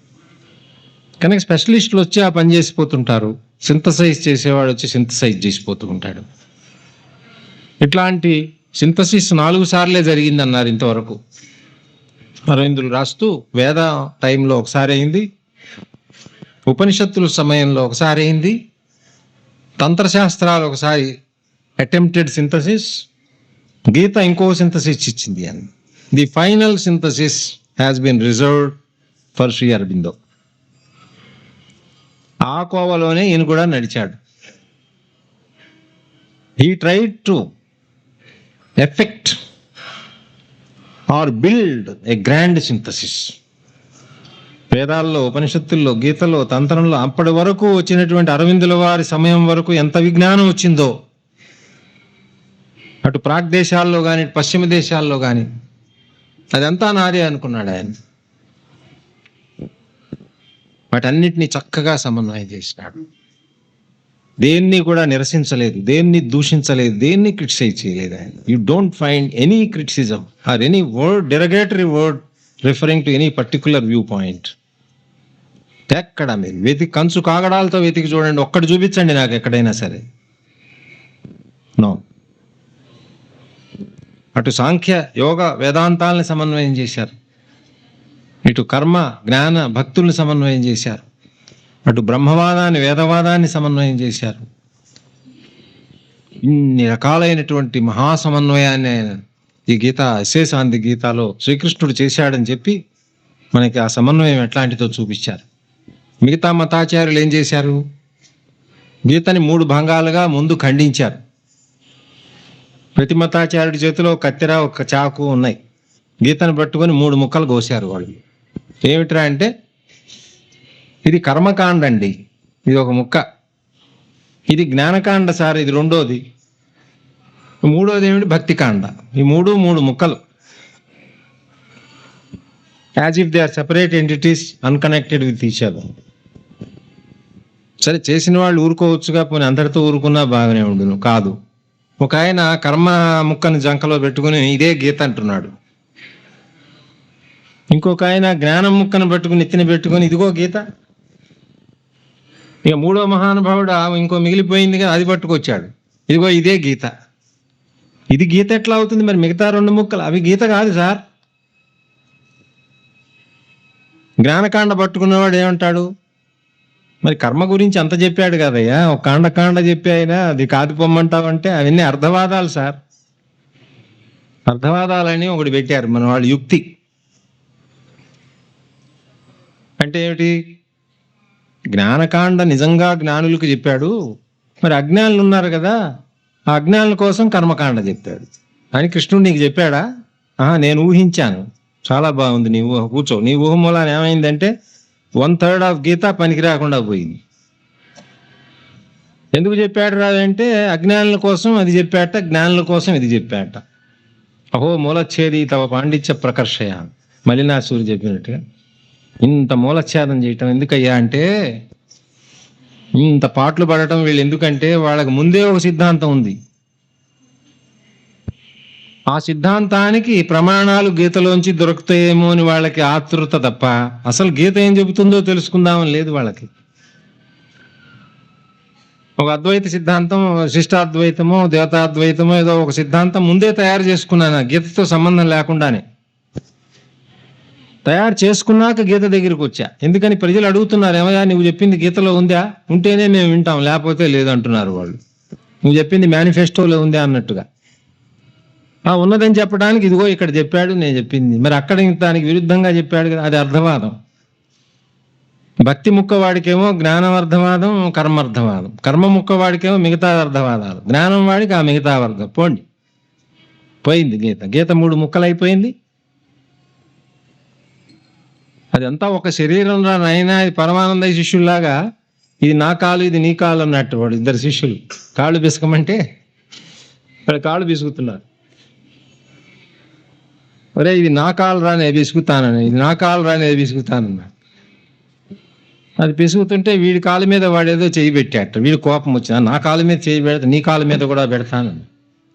కనుక స్పెషలిస్టులు వచ్చి ఆ పని చేసిపోతుంటారు, సింథసైజ్ చేసేవాడు వచ్చి సింథసైజ్ చేసిపోతూ ఉంటాడు. ఇట్లాంటి సింథసిస్ 4 సార్లే జరిగింది అన్నారు ఇంతవరకు. అరవిందులు రాస్తూ వేద టైంలో ఒకసారి అయింది, ఉపనిషత్తుల సమయంలో ఒకసారి అయింది, తంత్రశాస్త్రాలు ఒకసారి అటెంప్టెడ్ సింథసిస్, గీత ఇంకో సింథసిస్ ఇచ్చింది అని. The final synthesis has been reserved for Shri Aurobindo. ఆ కోవలోనే ఈయన కూడా నడిచాడు. He tried to effect or build a grand synthesis. వేదాల్లో, ఉపనిషత్తుల్లో, గీతలో, తంత్రంలో అప్పటి వరకు వచ్చినటువంటి అరవిందుల వారి సమయం వరకు ఎంత విజ్ఞానం వచ్చిందో, అటు ప్రాగ్ దేశాల్లో కానీ పశ్చిమ దేశాల్లో కానీ, అదంతా నాదే అనుకున్నాడు ఆయన. వాటన్నిటినీ చక్కగా సమన్వయం చేసినాడు. దేన్ని కూడా నిరసించలేదు, దేన్ని దూషించలేదు, దేన్ని క్రిటిసైజ్ చేయలేదు ఆయన. You don't find any criticism or any word, derogatory word referring to any particular view point. ఎక్కడ మీరు కంచు కాగడాలతో వెతికి చూడండి, ఒక్కటి చూపించండి నాకు ఎక్కడైనా సరే. నో. అటు సాంఖ్య యోగ వేదాంతాలని సమన్వయం చేశారు, ఇటు కర్మ జ్ఞాన భక్తుల్ని సమన్వయం చేశారు, అటు బ్రహ్మవాదాన్ని వేదవాదాన్ని సమన్వయం చేశారు. ఇన్ని రకాలైనటువంటి మహాసమన్వయాన్ని ఈ గీత అశేషాంతి గీతాలో శ్రీకృష్ణుడు చేశాడని చెప్పి మనకి ఆ సమన్వయం ఎట్లాంటిదో చూపించారు. మిగతా మతాచార్యులు ఏం చేశారు? గీతని 3 భాగాలుగా ముందు ఖండించారు. ప్రతి మతాచార్యుడి చేతిలో కత్తెర, ఒక చాకు ఉన్నాయి. గీతను పట్టుకొని 3 ముక్కలు కోసారు వాళ్ళు. ఏమిట్రా అంటే, ఇది కర్మకాండ అండి, ఇది ఒక ముక్క. ఇది జ్ఞానకాండ సార్, ఇది రెండోది. మూడోది ఏమిటి? భక్తికాండ. ఈ 3 ముక్కలు. As if they are separate entities, unconnected with each other. సరే, చేసిన వాళ్ళు ఊరుకోవచ్చుగా, పోనీ అందరితో ఊరుకున్నా బాగానే ఉండును. కాదు, ఒక ఆయన కర్మ ముక్కని జంకలో పెట్టుకుని ఇదే గీత అంటున్నాడు. ఇంకొక ఆయన జ్ఞానం ముక్కను పట్టుకుని ఎత్తిన పెట్టుకుని ఇదిగో గీత. ఇక 3వ మహానుభావుడు ఇంకో మిగిలిపోయిందిగా, అది పట్టుకొచ్చాడు, ఇదిగో ఇదే గీత. ఇది గీత ఎట్లా అవుతుంది మరి? మిగతా 2 ముక్కలు అవి గీత కాదు సార్. జ్ఞానకాండ పట్టుకున్నవాడు ఏమంటాడు? మరి కర్మ గురించి అంత చెప్పాడు కదయ్యా, ఒక కాండ చెప్పి అయినా అది కాదు పొమ్మంటావంటే అవన్నీ అర్థవాదాలు సార్. అర్థవాదాలని ఒకటి పెట్టారు మన వాళ్ళు, యుక్తి. అంటే అంటే ఏమిటి? జ్ఞానకాండ నిజంగా జ్ఞానులకు చెప్పాడు, మరి అజ్ఞానులు ఉన్నారు కదా, ఆ అజ్ఞానుల కోసం కర్మకాండ చెప్పాడు అని కృష్ణుడు నీకు చెప్పాడా? నేను ఊహించాను. చాలా బాగుంది నీ ఊహ, కూర్చో. నీ ఊహ మూలాన ఏమైందంటే 1/3 ఆఫ్ గీత పనికి రాకుండా పోయింది. ఎందుకు చెప్పాడు రాదంటే అజ్ఞానుల కోసం అది చెప్పాట, జ్ఞానుల కోసం ఇది చెప్పాట. అహో మూలచ్ఛేది తవ పాండిత్య ప్రకర్షయ, మలినాసూరి చెప్పినట్టుగా. ఇంత మూలఛేదం చేయటం ఎందుకయ్యా అంటే, ఇంత పాటలు పడటం వీళ్ళు ఎందుకంటే వాళ్ళకి ముందే ఒక సిద్ధాంతం ఉంది. ఆ సిద్ధాంతానికి ప్రమాణాలు గీతలోంచి దొరుకుతాయేమో అని వాళ్ళకి ఆతృత తప్ప అసలు గీత ఏం చెబుతుందో తెలుసుకుందామని లేదు వాళ్ళకి. ఒక అద్వైత సిద్ధాంతం, శిష్టాద్వైతమో దేవతాద్వైతమో ఏదో ఒక సిద్ధాంతం ముందే తయారు చేసుకున్నాను, గీతతో సంబంధం లేకుండానే తయారు చేసుకున్నాక గీత దగ్గరికి వచ్చా. ఎందుకని ప్రజలు అడుగుతున్నారు, ఏమయ్యా నువ్వు చెప్పింది గీతలో ఉందా? ఉంటేనే మేము వింటాం, లేకపోతే లేదంటున్నారు వాళ్ళు. నువ్వు చెప్పింది మేనిఫెస్టోలో ఉందా అన్నట్టుగా. ఉన్నదని చెప్పడానికి ఇదిగో ఇక్కడ చెప్పాడు, నేను చెప్పింది. మరి అక్కడ దానికి విరుద్ధంగా చెప్పాడు కదా, అది అర్థవాదం. భక్తి ముక్కవాడికేమో జ్ఞానం అర్థవాదం, కర్మార్థవాదం. కర్మ ముక్కవాడికేమో మిగతా అర్థవాదాలు, జ్ఞానం వాడికి ఆ మిగతా అర్థం. పోండి, పోయింది గీత. గీత 3 ముక్కలైపోయింది. అదంతా ఒక శరీరం రా నాయనా, ఇది పరమానంద శిష్యుల్లాగా, ఇది నా కాలు ఇది నీ కాలు అన్నట్టు. వాడు ఇద్దరు శిష్యులు కాళ్ళు బిసకమంటే వాడు కాళ్ళు బిసుకుతున్నారు. ఒరే ఇది నా కాలు రాని బిసుకుతానని, ఇది నా కాలు రాని బిసుకుతానన్నా. అది పిసుకుతుంటే వీడి కాలు మీద వాడేదో చేయి పెట్టాట. వీడి కోపం వచ్చింది, నా కాలు మీద చేయి పెడతా, నీ కాలు మీద కూడా పెడతానని.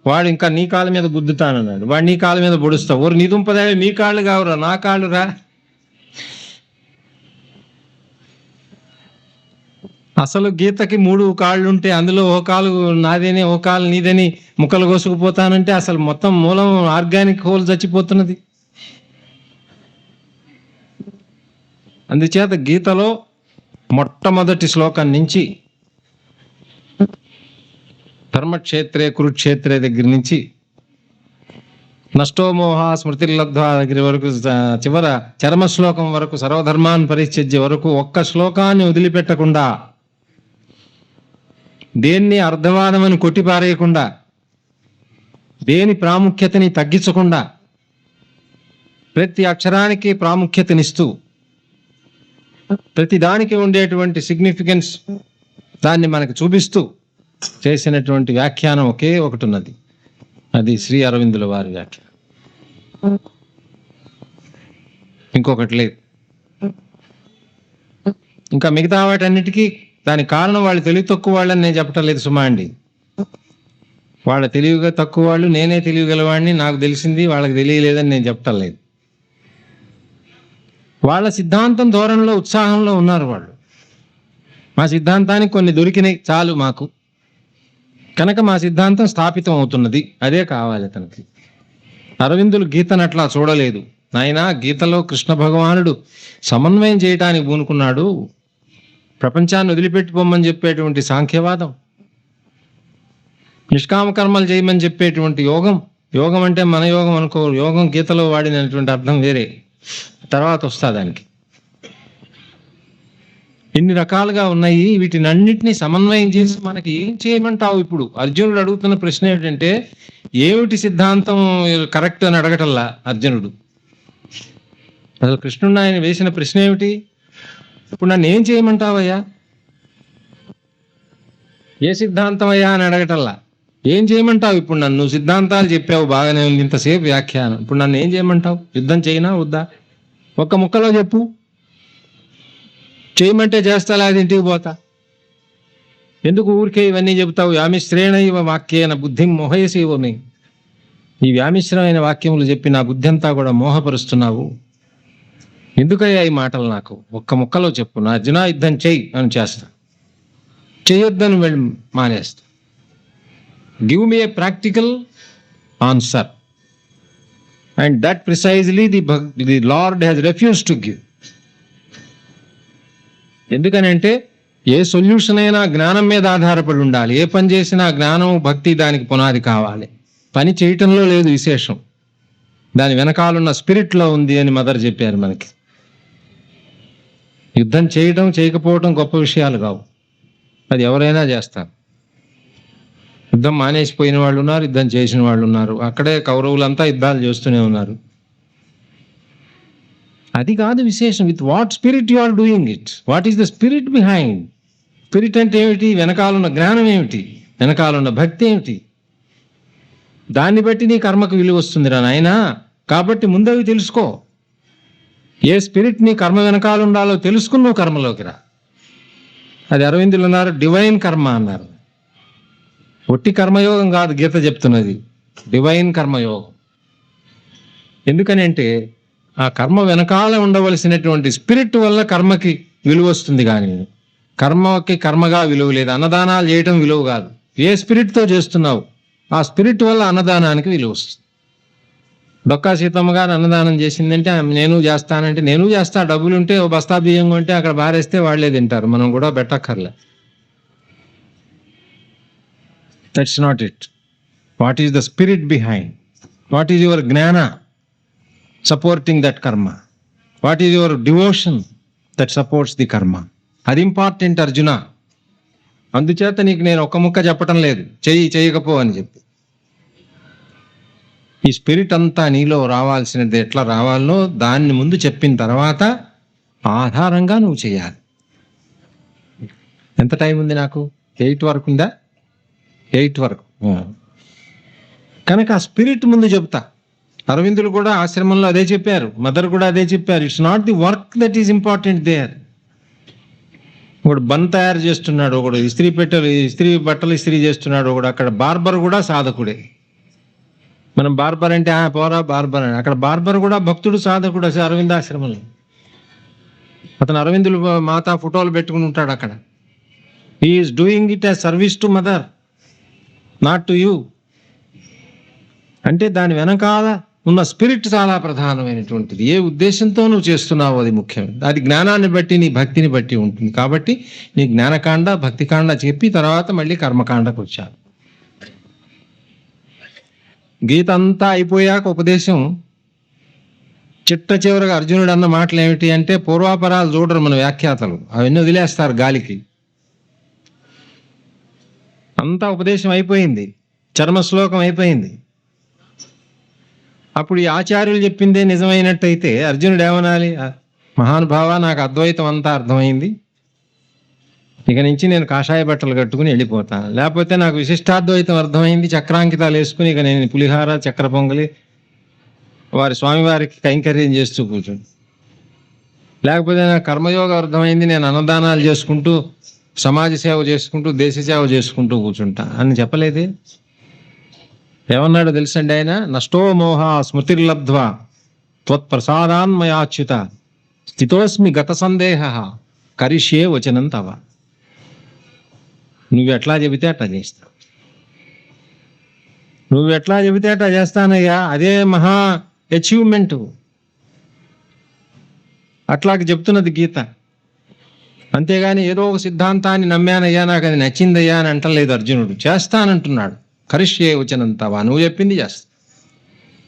వాడు ఇంకా నీ కాలు మీద గుద్దుతానన్నాడు. వాడు నీ కాలు మీద పొడుస్తావు. ఊరు నీ దుంపదా, మీ కాళ్ళు కావురా, నా కాళ్ళు రా. అసలు గీతకి 3 కాళ్ళు ఉంటే అందులో ఓ కాలు నాదేని ఓ కాలు నీదని ముక్కలు కోసుకుపోతానంటే అసలు మొత్తం మూలం ఆర్గానిక్ హోల్ చచ్చిపోతున్నది. అందుచేత గీతలో మొట్టమొదటి శ్లోకం నుంచి ధర్మక్షేత్రే కురుక్షేత్రే దగ్గర నుంచి నష్టోమోహ స్మృతిర్లబ్ధ దగ్గర వరకు, చివర చరమ శ్లోకం వరకు, సర్వధర్మాన్ పరిత్యజ్య వరకు ఒక్క శ్లోకాన్ని వదిలిపెట్టకుండా, దేన్ని అర్థవాదం అని కొట్టిపారేయకుండా, దేని ప్రాముఖ్యతని తగ్గించకుండా, ప్రతి అక్షరానికి ప్రాముఖ్యతనిస్తూ, ప్రతి దానికి ఉండేటువంటి సిగ్నిఫికెన్స్ దాన్ని మనకు చూపిస్తూ చేసినటువంటి వ్యాఖ్యానం ఒకే ఒకటి ఉన్నది. అది శ్రీ అరవిందుల వారి వ్యాఖ్యానం, ఇంకొకటి లేదు. ఇంకా మిగతా వాటన్నిటికీ దానికి కారణం వాళ్ళు తెలివి తక్కువ వాళ్ళని నేను చెప్పటం లేదు సుమా అండి. వాళ్ళ తెలివిగా తక్కువ వాళ్ళు, నేనే తెలియగలవాడిని, నాకు తెలిసింది వాళ్ళకి తెలియలేదని నేను చెప్పటం లేదు. వాళ్ళ సిద్ధాంతం ధోరణిలో ఉత్సాహంలో ఉన్నారు వాళ్ళు. మా సిద్ధాంతానికి కొన్ని దొరికినాయి చాలు మాకు, కనుక మా సిద్ధాంతం స్థాపితం అవుతున్నది, అదే కావాలి తనకి. అరవిందులు గీతను అట్లా చూడలేదు. నాయనా, గీతలో కృష్ణ భగవానుడు సమన్వయం చేయటానికి పూనుకున్నాడు. ప్రపంచాన్ని వదిలిపెట్టిపోమని చెప్పేటువంటి సాంఖ్యవాదం, నిష్కామ కర్మలు చేయమని చెప్పేటువంటి యోగం. యోగం అంటే మన యోగం అనుకోరు, యోగం గీతలో వాడినటువంటి అర్థం వేరే, తర్వాత వస్తా దానికి. ఇన్ని రకాలుగా ఉన్నాయి. వీటిని అన్నిటినీ సమన్వయం చేసి మనకి ఏం చేయమంటావు? ఇప్పుడు అర్జునుడు అడుగుతున్న ప్రశ్న ఏమిటంటే, ఏమిటి సిద్ధాంతం కరెక్ట్ అని అడగటల్లా అర్జునుడు. అసలు కృష్ణుడు ఆయన వేసిన ప్రశ్న ఏమిటి? ఇప్పుడు నన్ను ఏం చేయమంటావయ్యా, ఏ సిద్ధాంతం అయ్యా అని అడగటల్లా. ఏం చేయమంటావు ఇప్పుడు నన్ను? సిద్ధాంతాలు చెప్పావు, బాగానే ఉంది, ఇంతసేపు వ్యాఖ్యానం. ఇప్పుడు నన్ను ఏం చేయమంటావు? యుద్ధం చేయనా వద్దా? ఒక్క ముక్కలో చెప్పు. చేయమంటే చేస్తా, లేదా ఇంటికి పోతా. ఎందుకు ఊరికే ఇవన్నీ చెబుతావు? వ్యామిశ్రేణ ఇవ వాక్యేన బుద్ధిం మోహయసీవమే. ఈ వ్యామిశ్రమైన వాక్యములు చెప్పి నా బుద్ధి అంతా కూడా మోహపరుస్తున్నావు. ఎందుకయ్యా ఈ మాటలు? నాకు ఒక్క ముక్కలో చెప్పు. నా అర్జున యుద్ధం చెయ్యి అని చేస్తా, చేయొద్దని వెళ్ళి మానేస్తా. Give me a practical answer, and that precisely the Lord has refused to give. ఎందుకనంటే ఏ సొల్యూషన్ అయినా జ్ఞానం మీద ఆధారపడి ఉండాలి. ఏ పని చేసినా జ్ఞానం భక్తి దానికి పునాది కావాలి. పని చేయటంలో లేదు విశేషం, దాని వెనకాలన్న స్పిరిట్లో ఉంది అని మదర్ చెప్పారు మనకి. యుద్ధం చేయడం చేయకపోవడం గొప్ప విషయాలు కావు, అది ఎవరైనా చేస్తారు. యుద్ధం మానేసిపోయిన వాళ్ళు ఉన్నారు, యుద్ధం చేసిన వాళ్ళు ఉన్నారు. అక్కడే కౌరవులంతా యుద్ధాలు చేస్తూనే ఉన్నారు. అది కాదు విశేషం. With what spirit you are doing it, what is the spirit behind. Spirit అంటే ఏమిటి? వెనకాలన్న జ్ఞానం ఏమిటి, వెనకాలన్న భక్తి ఏమిటి, దాన్ని బట్టి నీ కర్మకు విలువ వస్తుందిరా నాయనా. కాబట్టి ముందవి తెలుసుకో. ఏ స్పిరిట్ నీ కర్మ వెనకాల ఉండాలో తెలుసుకుని నువ్వు కర్మలోకి రా. అది అరవిందులు అన్నారు, డివైన్ కర్మ అన్నారు. ఒట్టి కర్మయోగం కాదు గీత చెప్తున్నది, డివైన్ కర్మయోగం. ఎందుకని అంటే ఆ కర్మ వెనకాల ఉండవలసినటువంటి స్పిరిట్ వల్ల కర్మకి విలువ వస్తుంది, కానీ కర్మకి కర్మగా విలువ లేదు. అన్నదానాలు చేయటం విలువ కాదు. ఏ స్పిరిట్తో చేస్తున్నావు ఆ స్పిరిట్ వల్ల అన్నదానానికి విలువ వస్తుంది. డొక్కా సీతమ్మ గారు అన్నదానం చేసిందంటే నేను చేస్తానంటే నేను చేస్తా, డబ్బులుంటే ఓ బస్తా బియ్యం కొంటే అక్కడ బారేస్తే వాళ్ళే తింటారు, మనం కూడా పెట్టక్కర్లే. That's not it. What is the spirit behind? What is your jnana supporting that karma? What is your devotion that supports the karma? అది ఇంపార్టెంట్ అర్జున. అందుచేత నీకు నేను ఒక్క ముక్క చెప్పటం లేదు, చేయకపో అని చెప్పి. ఈ స్పిరిట్ అంతా నీలో రావాల్సినది ఎట్లా రావాలనో దాన్ని ముందు చెప్పిన తర్వాత ఆధారంగా నువ్వు చేయాలి. ఎంత టైం ఉంది నాకు? 8 వరకు ఉందా? 8 వరకు. కనుక ఆ స్పిరిట్ ముందు చెప్తా. అరవిందులు కూడా ఆశ్రమంలో అదే చెప్పారు, మదర్ కూడా అదే చెప్పారు. It's not the work that is important there. ఒకడు బన్ తయారు చేస్తున్నాడు, ఒకడు ఇస్త్రీ బట్టలు ఇస్త్రీ చేస్తున్నాడు, ఒకడు అక్కడ బార్బర్ కూడా సాధకుడే. మనం బార్బర్ అంటే పోరా బార్బర్ అని, అక్కడ బార్బర్ కూడా భక్తుడు సాధకుడు అరవిందాశ్రమంలో. అతను అరవిందులు మాతా ఫోటోలు పెట్టుకుని ఉంటాడు అక్కడ. He is doing it as service to mother, not to you. అంటే దాని వెనకాల ఉన్న స్పిరిట్ చాలా ప్రధానమైనటువంటిది. ఏ ఉద్దేశంతో నువ్వు చేస్తున్నావో అది ముఖ్యం. అది జ్ఞానాన్ని బట్టి నీ భక్తిని బట్టి ఉంటుంది. కాబట్టి నీ జ్ఞానకాండ భక్తికాండ చెప్పి తర్వాత మళ్ళీ కర్మకాండకు వచ్చాను. గీత అంతా అయిపోయాక ఉపదేశం చిట్ట చివరగా అర్జునుడు అన్న మాటలు ఏమిటి అంటే, పూర్వాపరాలు చూడరు మన వ్యాఖ్యాతలు, అవన్నీ వదిలేస్తారు గాలికి. అంతా ఉపదేశం అయిపోయింది, చర్మ శ్లోకం అయిపోయింది. అప్పుడు ఈ ఆచార్యులు చెప్పిందే నిజమైనట్టయితే అర్జునుడు ఏమనాలి? మహానుభావ, నాకు అద్వైతం అంతా అర్థమైంది, ఇక నుంచి నేను కాషాయ బట్టలు కట్టుకుని వెళ్ళిపోతాను. లేకపోతే నాకు విశిష్టాద్వైతం అర్థమైంది, చక్రాంకితాలు వేసుకుని ఇక నేను పులిహార చక్ర పొంగలి వారి స్వామివారికి కైంకర్యం చేస్తూ కూర్చుని. లేకపోతే నాకు కర్మయోగం అర్థమైంది, నేను అన్నదానాలు చేసుకుంటూ సమాజ సేవ చేసుకుంటూ దేశ సేవ చేసుకుంటూ కూర్చుంటా అని చెప్పలేదే. ఏమన్నాడో తెలుసండి ఆయన? నష్టో మోహ స్మృతిర్లబ్ధ్వా త్వత్ప్రసాదాన్మయాచ్యుత స్థితోస్మి గత సందేహ కరిష్యే వచనం తవ. నువ్వు ఎట్లా చెబితే అట్లా చేస్తా, నువ్వు ఎట్లా చెబితే అట్లా చేస్తానయ్యా, అదే మహా అచీవ్మెంట్. అట్లాగ చెప్తున్నది గీత. అంతేగాని ఏదో ఒక సిద్ధాంతాన్ని నమ్మానయ్యా, నాకు అది నచ్చిందయ్యా అని అంటలేదు అర్జునుడు. చేస్తానంటున్నాడు. కరిష్యే వచనం తవ, నువ్వు చెప్పింది చేస్తా.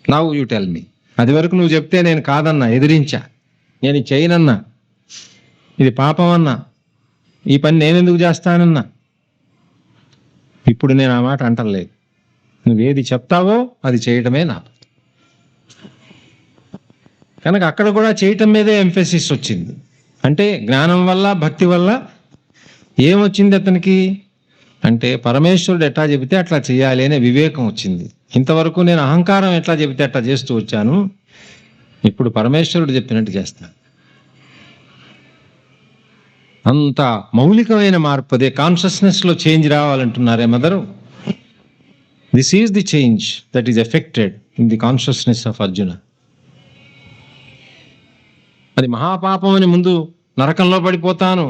Now you tell me. అది వరకు నువ్వు చెప్తే నేను కాదన్నా, ఎదిరించా, నేను చేయనన్నా, ఇది పాపం అన్నా, ఈ పని నేనెందుకు చేస్తానన్నా. ఇప్పుడు నేను ఆ మాట అంటలేదు. నువ్వేది చెప్తావో అది చేయటమే నా. కనుక అక్కడ కూడా చేయటం మీదే ఎంఫసిస్ వచ్చింది. అంటే జ్ఞానం వల్ల భక్తి వల్ల ఏమొచ్చింది అతనికి అంటే, పరమేశ్వరుడు ఎట్లా చెబితే అట్లా చేయాలి అనే వివేకం వచ్చింది. ఇంతవరకు నేను అహంకారం ఎట్లా చెబితే అట్లా చేస్తూ వచ్చాను, ఇప్పుడు పరమేశ్వరుడు చెప్పినట్టు చేస్తాను. అంత మౌలికమైన మార్పు అదే. కాన్షియస్నెస్లో చేంజ్ రావాలంటున్నారే Mother. This is the change that is effected in the consciousness of Arjuna. అది మహాపాపం అని ముందు నరకంలో పడిపోతాను,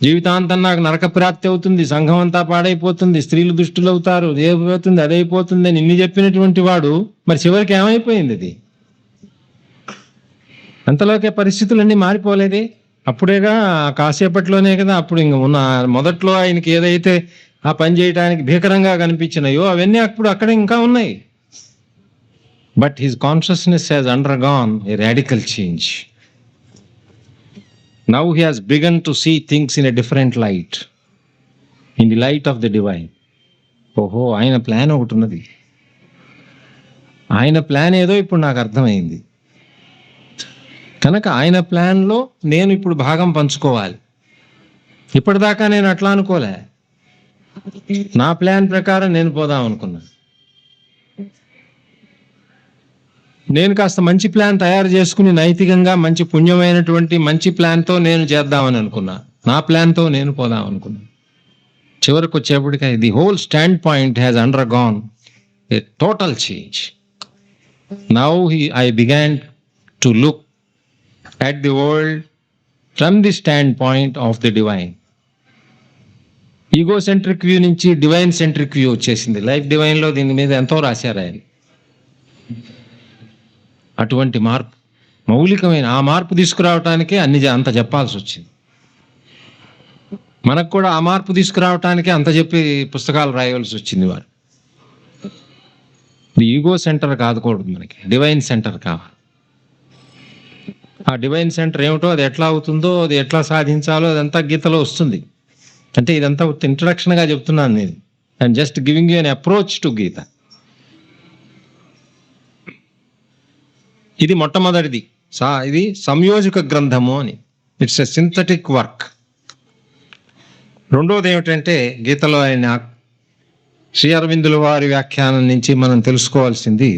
జీవితాంతం నాకు నరక ప్రాప్తి అవుతుంది, సంఘం అంతా పాడైపోతుంది, స్త్రీలు దుష్టులు అవుతారు, ఏమైపోతుంది అదైపోతుంది అని ఇన్ని చెప్పినటువంటి వాడు మరి చివరికి ఏమైపోయింది? అది అంతలోకే పరిస్థితులన్నీ మారిపోలేదే. అప్పుడేగా కాసేపట్లోనే కదా. అప్పుడు ఇంక మొదట్లో ఆయనకి ఏదైతే ఆ పని చేయడానికి భీకరంగా కనిపించినాయో అవన్నీ అప్పుడు అక్కడ ఇంకా ఉన్నాయి. But his consciousness has undergone A radical change. Now he has begun to see things in a different light, in the light of the divine. ఓహో, ఆయన ప్లాన్ ఒకటి ఉన్నది. ఆయన ప్లాన్ ఏదో ఇప్పుడు నాకు అర్థమైంది కనుక ఆయన ప్లాన్లో నేను ఇప్పుడు భాగం పంచుకోవాలి. ఇప్పటిదాకా నేను అట్లా అనుకోలే. నా ప్లాన్ ప్రకారం నేను పోదాం అనుకున్నా. నేను కాస్త మంచి ప్లాన్ తయారు చేసుకుని నైతికంగా మంచి పుణ్యమైనటువంటి మంచి ప్లాన్తో నేను చేద్దామని అనుకున్నా. నా ప్లాన్తో నేను పోదాం అనుకున్నా. చివరికి వచ్చేప్పటికి the whole stand point has undergone a total change. Now I began to look at the world from the standpoint of the divine. Egocentric view నుంచి డివైన్ సెంట్రిక్ వ్యూ వచ్చేసింది. లైఫ్ డివైన్లో దీని మీద ఎంతో రాశారు ఆయన. అటువంటి మార్పు, మౌలికమైన ఆ మార్పు తీసుకురావటానికే అంత చెప్పాల్సి వచ్చింది. మనకు కూడా ఆ మార్పు తీసుకురావటానికే అంత చెప్పి పుస్తకాలు రాయవలసి వచ్చింది. వారు ఈగో సెంటర్ కాదుకూడదు, మనకి డివైన్ సెంటర్ కావాలి. ఆ డివైన్ సెంటర్ ఏమిటో, అది ఎట్లా అవుతుందో, అది ఎట్లా సాధించాలో అదంతా గీతలో వస్తుంది. అంటే ఇదంతా ఇంట్రడక్షన్గా చెప్తున్నాను నేను. I'm just giving you an approach to Gita. ఇది మొట్టమొదటిది. ఇది సంయోజక గ్రంథము అని. It's a synthetic work. రెండోది ఏమిటంటే, గీతలో ఆయన శ్రీ అరవిందుల వారి వ్యాఖ్యానం నుంచి మనం తెలుసుకోవాల్సింది,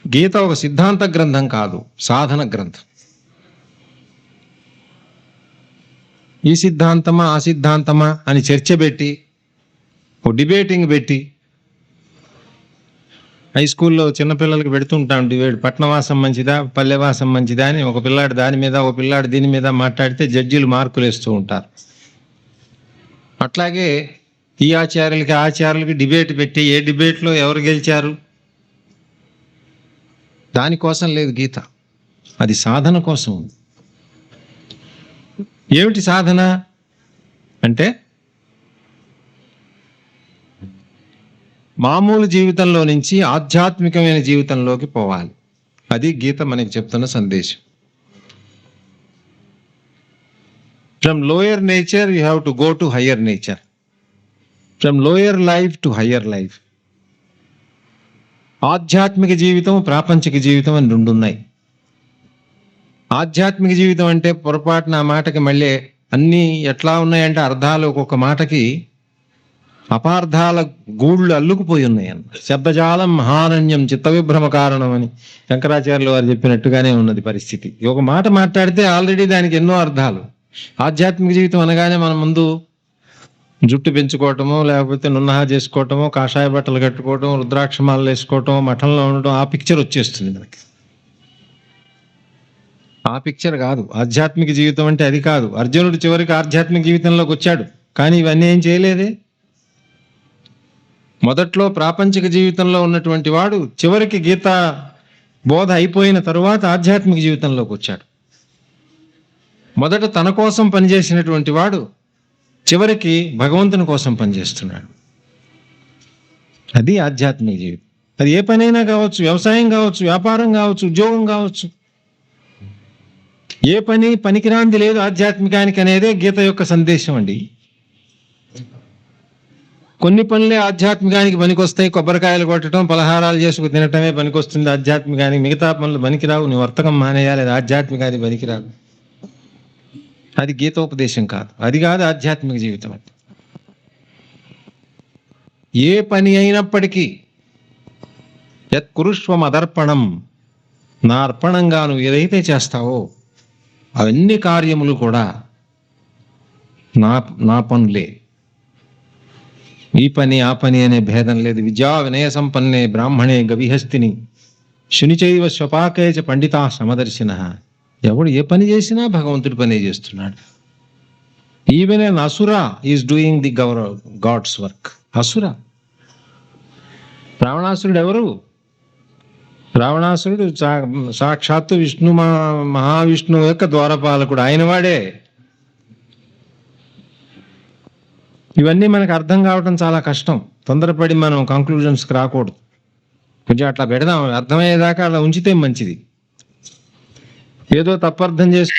గీత ఒక సిద్ధాంత గ్రంథం కాదు, సాధన గ్రంథం. ఈ సిద్ధాంతమా ఆ సిద్ధాంతమా అని చర్చ పెట్టి, ఓ డిబేటింగ్ పెట్టి, హై స్కూల్లో చిన్నపిల్లలకి పెడుతుంటాం డిబేట్, పట్నవాసం మంచిదా పల్లెవాసం మంచిదా అని. ఒక పిల్లాడు దాని మీద, ఒక పిల్లాడు దీని మీద మాట్లాడితే జడ్జీలు మార్కులు వేస్తూ ఉంటారు. అట్లాగే ఈ ఆచార్యులకి ఆచార్యులకి డిబేట్ పెట్టి, ఏ డిబేట్లో ఎవరు గెలిచారు దానికోసం లేదు గీత. అది సాధన కోసం ఉంది. ఏమిటి సాధన అంటే, మామూలు జీవితంలో నుంచి ఆధ్యాత్మికమైన జీవితంలోకి పోవాలి. అది గీత మనకి చెప్తున్న సందేశం. From lower nature you have to go to higher nature. From lower life to higher life. ఆధ్యాత్మిక జీవితం, ప్రాపంచిక జీవితం అని రెండు ఉన్నాయి. ఆధ్యాత్మిక జీవితం అంటే పొరపాటున ఆ మాటకి మళ్ళీ అన్నీ ఎట్లా ఉన్నాయంటే, అర్థాలు ఒక్కొక్క మాటకి అపార్థాల గూళ్ళు అల్లుకుపోయి ఉన్నాయన్న. శబ్దజాలం మహారణ్యం చిత్త విభ్రమ కారణం అని శంకరాచార్యులు వారు చెప్పినట్టుగానే ఉన్నది పరిస్థితి. ఒక మాట మాట్లాడితే ఆల్రెడీ దానికి ఎన్నో అర్థాలు. ఆధ్యాత్మిక జీవితం అనగానే మన ముందు జుట్టు పెంచుకోవటమో, లేకపోతే నున్నహా చేసుకోవటమో, కాషాయ బట్టలు కట్టుకోవటం, రుద్రాక్షమాలు వేసుకోవటం, మఠంలో ఉండటం, ఆ పిక్చర్ వచ్చేస్తుంది మనకి. ఆ పిక్చర్ కాదు ఆధ్యాత్మిక జీవితం అంటే. అది కాదు. అర్జునుడు చివరికి ఆధ్యాత్మిక జీవితంలోకి వచ్చాడు, కానీ ఇవన్నీ ఏం చేయలేదే. మొదట్లో ప్రాపంచిక జీవితంలో ఉన్నటువంటి వాడు చివరికి గీత బోధ అయిపోయిన తరువాత ఆధ్యాత్మిక జీవితంలోకి వచ్చాడు. మొదట తన కోసం పనిచేసినటువంటి వాడు చివరికి భగవంతుని కోసం పనిచేస్తున్నాడు. అది ఆధ్యాత్మిక జీవితం. అది ఏ పనైనా కావచ్చు, వ్యవసాయం కావచ్చు, వ్యాపారం కావచ్చు, ఉద్యోగం కావచ్చు. ఏ పని పనికిరాంది లేదు ఆధ్యాత్మికానికి అనేదే గీత యొక్క సందేశం అండి. కొన్ని పనులే ఆధ్యాత్మికానికి పనికొస్తాయి. కొబ్బరికాయలు కొట్టడం, పలహారాలు చేసుకు తినటమే పనికొస్తుంది ఆధ్యాత్మికానికి. మిగతా పనులు పనికిరావు. నువ్వు వర్తకం మానేయాలి, అది ఆధ్యాత్మికానికి పనికిరాదు. అది గీతోపదేశం కాదు. అది కాదు ఆధ్యాత్మిక జీవితం అంటే. ఏ పని అయినప్పటికీ యత్ కురుష్వమదర్పణం, నా అర్పణంగా నువ్వు ఏదైతే చేస్తావో అవన్నీ కార్యములు కూడా నా పనులే. ఈ పని ఆ పని అనే భేదం లేదు. విద్యా వినయ సంపన్నే బ్రాహ్మణే గవిహస్తిని శునిచైవ స్వపాకేచ పండితా సమదర్శిన. ఎవడు ఏ పని చేసినా భగవంతుడి పనే చేస్తున్నాడు. Even an asura is doing the god's work. అసుర, రావణాసురుడు ఎవరు? రావణాసురుడు సాక్షాత్తు మహావిష్ణువు యొక్క ద్వారపాలకుడు, ఆయన వాడే. ఇవన్నీ మనకు అర్థం కావటం చాలా కష్టం. తొందరపడి మనం కంక్లూజన్స్కి రాకూడదు. కొంచెం అట్లా పెడదాం, అర్థమయ్యేదాకా అలా ఉంచితే మంచిది. ఏదో తప్పర్థం చేసి